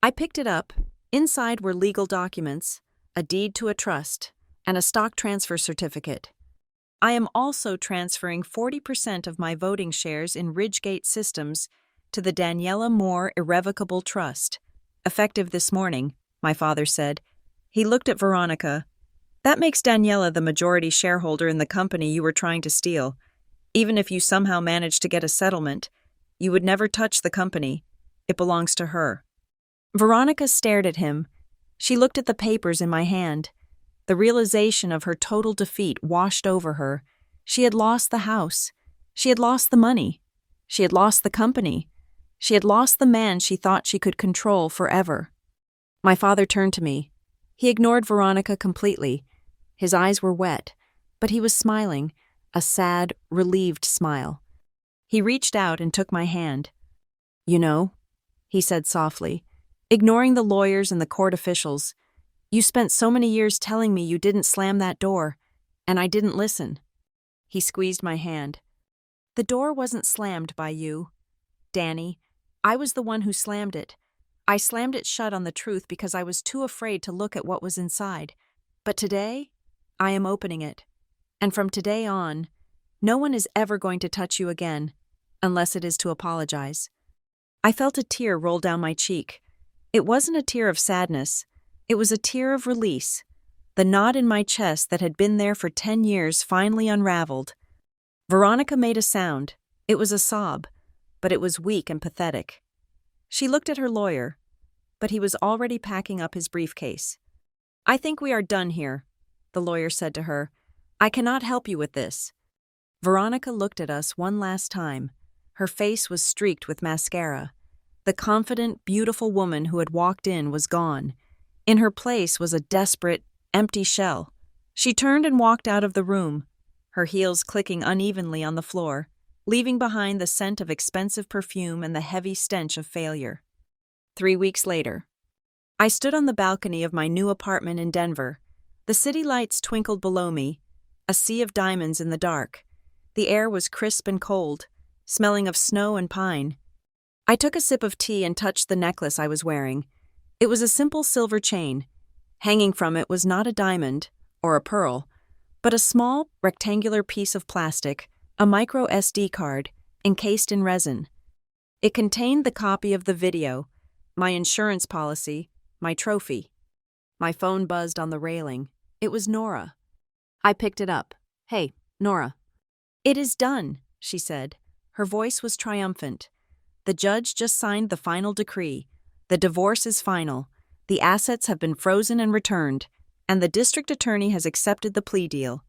I picked it up. Inside were legal documents, a deed to a trust, and a stock transfer certificate. I am also transferring 40% of my voting shares in Ridgegate Systems to the Daniela Moore Irrevocable Trust. Effective this morning, my father said. He looked at Veronica. That makes Daniela the majority shareholder in the company you were trying to steal. Even if you somehow managed to get a settlement, you would never touch the company. It belongs to her. Veronica stared at him. She looked at the papers in my hand. The realization of her total defeat washed over her. She had lost the house. She had lost the money. She had lost the company. She had lost the man she thought she could control forever. My father turned to me. He ignored Veronica completely. His eyes were wet, but he was smiling, a sad, relieved smile. He reached out and took my hand. "You know," he said softly, ignoring the lawyers and the court officials, "you spent so many years telling me you didn't slam that door, and I didn't listen." He squeezed my hand. "The door wasn't slammed by you, Danny. I was the one who slammed it. I slammed it shut on the truth because I was too afraid to look at what was inside. But today, I am opening it. And from today on, no one is ever going to touch you again, unless it is to apologize." I felt a tear roll down my cheek. It wasn't a tear of sadness. It was a tear of release. The knot in my chest that had been there for 10 years finally unraveled. Veronica made a sound. It was a sob, but it was weak and pathetic. She looked at her lawyer, but he was already packing up his briefcase. "I think we are done here," the lawyer said to her. "I cannot help you with this." Veronica looked at us one last time. Her face was streaked with mascara. The confident, beautiful woman who had walked in was gone. In her place was a desperate, empty shell. She turned and walked out of the room, her heels clicking unevenly on the floor, leaving behind the scent of expensive perfume and the heavy stench of failure. 3 weeks later, I stood on the balcony of my new apartment in Denver. The city lights twinkled below me, a sea of diamonds in the dark. The air was crisp and cold, smelling of snow and pine. I took a sip of tea and touched the necklace I was wearing. It was a simple silver chain. Hanging from it was not a diamond or a pearl, but a small, rectangular piece of plastic, a micro SD card, encased in resin. It contained the copy of the video, my insurance policy, my trophy. My phone buzzed on the railing. It was Nora. I picked it up. "Hey, Nora." "It is done," she said. Her voice was triumphant. "The judge just signed the final decree. The divorce is final. The assets have been frozen and returned, and the district attorney has accepted the plea deal.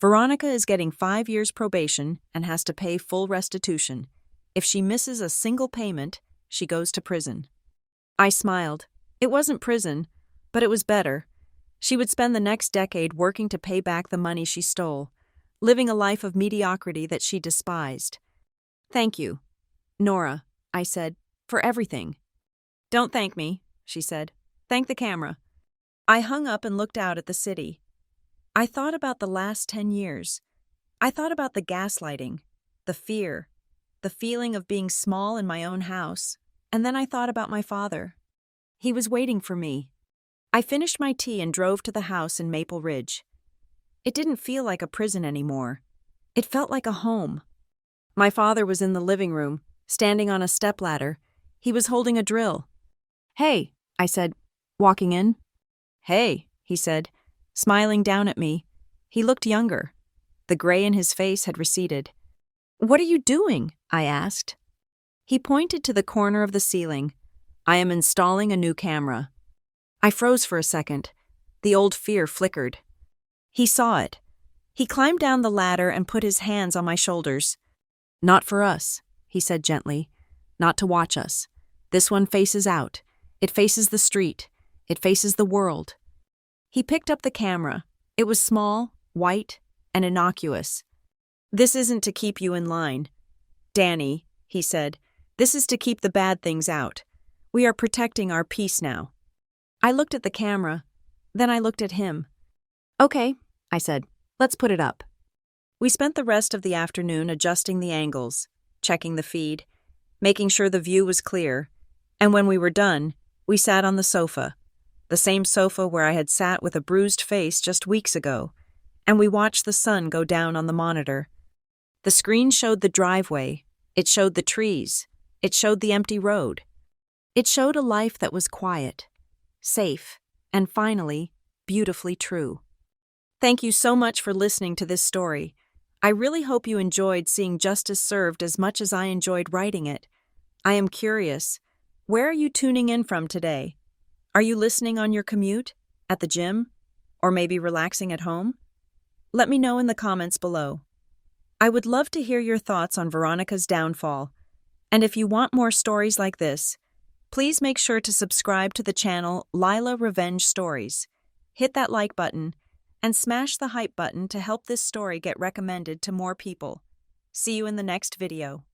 Veronica is getting 5 years probation and has to pay full restitution. If she misses a single payment, she goes to prison." I smiled. It wasn't prison, but it was better. She would spend the next decade working to pay back the money she stole, living a life of mediocrity that she despised. "Thank you, Nora," I said, "for everything." "Don't thank me," she said. "Thank the camera." I hung up and looked out at the city. I thought about the last 10 years. I thought about the gaslighting, the fear, the feeling of being small in my own house, and then I thought about my father. He was waiting for me. I finished my tea and drove to the house in Maple Ridge. It didn't feel like a prison anymore. It felt like a home. My father was in the living room, standing on a stepladder. He was holding a drill. "Hey," I said, walking in. "Hey," he said, smiling down at me. He looked younger. The gray in his face had receded. "What are you doing?" I asked. He pointed to the corner of the ceiling. "I am installing a new camera." I froze for a second. The old fear flickered. He saw it. He climbed down the ladder and put his hands on my shoulders. "Not for us," he said gently. "Not to watch us. This one faces out. It faces the street. It faces the world." He picked up the camera. It was small, white, and innocuous. "This isn't to keep you in line, Danny," he said. "This is to keep the bad things out. We are protecting our peace now." I looked at the camera. Then I looked at him. "Okay," I said. "Let's put it up." We spent the rest of the afternoon adjusting the angles, checking the feed. making sure the view was clear, and when we were done, we sat on the sofa, the same sofa where I had sat with a bruised face just weeks ago, and we watched the sun go down on the monitor. The screen showed the driveway, it showed the trees, it showed the empty road. It showed a life that was quiet, safe, and finally, beautifully true. Thank you so much for listening to this story. I really hope you enjoyed seeing justice served as much as I enjoyed writing it. I am curious, where are you tuning in from today? Are you listening on your commute, at the gym, or maybe relaxing at home? Let me know in the comments below. I would love to hear your thoughts on Veronica's downfall. And if you want more stories like this, please make sure to subscribe to the channel Lila Revenge Stories. Hit that like button and smash the hype button to help this story get recommended to more people. See you in the next video.